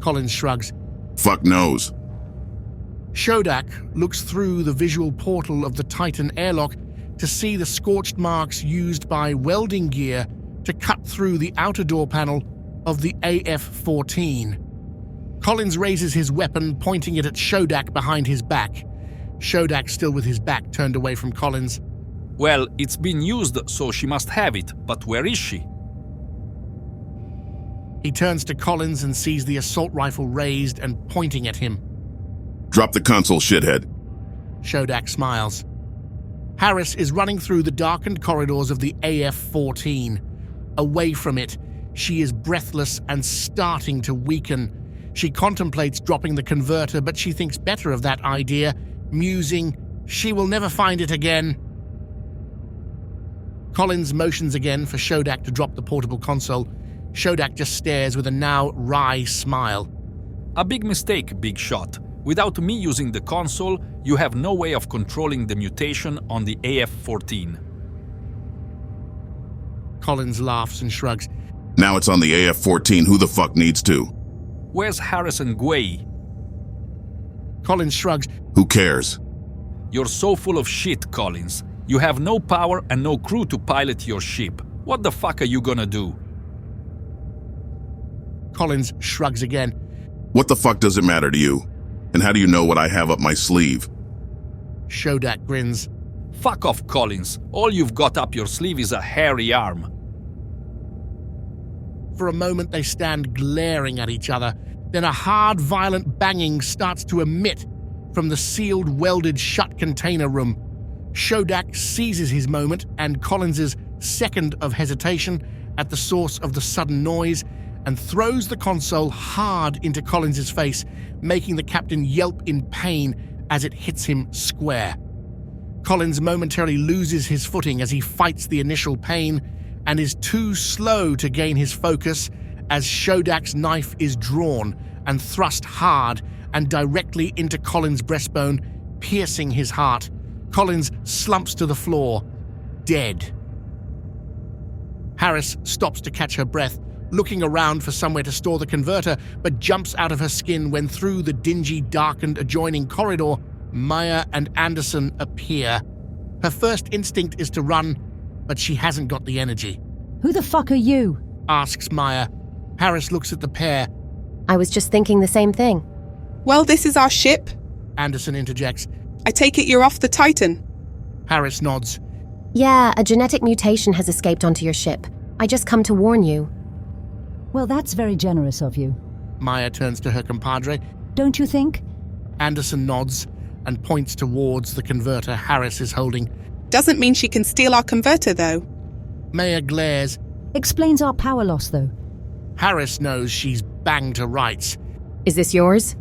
Collins shrugs. Fuck knows. Shodak looks through the visual portal of the Titan airlock to see the scorched marks used by welding gear to cut through the outer door panel of the AF-14. Collins raises his weapon, pointing it at Shodak behind his back. Shodak, still with his back turned away from Collins. Well, it's been used, so she must have it, but where is she? He turns to Collins and sees the assault rifle raised and pointing at him. Drop the console, shithead. Shodak smiles. Harris is running through the darkened corridors of the AF-14. Away from it, she is breathless and starting to weaken. She contemplates dropping the converter, but she thinks better of that idea, musing, she will never find it again. Collins motions again for Shodak to drop the portable console. Shodak just stares with a now wry smile. A big mistake, Big Shot. Without me using the console, you have no way of controlling the mutation on the AF-14. Collins laughs and shrugs. Now it's on the AF-14, who the fuck needs to? Where's Harris and Gwei? Collins shrugs. Who cares? You're so full of shit, Collins. You have no power and no crew to pilot your ship. What the fuck are you gonna do? Collins shrugs again. What the fuck does it matter to you? And how do you know what I have up my sleeve? Shodak grins. Fuck off, Collins. All you've got up your sleeve is a hairy arm. For a moment they stand glaring at each other. Then a hard, violent banging starts to emit from the sealed, welded shut container room. Shodak seizes his moment and Collins's second of hesitation at the source of the sudden noise and throws the console hard into Collins's face, making the captain yelp in pain as it hits him square. Collins momentarily loses his footing as he fights the initial pain and is too slow to gain his focus as Shodak's knife is drawn and thrust hard and directly into Collins' breastbone, piercing his heart. Collins slumps to the floor, dead. Harris stops to catch her breath, looking around for somewhere to store the converter, but jumps out of her skin when through the dingy, darkened adjoining corridor, Maya and Anderson appear. Her first instinct is to run, but she hasn't got the energy. Who the fuck are you? Asks Maya. Harris looks at the pair. I was just thinking the same thing. Well, this is our ship. Anderson interjects. I take it you're off the Titan. Harris nods. Yeah, a genetic mutation has escaped onto your ship. I just come to warn you. Well, that's very generous of you. Maya turns to her compadre. Don't you think? Anderson nods and points towards the converter Harris is holding. Doesn't mean she can steal our converter, though. Maya glares. Explains our power loss, though. Harris knows she's banged to rights. Is this yours?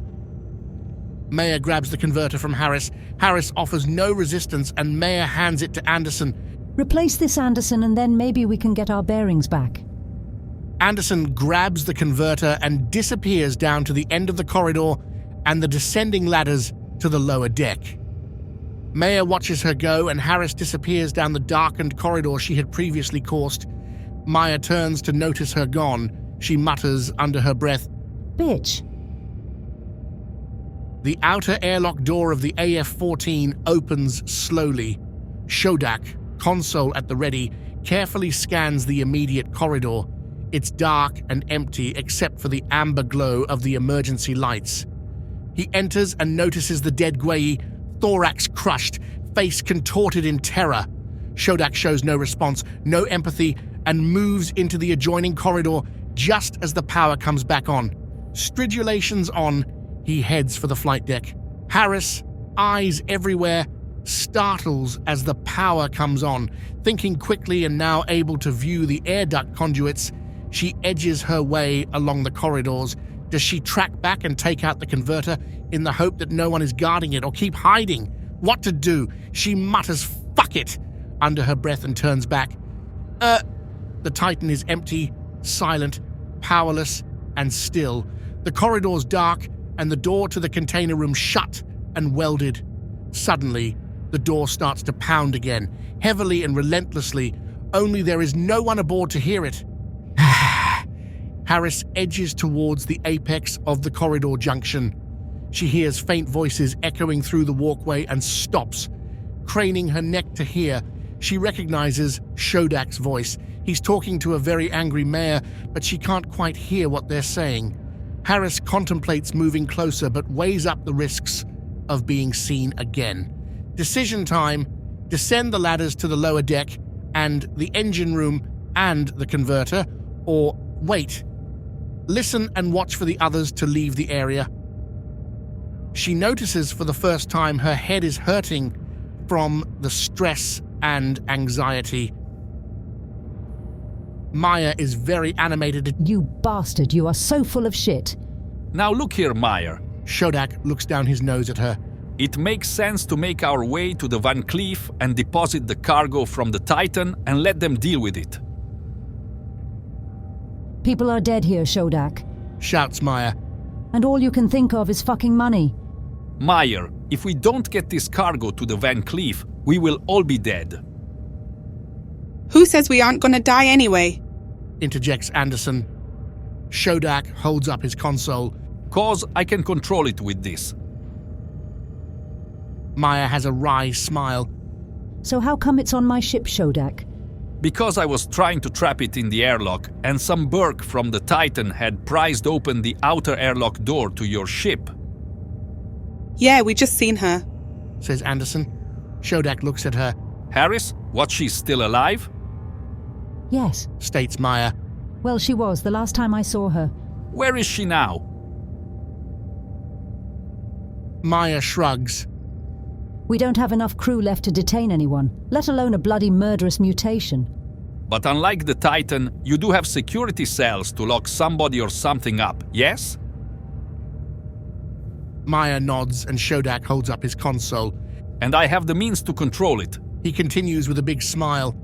Maya grabs the converter from Harris. Harris offers no resistance and Maya hands it to Anderson. Replace this, Anderson, and then maybe we can get our bearings back. Anderson grabs the converter and disappears down to the end of the corridor and the descending ladders to the lower deck. Maya watches her go and Harris disappears down the darkened corridor she had previously coursed. Maya turns to notice her gone. She mutters under her breath, "Bitch." The outer airlock door of the AF-14 opens slowly. Shodak, console at the ready, carefully scans the immediate corridor. It's dark and empty except for the amber glow of the emergency lights. He enters and notices the dead Gwei, thorax crushed, face contorted in terror. Shodak shows no response, no empathy, and moves into the adjoining corridor just as the power comes back on. Stridulations on, he heads for the flight deck. Harris, eyes everywhere, startles as the power comes on. Thinking quickly and now able to view the air duct conduits, she edges her way along the corridors. Does she track back and take out the converter in the hope that no one is guarding it, or keep hiding? What to do? She mutters, "Fuck it," under her breath and turns back. The Titan is empty, silent, powerless, and still. The corridor's dark and the door to the container room shut and welded. Suddenly, the door starts to pound again, heavily and relentlessly, only there is no one aboard to hear it. Harris edges towards the apex of the corridor junction. She hears faint voices echoing through the walkway and stops. Craning her neck to hear, she recognizes Shodak's voice. He's talking to a very angry mayor, but she can't quite hear what they're saying. Harris contemplates moving closer, but weighs up the risks of being seen again. Decision time: descend the ladders to the lower deck and the engine room and the converter, or wait. Listen and watch for the others to leave the area. She notices for the first time her head is hurting from the stress and anxiety. Maya is very animated. "You bastard, you are so full of shit." Now look here, Meyer. Shodak looks down his nose at her. It makes sense to make our way to the Van Cleef and deposit the cargo from the Titan and let them deal with it. "People are dead here, Shodak," shouts Maya. "And all you can think of is fucking money." Meyer, if we don't get this cargo to the Van Cleef, we will all be dead. Who says we aren't gonna die anyway? Interjects Anderson. Shodak holds up his console. "'Cause I can control it with this." Maya has a wry smile. "So how come it's on my ship, Shodak?" "Because I was trying to trap it in the airlock, and some Burke from the Titan had prized open the outer airlock door to your ship." "Yeah, we just seen her," says Anderson. Shodak looks at her. "Harris, what, she's still alive?" "Yes," states Maya. "Well, she was the last time I saw her." "Where is she now?" Maya shrugs. "We don't have enough crew left to detain anyone, let alone a bloody murderous mutation." "But unlike the Titan, you do have security cells to lock somebody or something up, yes?" Maya nods and Shodak holds up his console. "And I have the means to control it." He continues with a big smile.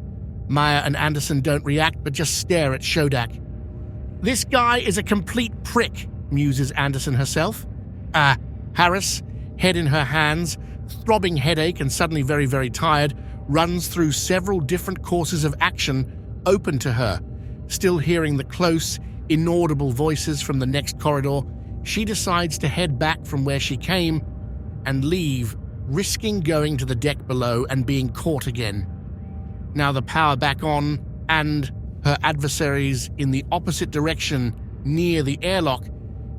Maya and Anderson don't react, but just stare at Shodak. "This guy is a complete prick," muses Anderson herself. Harris, head in her hands, throbbing headache and suddenly very, very tired, runs through several different courses of action open to her. Still hearing the close, inaudible voices from the next corridor, she decides to head back from where she came and leave, risking going to the deck below and being caught again. Now the power back on, and her adversaries in the opposite direction near the airlock,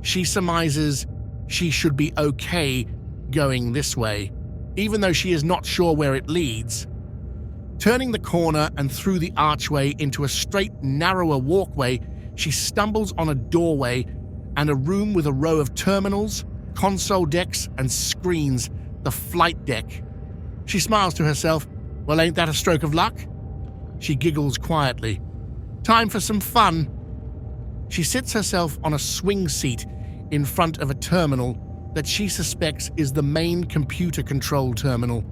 she surmises she should be okay going this way, even though she is not sure where it leads. Turning the corner and through the archway into a straight, narrower walkway, she stumbles on a doorway and a room with a row of terminals, console decks, and screens, the flight deck. She smiles to herself. Well, ain't that a stroke of luck? She giggles quietly. Time for some fun. She sits herself on a swing seat in front of a terminal that she suspects is the main computer control terminal.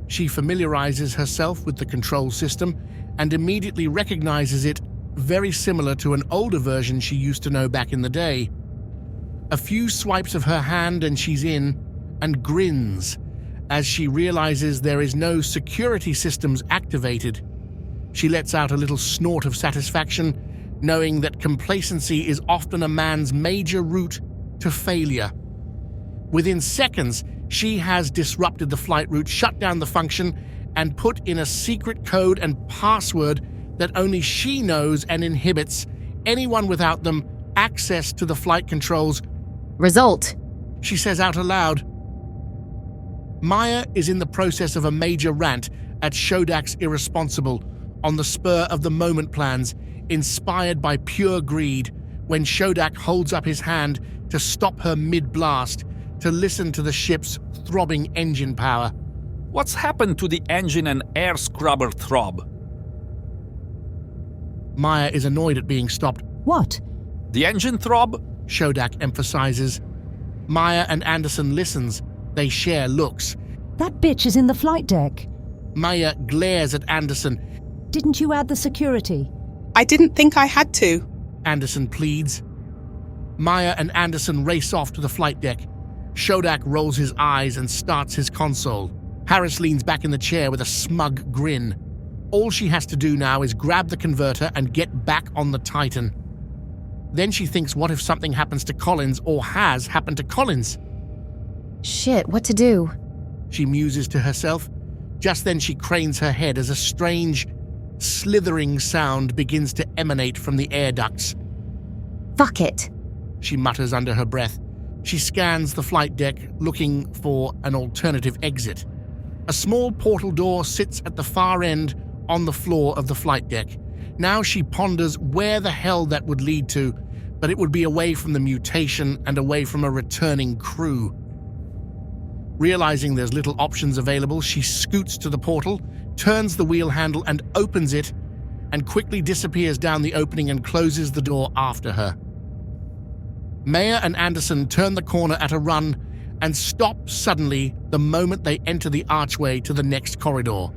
She familiarizes herself with the control system and immediately recognizes it very similar to an older version she used to know back in the day. A few swipes of her hand and she's in, and grins as she realizes there is no security systems activated. She lets out a little snort of satisfaction, knowing that complacency is often a man's major route to failure. Within seconds, she has disrupted the flight route, shut down the function, and put in a secret code and password that only she knows and inhibits anyone without them access to the flight controls. Result, she says out aloud. Maya is in the process of a major rant at Shodak's irresponsible, on the spur of the moment plans, inspired by pure greed, when Shodak holds up his hand to stop her mid-blast, to listen to the ship's throbbing engine power. What's happened to the engine and air scrubber throb? Maya is annoyed at being stopped. What? The engine throb? Shodak emphasizes. Maya and Anderson listens. They share looks. That bitch is in the flight deck. Maya glares at Anderson. Didn't you add the security? I didn't think I had to, Anderson pleads. Maya and Anderson race off to the flight deck. Shodak rolls his eyes and starts his console. Harris leans back in the chair with a smug grin. All she has to do now is grab the converter and get back on the Titan. Then she thinks, what if something happens to Collins or has happened to Collins? Shit, what to do? She muses to herself. Just then she cranes her head as a strange, slithering sound begins to emanate from the air ducts. Fuck it, she mutters under her breath. She scans the flight deck, looking for an alternative exit. A small portal door sits at the far end on the floor of the flight deck. Now she ponders where the hell that would lead to, but it would be away from the mutation and away from a returning crew. Realizing there's little options available, she scoots to the portal, turns the wheel handle and opens it, and quickly disappears down the opening and closes the door after her. Maya and Anderson turn the corner at a run and stop suddenly the moment they enter the archway to the next corridor.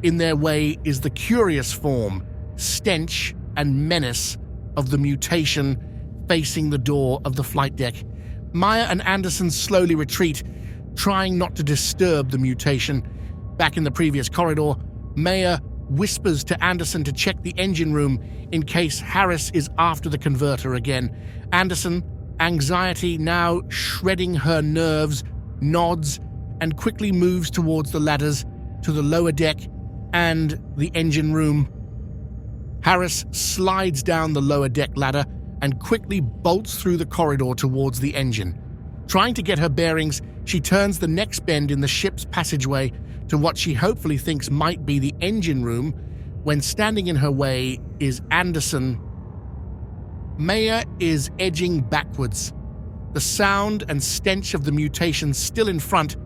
In their way is the curious form, stench, and menace of the mutation facing the door of the flight deck. Maya and Anderson slowly retreat, trying not to disturb the mutation. Back in the previous corridor, Maya whispers to Anderson to check the engine room in case Harris is after the converter again. Anderson, anxiety now shredding her nerves, nods and quickly moves towards the ladders to the lower deck and the engine room. Harris slides down the lower deck ladder and quickly bolts through the corridor towards the engine. Trying to get her bearings, she turns the next bend in the ship's passageway to what she hopefully thinks might be the engine room, when standing in her way is Anderson. Maya is edging backwards, the sound and stench of the mutation still in front,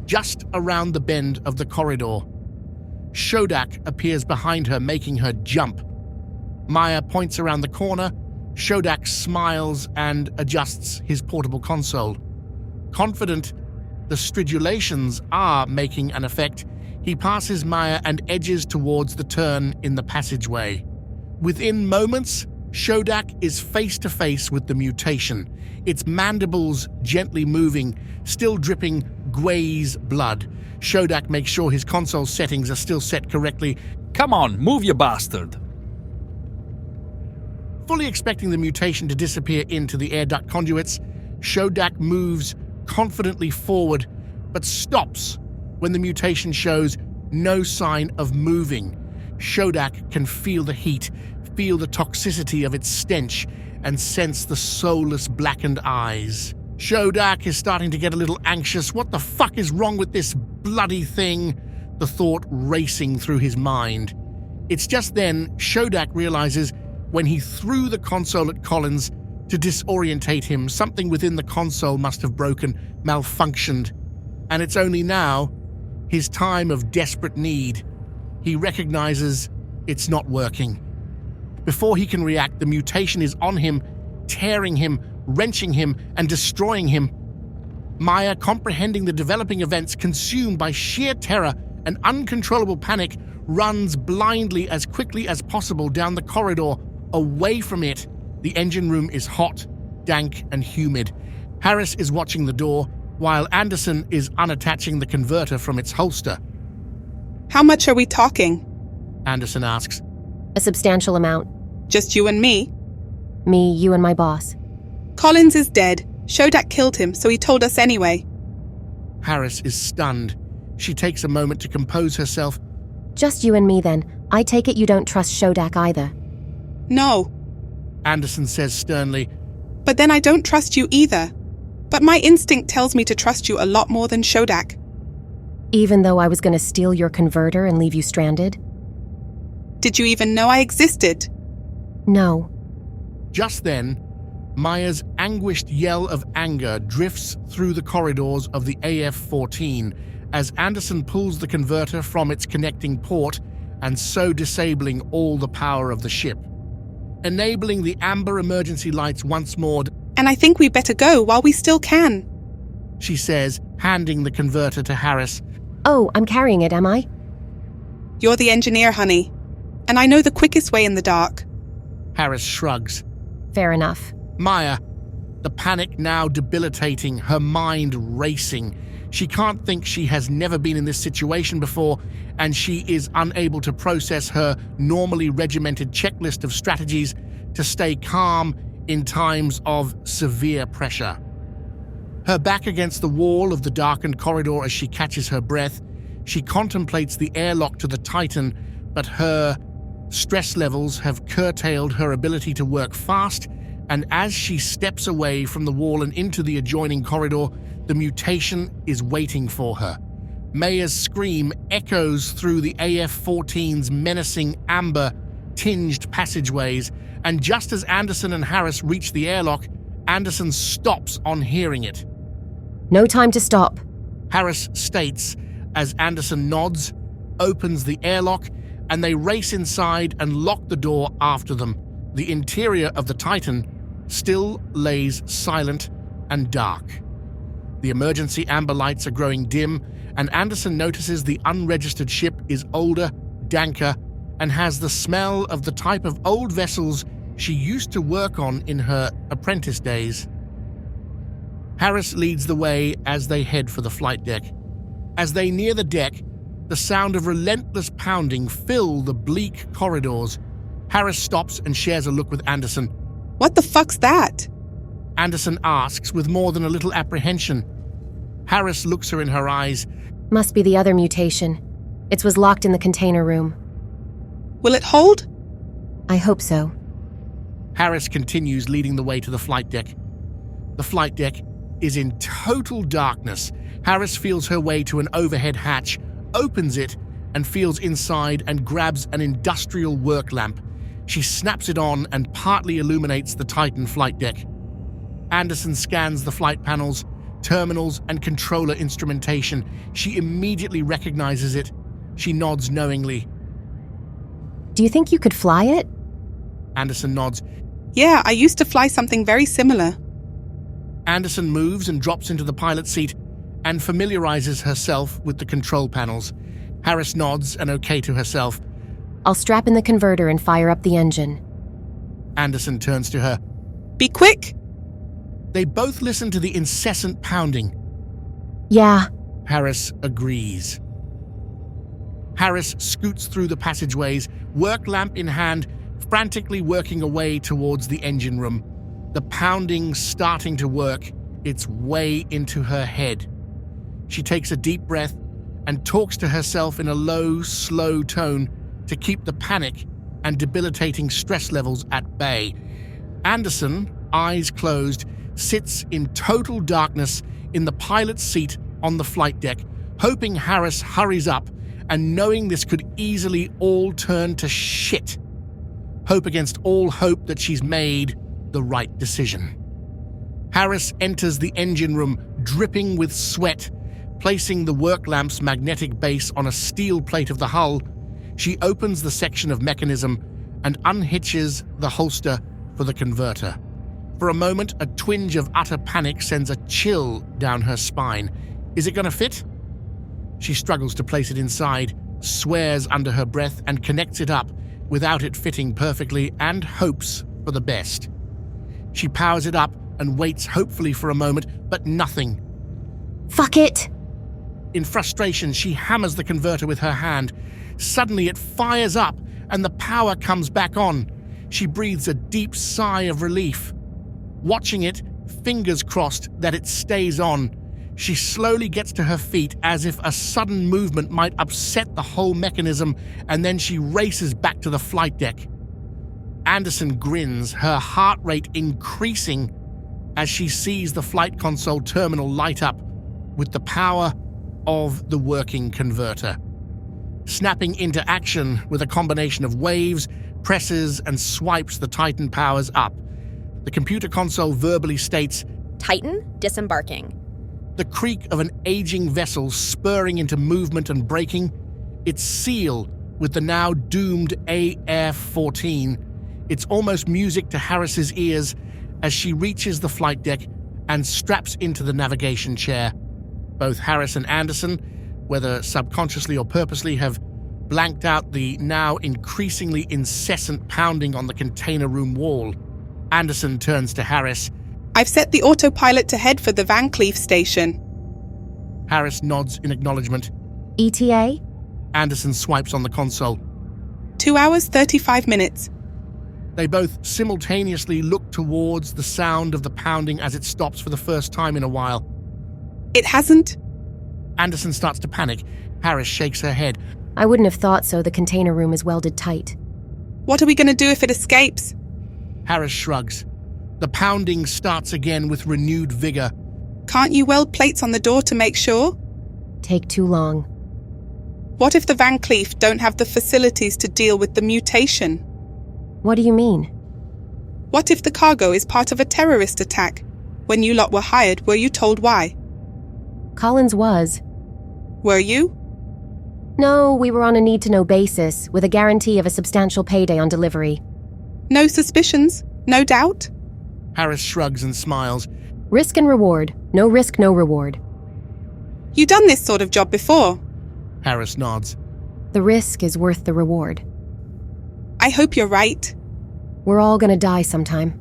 just around the bend of the corridor. Shodak appears behind her, making her jump. Maya points around the corner. Shodak smiles and adjusts his portable console. Confident the stridulations are making an effect, he passes Maya and edges towards the turn in the passageway. Within moments, Shodak is face to face with the mutation, its mandibles gently moving, still dripping Gwei's blood. Shodak makes sure his console settings are still set correctly. Come on, move, you bastard! Fully expecting the mutation to disappear into the air duct conduits, Shodak moves confidently forward, but stops when the mutation shows no sign of moving. Shodak can feel the heat, feel the toxicity of its stench, and sense the soulless blackened eyes. Shodak is starting to get a little anxious. What the fuck is wrong with this bloody thing? The thought racing through his mind. It's just then Shodak realizes when he threw the console at Collins to disorientate him, something within the console must have broken, malfunctioned, and it's only now, his time of desperate need, he recognizes it's not working. Before he can react, the mutation is on him, tearing him, wrenching him, and destroying him. Maya, comprehending the developing events, consumed by sheer terror and uncontrollable panic, runs blindly as quickly as possible down the corridor, Away from it, the engine room is hot, dank, and humid. Harris is watching the door, while Anderson is unattaching the converter from its holster. How much are we talking? Anderson asks. A substantial amount. Just you and me? Me, you, and my boss. Collins is dead. Schoendeck killed him, so he told us anyway. Harris is stunned. She takes a moment to compose herself. Just you and me, then. I take it you don't trust Schoendeck either. No. Anderson says sternly. But then I don't trust you either. But my instinct tells me to trust you a lot more than Schoendeck. Even though I was going to steal your converter and leave you stranded? Did you even know I existed? No. Just then, Maya's anguished yell of anger drifts through the corridors of the AF-14 as Anderson pulls the converter from its connecting port and so disabling all the power of the ship. Enabling the amber emergency lights once more. And I think we better go while we still can, she says, handing the converter to Harris. Oh, I'm carrying it, am I? You're the engineer, honey. And I know the quickest way in the dark. Harris shrugs. Fair enough. Maya, the panic now debilitating, her mind racing. She can't think, she has never been in this situation before, and she is unable to process her normally regimented checklist of strategies to stay calm in times of severe pressure. Her back against the wall of the darkened corridor as she catches her breath, she contemplates the airlock to the Titan, but her stress levels have curtailed her ability to work fast, and as she steps away from the wall and into the adjoining corridor, the mutation is waiting for her. Maya's scream echoes through the AF-14's menacing amber-tinged passageways, and just as Anderson and Harris reach the airlock, Anderson stops on hearing it. No time to stop, Harris states as Anderson nods, opens the airlock, and they race inside and lock the door after them. The interior of the Titan still lays silent and dark. The emergency amber lights are growing dim, and Anderson notices the unregistered ship is older, danker, and has the smell of the type of old vessels she used to work on in her apprentice days. Harris leads the way as they head for the flight deck. As they near the deck, the sound of relentless pounding fill the bleak corridors. Harris stops and shares a look with Anderson. What the fuck's that? Anderson asks with more than a little apprehension. Harris looks her in her eyes. Must be the other mutation. It was locked in the container room. Will it hold? I hope so. Harris continues leading the way to the flight deck. The flight deck is in total darkness. Harris feels her way to an overhead hatch, opens it, and feels inside and grabs an industrial work lamp. She snaps it on and partly illuminates the Titan flight deck. Anderson scans the flight panels, terminals, and controller instrumentation. She immediately recognizes it. She nods knowingly. Do you think you could fly it? Anderson nods. Yeah, I used to fly something very similar. Anderson moves and drops into the pilot's seat and familiarizes herself with the control panels. Harris nods and okay to herself. I'll strap in the converter and fire up the engine. Anderson turns to her. Be quick! They both listen to the incessant pounding. Yeah. Harris agrees. Harris scoots through the passageways, work lamp in hand, frantically working away towards the engine room. The pounding starting to work its way into her head. She takes a deep breath and talks to herself in a low, slow tone to keep the panic and debilitating stress levels at bay. Anderson, eyes closed, sits in total darkness in the pilot's seat on the flight deck, hoping Harris hurries up and knowing this could easily all turn to shit. Hope against all hope that she's made the right decision. Harris enters the engine room, dripping with sweat, placing the work lamp's magnetic base on a steel plate of the hull. She opens the section of mechanism and unhitches the holster for the converter. For a moment, a twinge of utter panic sends a chill down her spine. Is it going to fit? She struggles to place it inside, swears under her breath, and connects it up, without it fitting perfectly, and hopes for the best. She powers it up and waits hopefully for a moment, but nothing. Fuck it! In frustration, she hammers the converter with her hand. Suddenly it fires up and the power comes back on. She breathes a deep sigh of relief. Watching it, fingers crossed that it stays on, she slowly gets to her feet as if a sudden movement might upset the whole mechanism, and then she races back to the flight deck. Anderson grins, her heart rate increasing as she sees the flight console terminal light up with the power of the working converter. Snapping into action with a combination of waves, presses, and swipes, the Titan powers up. The computer console verbally states, Titan disembarking. The creak of an aging vessel spurring into movement and braking, its seal with the now doomed AF-14. It's almost music to Harris's ears as she reaches the flight deck and straps into the navigation chair. Both Harris and Anderson, whether subconsciously or purposely, have blanked out the now increasingly incessant pounding on the container room wall. Anderson turns to Harris. I've set the autopilot to head for the Van Cleef station. Harris nods in acknowledgement. ETA? Anderson swipes on the console. 2 hours, 35 minutes. They both simultaneously look towards the sound of the pounding as it stops for the first time in a while. It hasn't? Anderson starts to panic. Harris shakes her head. I wouldn't have thought so. The container room is welded tight. What are we going to do if it escapes? Harris shrugs. The pounding starts again with renewed vigor. Can't you weld plates on the door to make sure? Take too long. What if the Van Cleef don't have the facilities to deal with the mutation? What do you mean? What if the cargo is part of a terrorist attack? When you lot were hired, were you told why? Collins was. Were you? No, we were on a need-to-know basis, with a guarantee of a substantial payday on delivery. No suspicions? No doubt? Harris shrugs and smiles. Risk and reward. No risk, no reward. You done this sort of job before? Harris nods. The risk is worth the reward. I hope you're right. We're all gonna die sometime.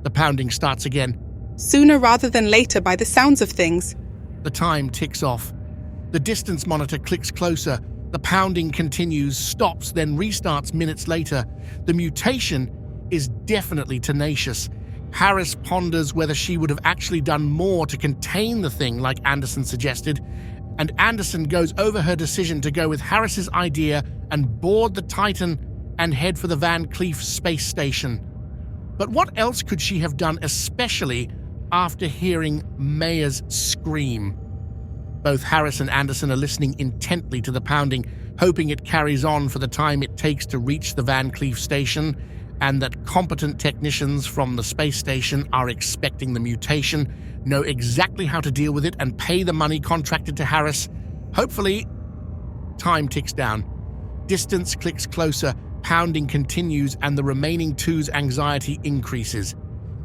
The pounding starts again. Sooner rather than later by the sounds of things. The time ticks off. The distance monitor clicks closer. The pounding continues, stops, then restarts minutes later. The mutation is definitely tenacious. Harris ponders whether she would have actually done more to contain the thing like Anderson suggested, and Anderson goes over her decision to go with Harris's idea and board the Titan and head for the Van Cleef space station. But what else could she have done, especially after hearing Maya's scream? Both Harris and Anderson are listening intently to the pounding, hoping it carries on for the time it takes to reach the Van Cleef station, and that competent technicians from the space station are expecting the mutation, know exactly how to deal with it, and pay the money contracted to Harris. Hopefully, time ticks down. Distance clicks closer, pounding continues, and the remaining two's anxiety increases.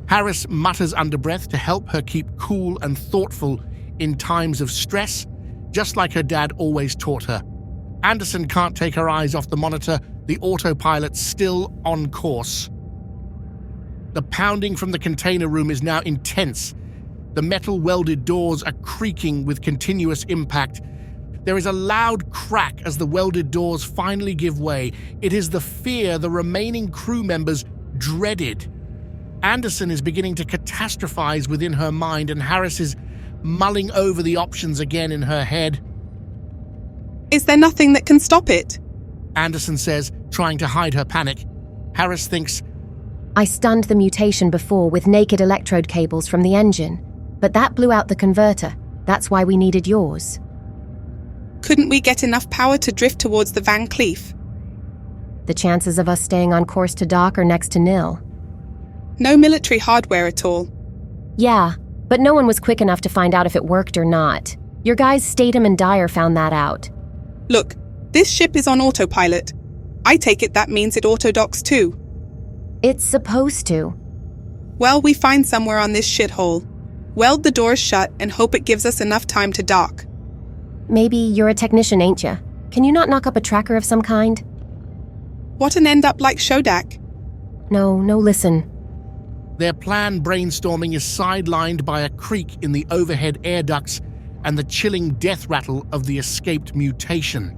Harris mutters under breath to help her keep cool and thoughtful in times of stress, just like her dad always taught her. Anderson can't take her eyes off the monitor, the autopilot still on course. The pounding from the container room is now intense. The metal welded doors are creaking with continuous impact. There is a loud crack as the welded doors finally give way. It is the fear the remaining crew members dreaded. Anderson is beginning to catastrophize within her mind, and Harris is mulling over the options again in her head. Is there nothing that can stop it? Anderson says, trying to hide her panic. Harris thinks, I stunned the mutation before with naked electrode cables from the engine, but that blew out the converter. That's why we needed yours. Couldn't we get enough power to drift towards the Van Cleef? The chances of us staying on course to dock are next to nil. No military hardware at all. Yeah, but no one was quick enough to find out if it worked or not. Your guys Statham and Dyer found that out. Look, this ship is on autopilot. I take it that means it auto-docks too. It's supposed to. Well, we find somewhere on this shithole. Weld the doors shut and hope it gives us enough time to dock. Maybe you're a technician, ain't ya? Can you not knock up a tracker of some kind? What an end up like Schoonderbeck. No, listen. Their plan brainstorming is sidelined by a creak in the overhead air ducts and the chilling death rattle of the escaped mutation.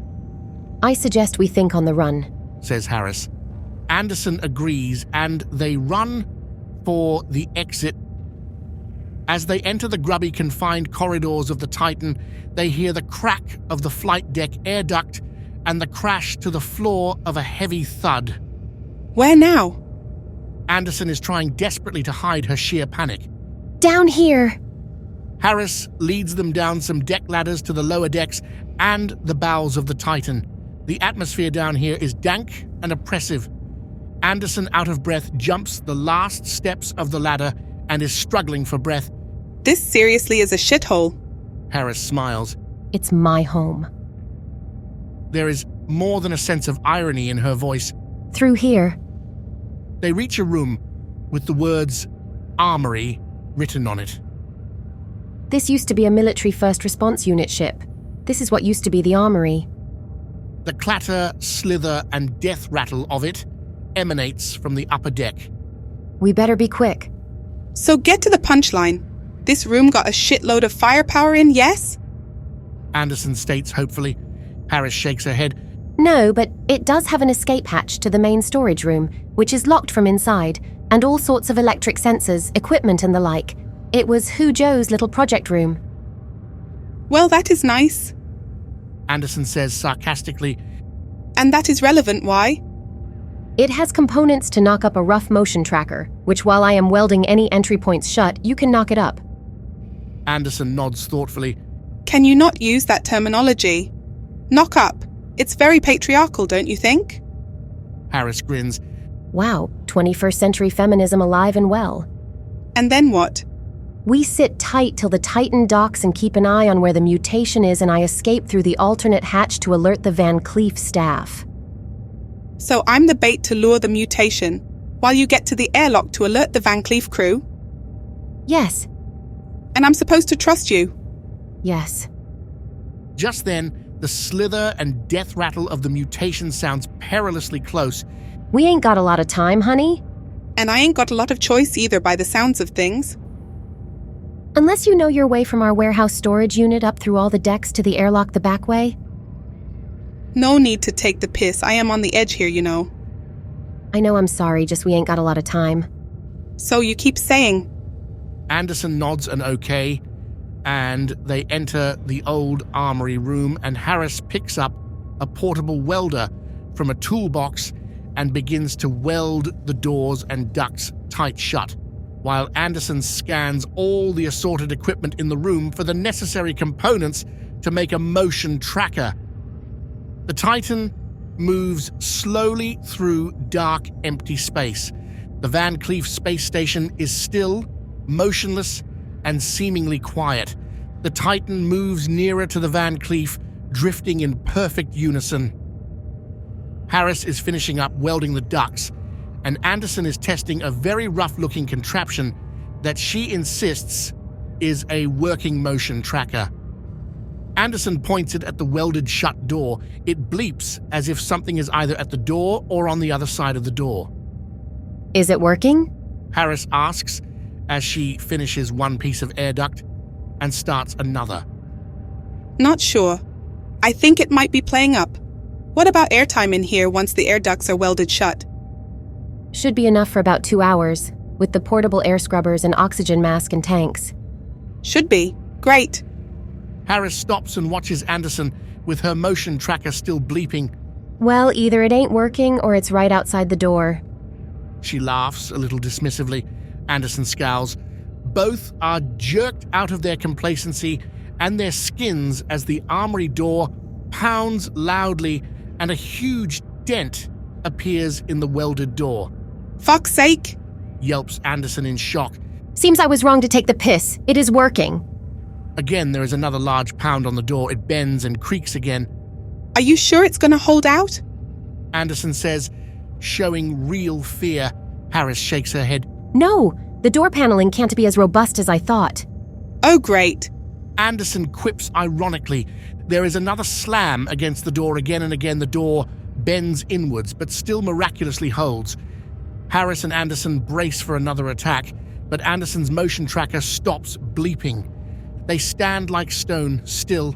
I suggest we think on the run, says Harris. Anderson agrees, and they run for the exit. As they enter the grubby confined corridors of the Titan, they hear the crack of the flight deck air duct and the crash to the floor of a heavy thud. Where now? Anderson is trying desperately to hide her sheer panic. Down here! Harris leads them down some deck ladders to the lower decks and the bowels of the Titan. The atmosphere down here is dank and oppressive. Anderson, out of breath, jumps the last steps of the ladder and is struggling for breath. This seriously is a shithole. Harris smiles. It's my home. There is more than a sense of irony in her voice. Through here. They reach a room with the words Armory written on it. This used to be a military first response unit ship. This is what used to be the armory. The clatter, slither, and death rattle of it emanates from the upper deck. We better be quick. So get to the punchline. This room got a shitload of firepower in, yes? Anderson states hopefully. Harris shakes her head. No, but it does have an escape hatch to the main storage room, which is locked from inside, and all sorts of electric sensors, equipment and the like. It was Hu Zhou's little project room. Well, that is nice. Anderson says sarcastically. And that is relevant, why? It has components to knock up a rough motion tracker, which while I am welding any entry points shut, you can knock it up. Anderson nods thoughtfully. Can you not use that terminology? Knock up. It's very patriarchal, don't you think? Harris grins. Wow, 21st century feminism alive and well. And then what? We sit tight till the Titan docks and keep an eye on where the mutation is, and I escape through the alternate hatch to alert the Van Cleef staff. So I'm the bait to lure the mutation, while you get to the airlock to alert the Van Cleef crew? Yes. And I'm supposed to trust you? Yes. Just then, the slither and death rattle of the mutation sounds perilously close. We ain't got a lot of time, honey. And I ain't got a lot of choice either by the sounds of things. Unless you know your way from our warehouse storage unit up through all the decks to the airlock the back way. No need to take the piss. I am on the edge here, you know. I know I'm sorry, just we ain't got a lot of time. So you keep saying. Anderson nods an okay, and they enter the old armory room, and Harris picks up a portable welder from a toolbox and begins to weld the doors and ducts tight shut, while Anderson scans all the assorted equipment in the room for the necessary components to make a motion tracker. The Titan moves slowly through dark, empty space. The Van Cleef space station is still, motionless, and seemingly quiet. The Titan moves nearer to the Van Cleef, drifting in perfect unison. Harris is finishing up welding the ducts, and Anderson is testing a very rough-looking contraption that she insists is a working motion tracker. Anderson points it at the welded shut door. It bleeps as if something is either at the door or on the other side of the door. Is it working? Harris asks as she finishes one piece of air duct and starts another. Not sure. I think it might be playing up. What about airtime in here once the air ducts are welded shut? Should be enough for about 2 hours, with the portable air scrubbers and oxygen mask and tanks. Should be. Great. Harris stops and watches Anderson with her motion tracker still bleeping. Well, either it ain't working or it's right outside the door. She laughs a little dismissively. Anderson scowls. Both are jerked out of their complacency and their skins as the armory door pounds loudly and a huge dent appears in the welded door. Fuck's sake! Yelps Anderson in shock. Seems I was wrong to take the piss. It is working. Again, there is another large pound on the door. It bends and creaks again. Are you sure it's going to hold out? Anderson says, showing real fear. Harris shakes her head. No, the door paneling can't be as robust as I thought. Oh, great. Anderson quips ironically. There is another slam against the door again and again. The door bends inwards but still miraculously holds. Harris and Anderson brace for another attack, but Anderson's motion tracker stops bleeping. They stand like stone, still,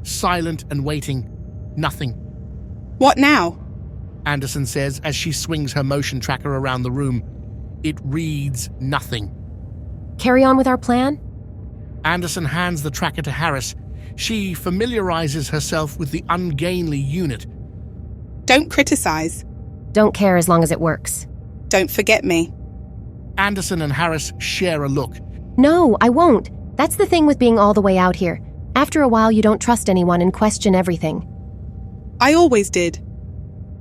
silent and waiting. Nothing. What now? Anderson says as she swings her motion tracker around the room. It reads nothing. Carry on with our plan? Anderson hands the tracker to Harris. She familiarizes herself with the ungainly unit. Don't criticize. Don't care as long as it works. Don't forget me. Anderson and Harris share a look. No, I won't. That's the thing with being all the way out here. After a while, you don't trust anyone and question everything. I always did.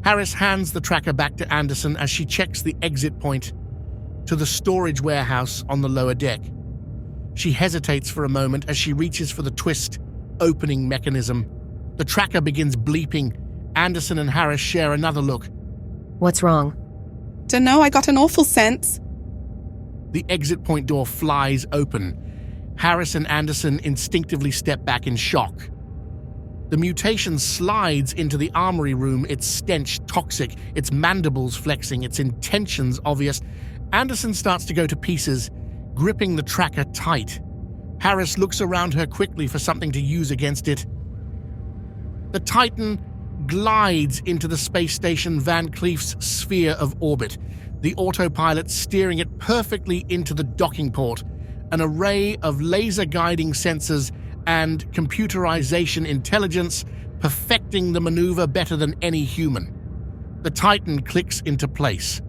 Harris hands the tracker back to Anderson as she checks the exit point to the storage warehouse on the lower deck. She hesitates for a moment as she reaches for the twist opening mechanism. The tracker begins bleeping. Anderson and Harris share another look. What's wrong? Dunno, I got an awful sense. The exit point door flies open. Harris and Anderson instinctively step back in shock. The mutation slides into the armory room, its stench toxic, its mandibles flexing, its intentions obvious. Anderson starts to go to pieces, gripping the tracker tight. Harris looks around her quickly for something to use against it. The Titan glides into the space station Van Cleef's sphere of orbit, the autopilot steering it perfectly into the docking port. An array of laser-guiding sensors and computerization intelligence perfecting the maneuver better than any human. The Titan clicks into place.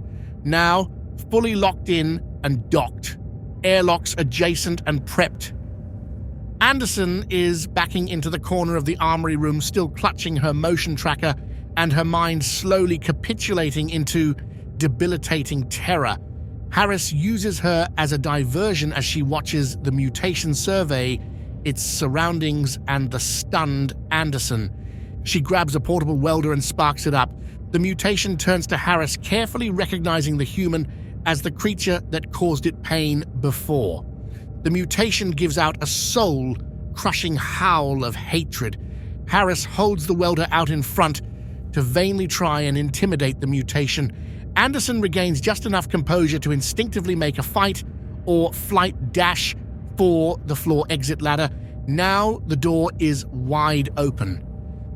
Now, fully locked in and docked. Airlocks adjacent and prepped. Anderson is backing into the corner of the armory room, still clutching her motion tracker, and her mind slowly capitulating into debilitating terror. Harris uses her as a diversion as she watches the mutation survey its surroundings and the stunned Anderson. She grabs a portable welder and sparks it up. The mutation turns to Harris, carefully recognizing the human as the creature that caused it pain before. The mutation gives out a soul-crushing howl of hatred. Harris holds the welder out in front to vainly try and intimidate the mutation. Anderson regains just enough composure to instinctively make a fight or flight dash for the floor exit ladder. Now the door is wide open.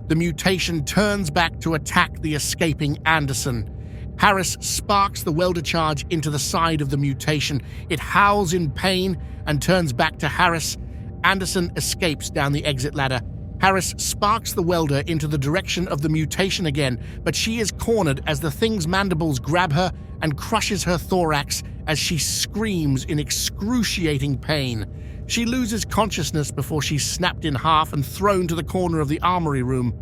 The mutation turns back to attack the escaping Anderson. Harris sparks the welder charge into the side of the mutation. It howls in pain and turns back to Harris. Anderson escapes down the exit ladder. Harris sparks the welder into the direction of the mutation again, but she is cornered as the thing's mandibles grab her and crushes her thorax as she screams in excruciating pain. She loses consciousness before she's snapped in half and thrown to the corner of the armory room.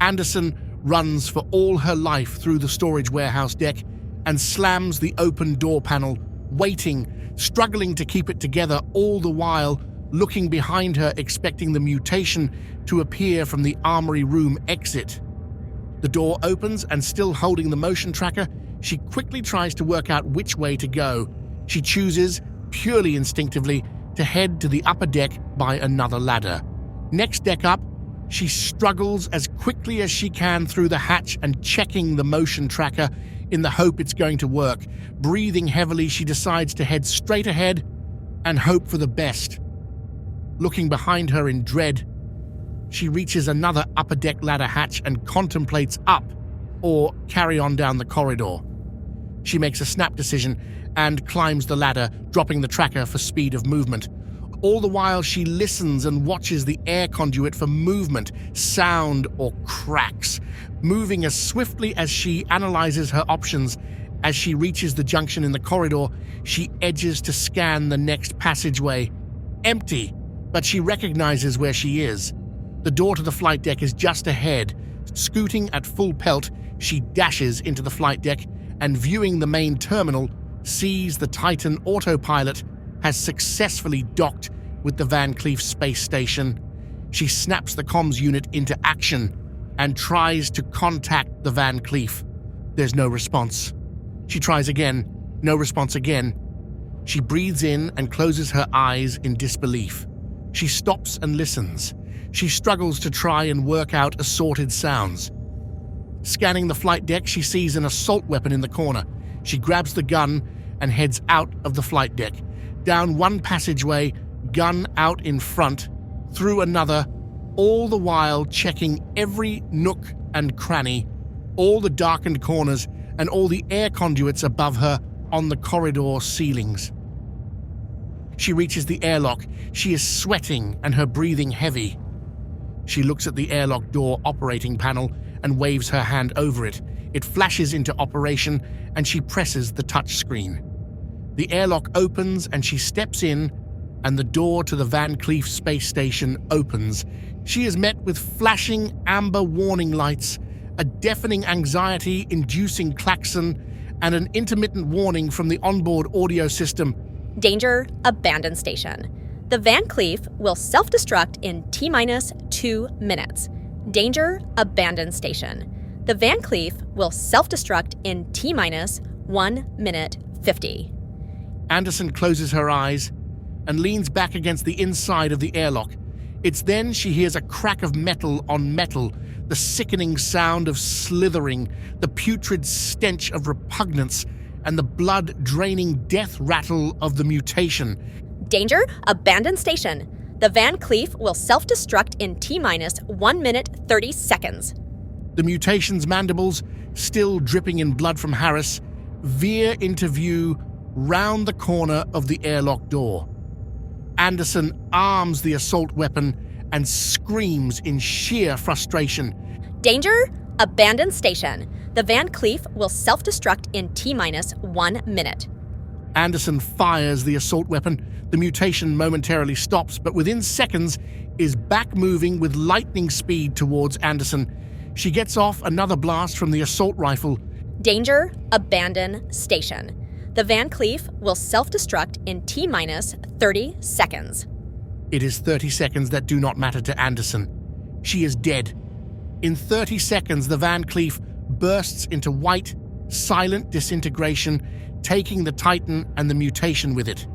Anderson runs for all her life through the storage warehouse deck and slams the open door panel, waiting, struggling to keep it together all the while, looking behind her, expecting the mutation to appear from the armory room exit. The door opens, and still holding the motion tracker, she quickly tries to work out which way to go. She chooses, purely instinctively, to head to the upper deck by another ladder. Next deck up, she struggles as quickly as she can through the hatch and checking the motion tracker in the hope it's going to work. Breathing heavily, she decides to head straight ahead and hope for the best. Looking behind her in dread, she reaches another upper deck ladder hatch and contemplates up or carry on down the corridor. She makes a snap decision and climbs the ladder, dropping the tracker for speed of movement. All the while, she listens and watches the air conduit for movement, sound, or cracks, moving as swiftly as she analyzes her options. As she reaches the junction in the corridor, she edges to scan the next passageway. Empty, but she recognizes where she is. The door to the flight deck is just ahead. Scooting at full pelt, she dashes into the flight deck and, viewing the main terminal, sees the Titan autopilot has successfully docked with the Van Cleef space station. She snaps the comms unit into action and tries to contact the Van Cleef. There's no response. She tries again. No response again. She breathes in and closes her eyes in disbelief. She stops and listens. She struggles to try and work out assorted sounds. Scanning the flight deck, she sees an assault weapon in the corner. She grabs the gun and heads out of the flight deck. Down one passageway, gun out in front, through another, all the while checking every nook and cranny, all the darkened corners, and all the air conduits above her on the corridor ceilings. She reaches the airlock. She is sweating and her breathing heavy. She looks at the airlock door operating panel and waves her hand over it. It flashes into operation and she presses the touch screen. The airlock opens and she steps in, and the door to the Van Cleef space station opens. She is met with flashing amber warning lights, a deafening anxiety-inducing klaxon, and an intermittent warning from the onboard audio system. Danger, abandon station. The Van Cleef will self-destruct in T-minus 2 minutes. Danger, abandon station. The Van Cleef will self-destruct in T-minus 1 minute 50. Anderson closes her eyes and leans back against the inside of the airlock. It's then she hears a crack of metal on metal, the sickening sound of slithering, the putrid stench of repugnance, and the blood-draining death rattle of the mutation. Danger, abandon station. The Van Cleef will self-destruct in T-minus 1 minute 30 seconds. The mutation's mandibles, still dripping in blood from Harris, veer into view round the corner of the airlock door. Anderson arms the assault weapon and screams in sheer frustration. Danger, abandon station. The Van Cleef will self-destruct in T-minus 1 minute. Anderson fires the assault weapon. The mutation momentarily stops, but within seconds is back moving with lightning speed towards Anderson. She gets off another blast from the assault rifle. Danger, abandon station. The Van Cleef will self-destruct in T-minus 30 seconds. It is 30 seconds that do not matter to Anderson. She is dead. In 30 seconds, the Van Cleef bursts into white, silent disintegration, taking the Titan and the mutation with it.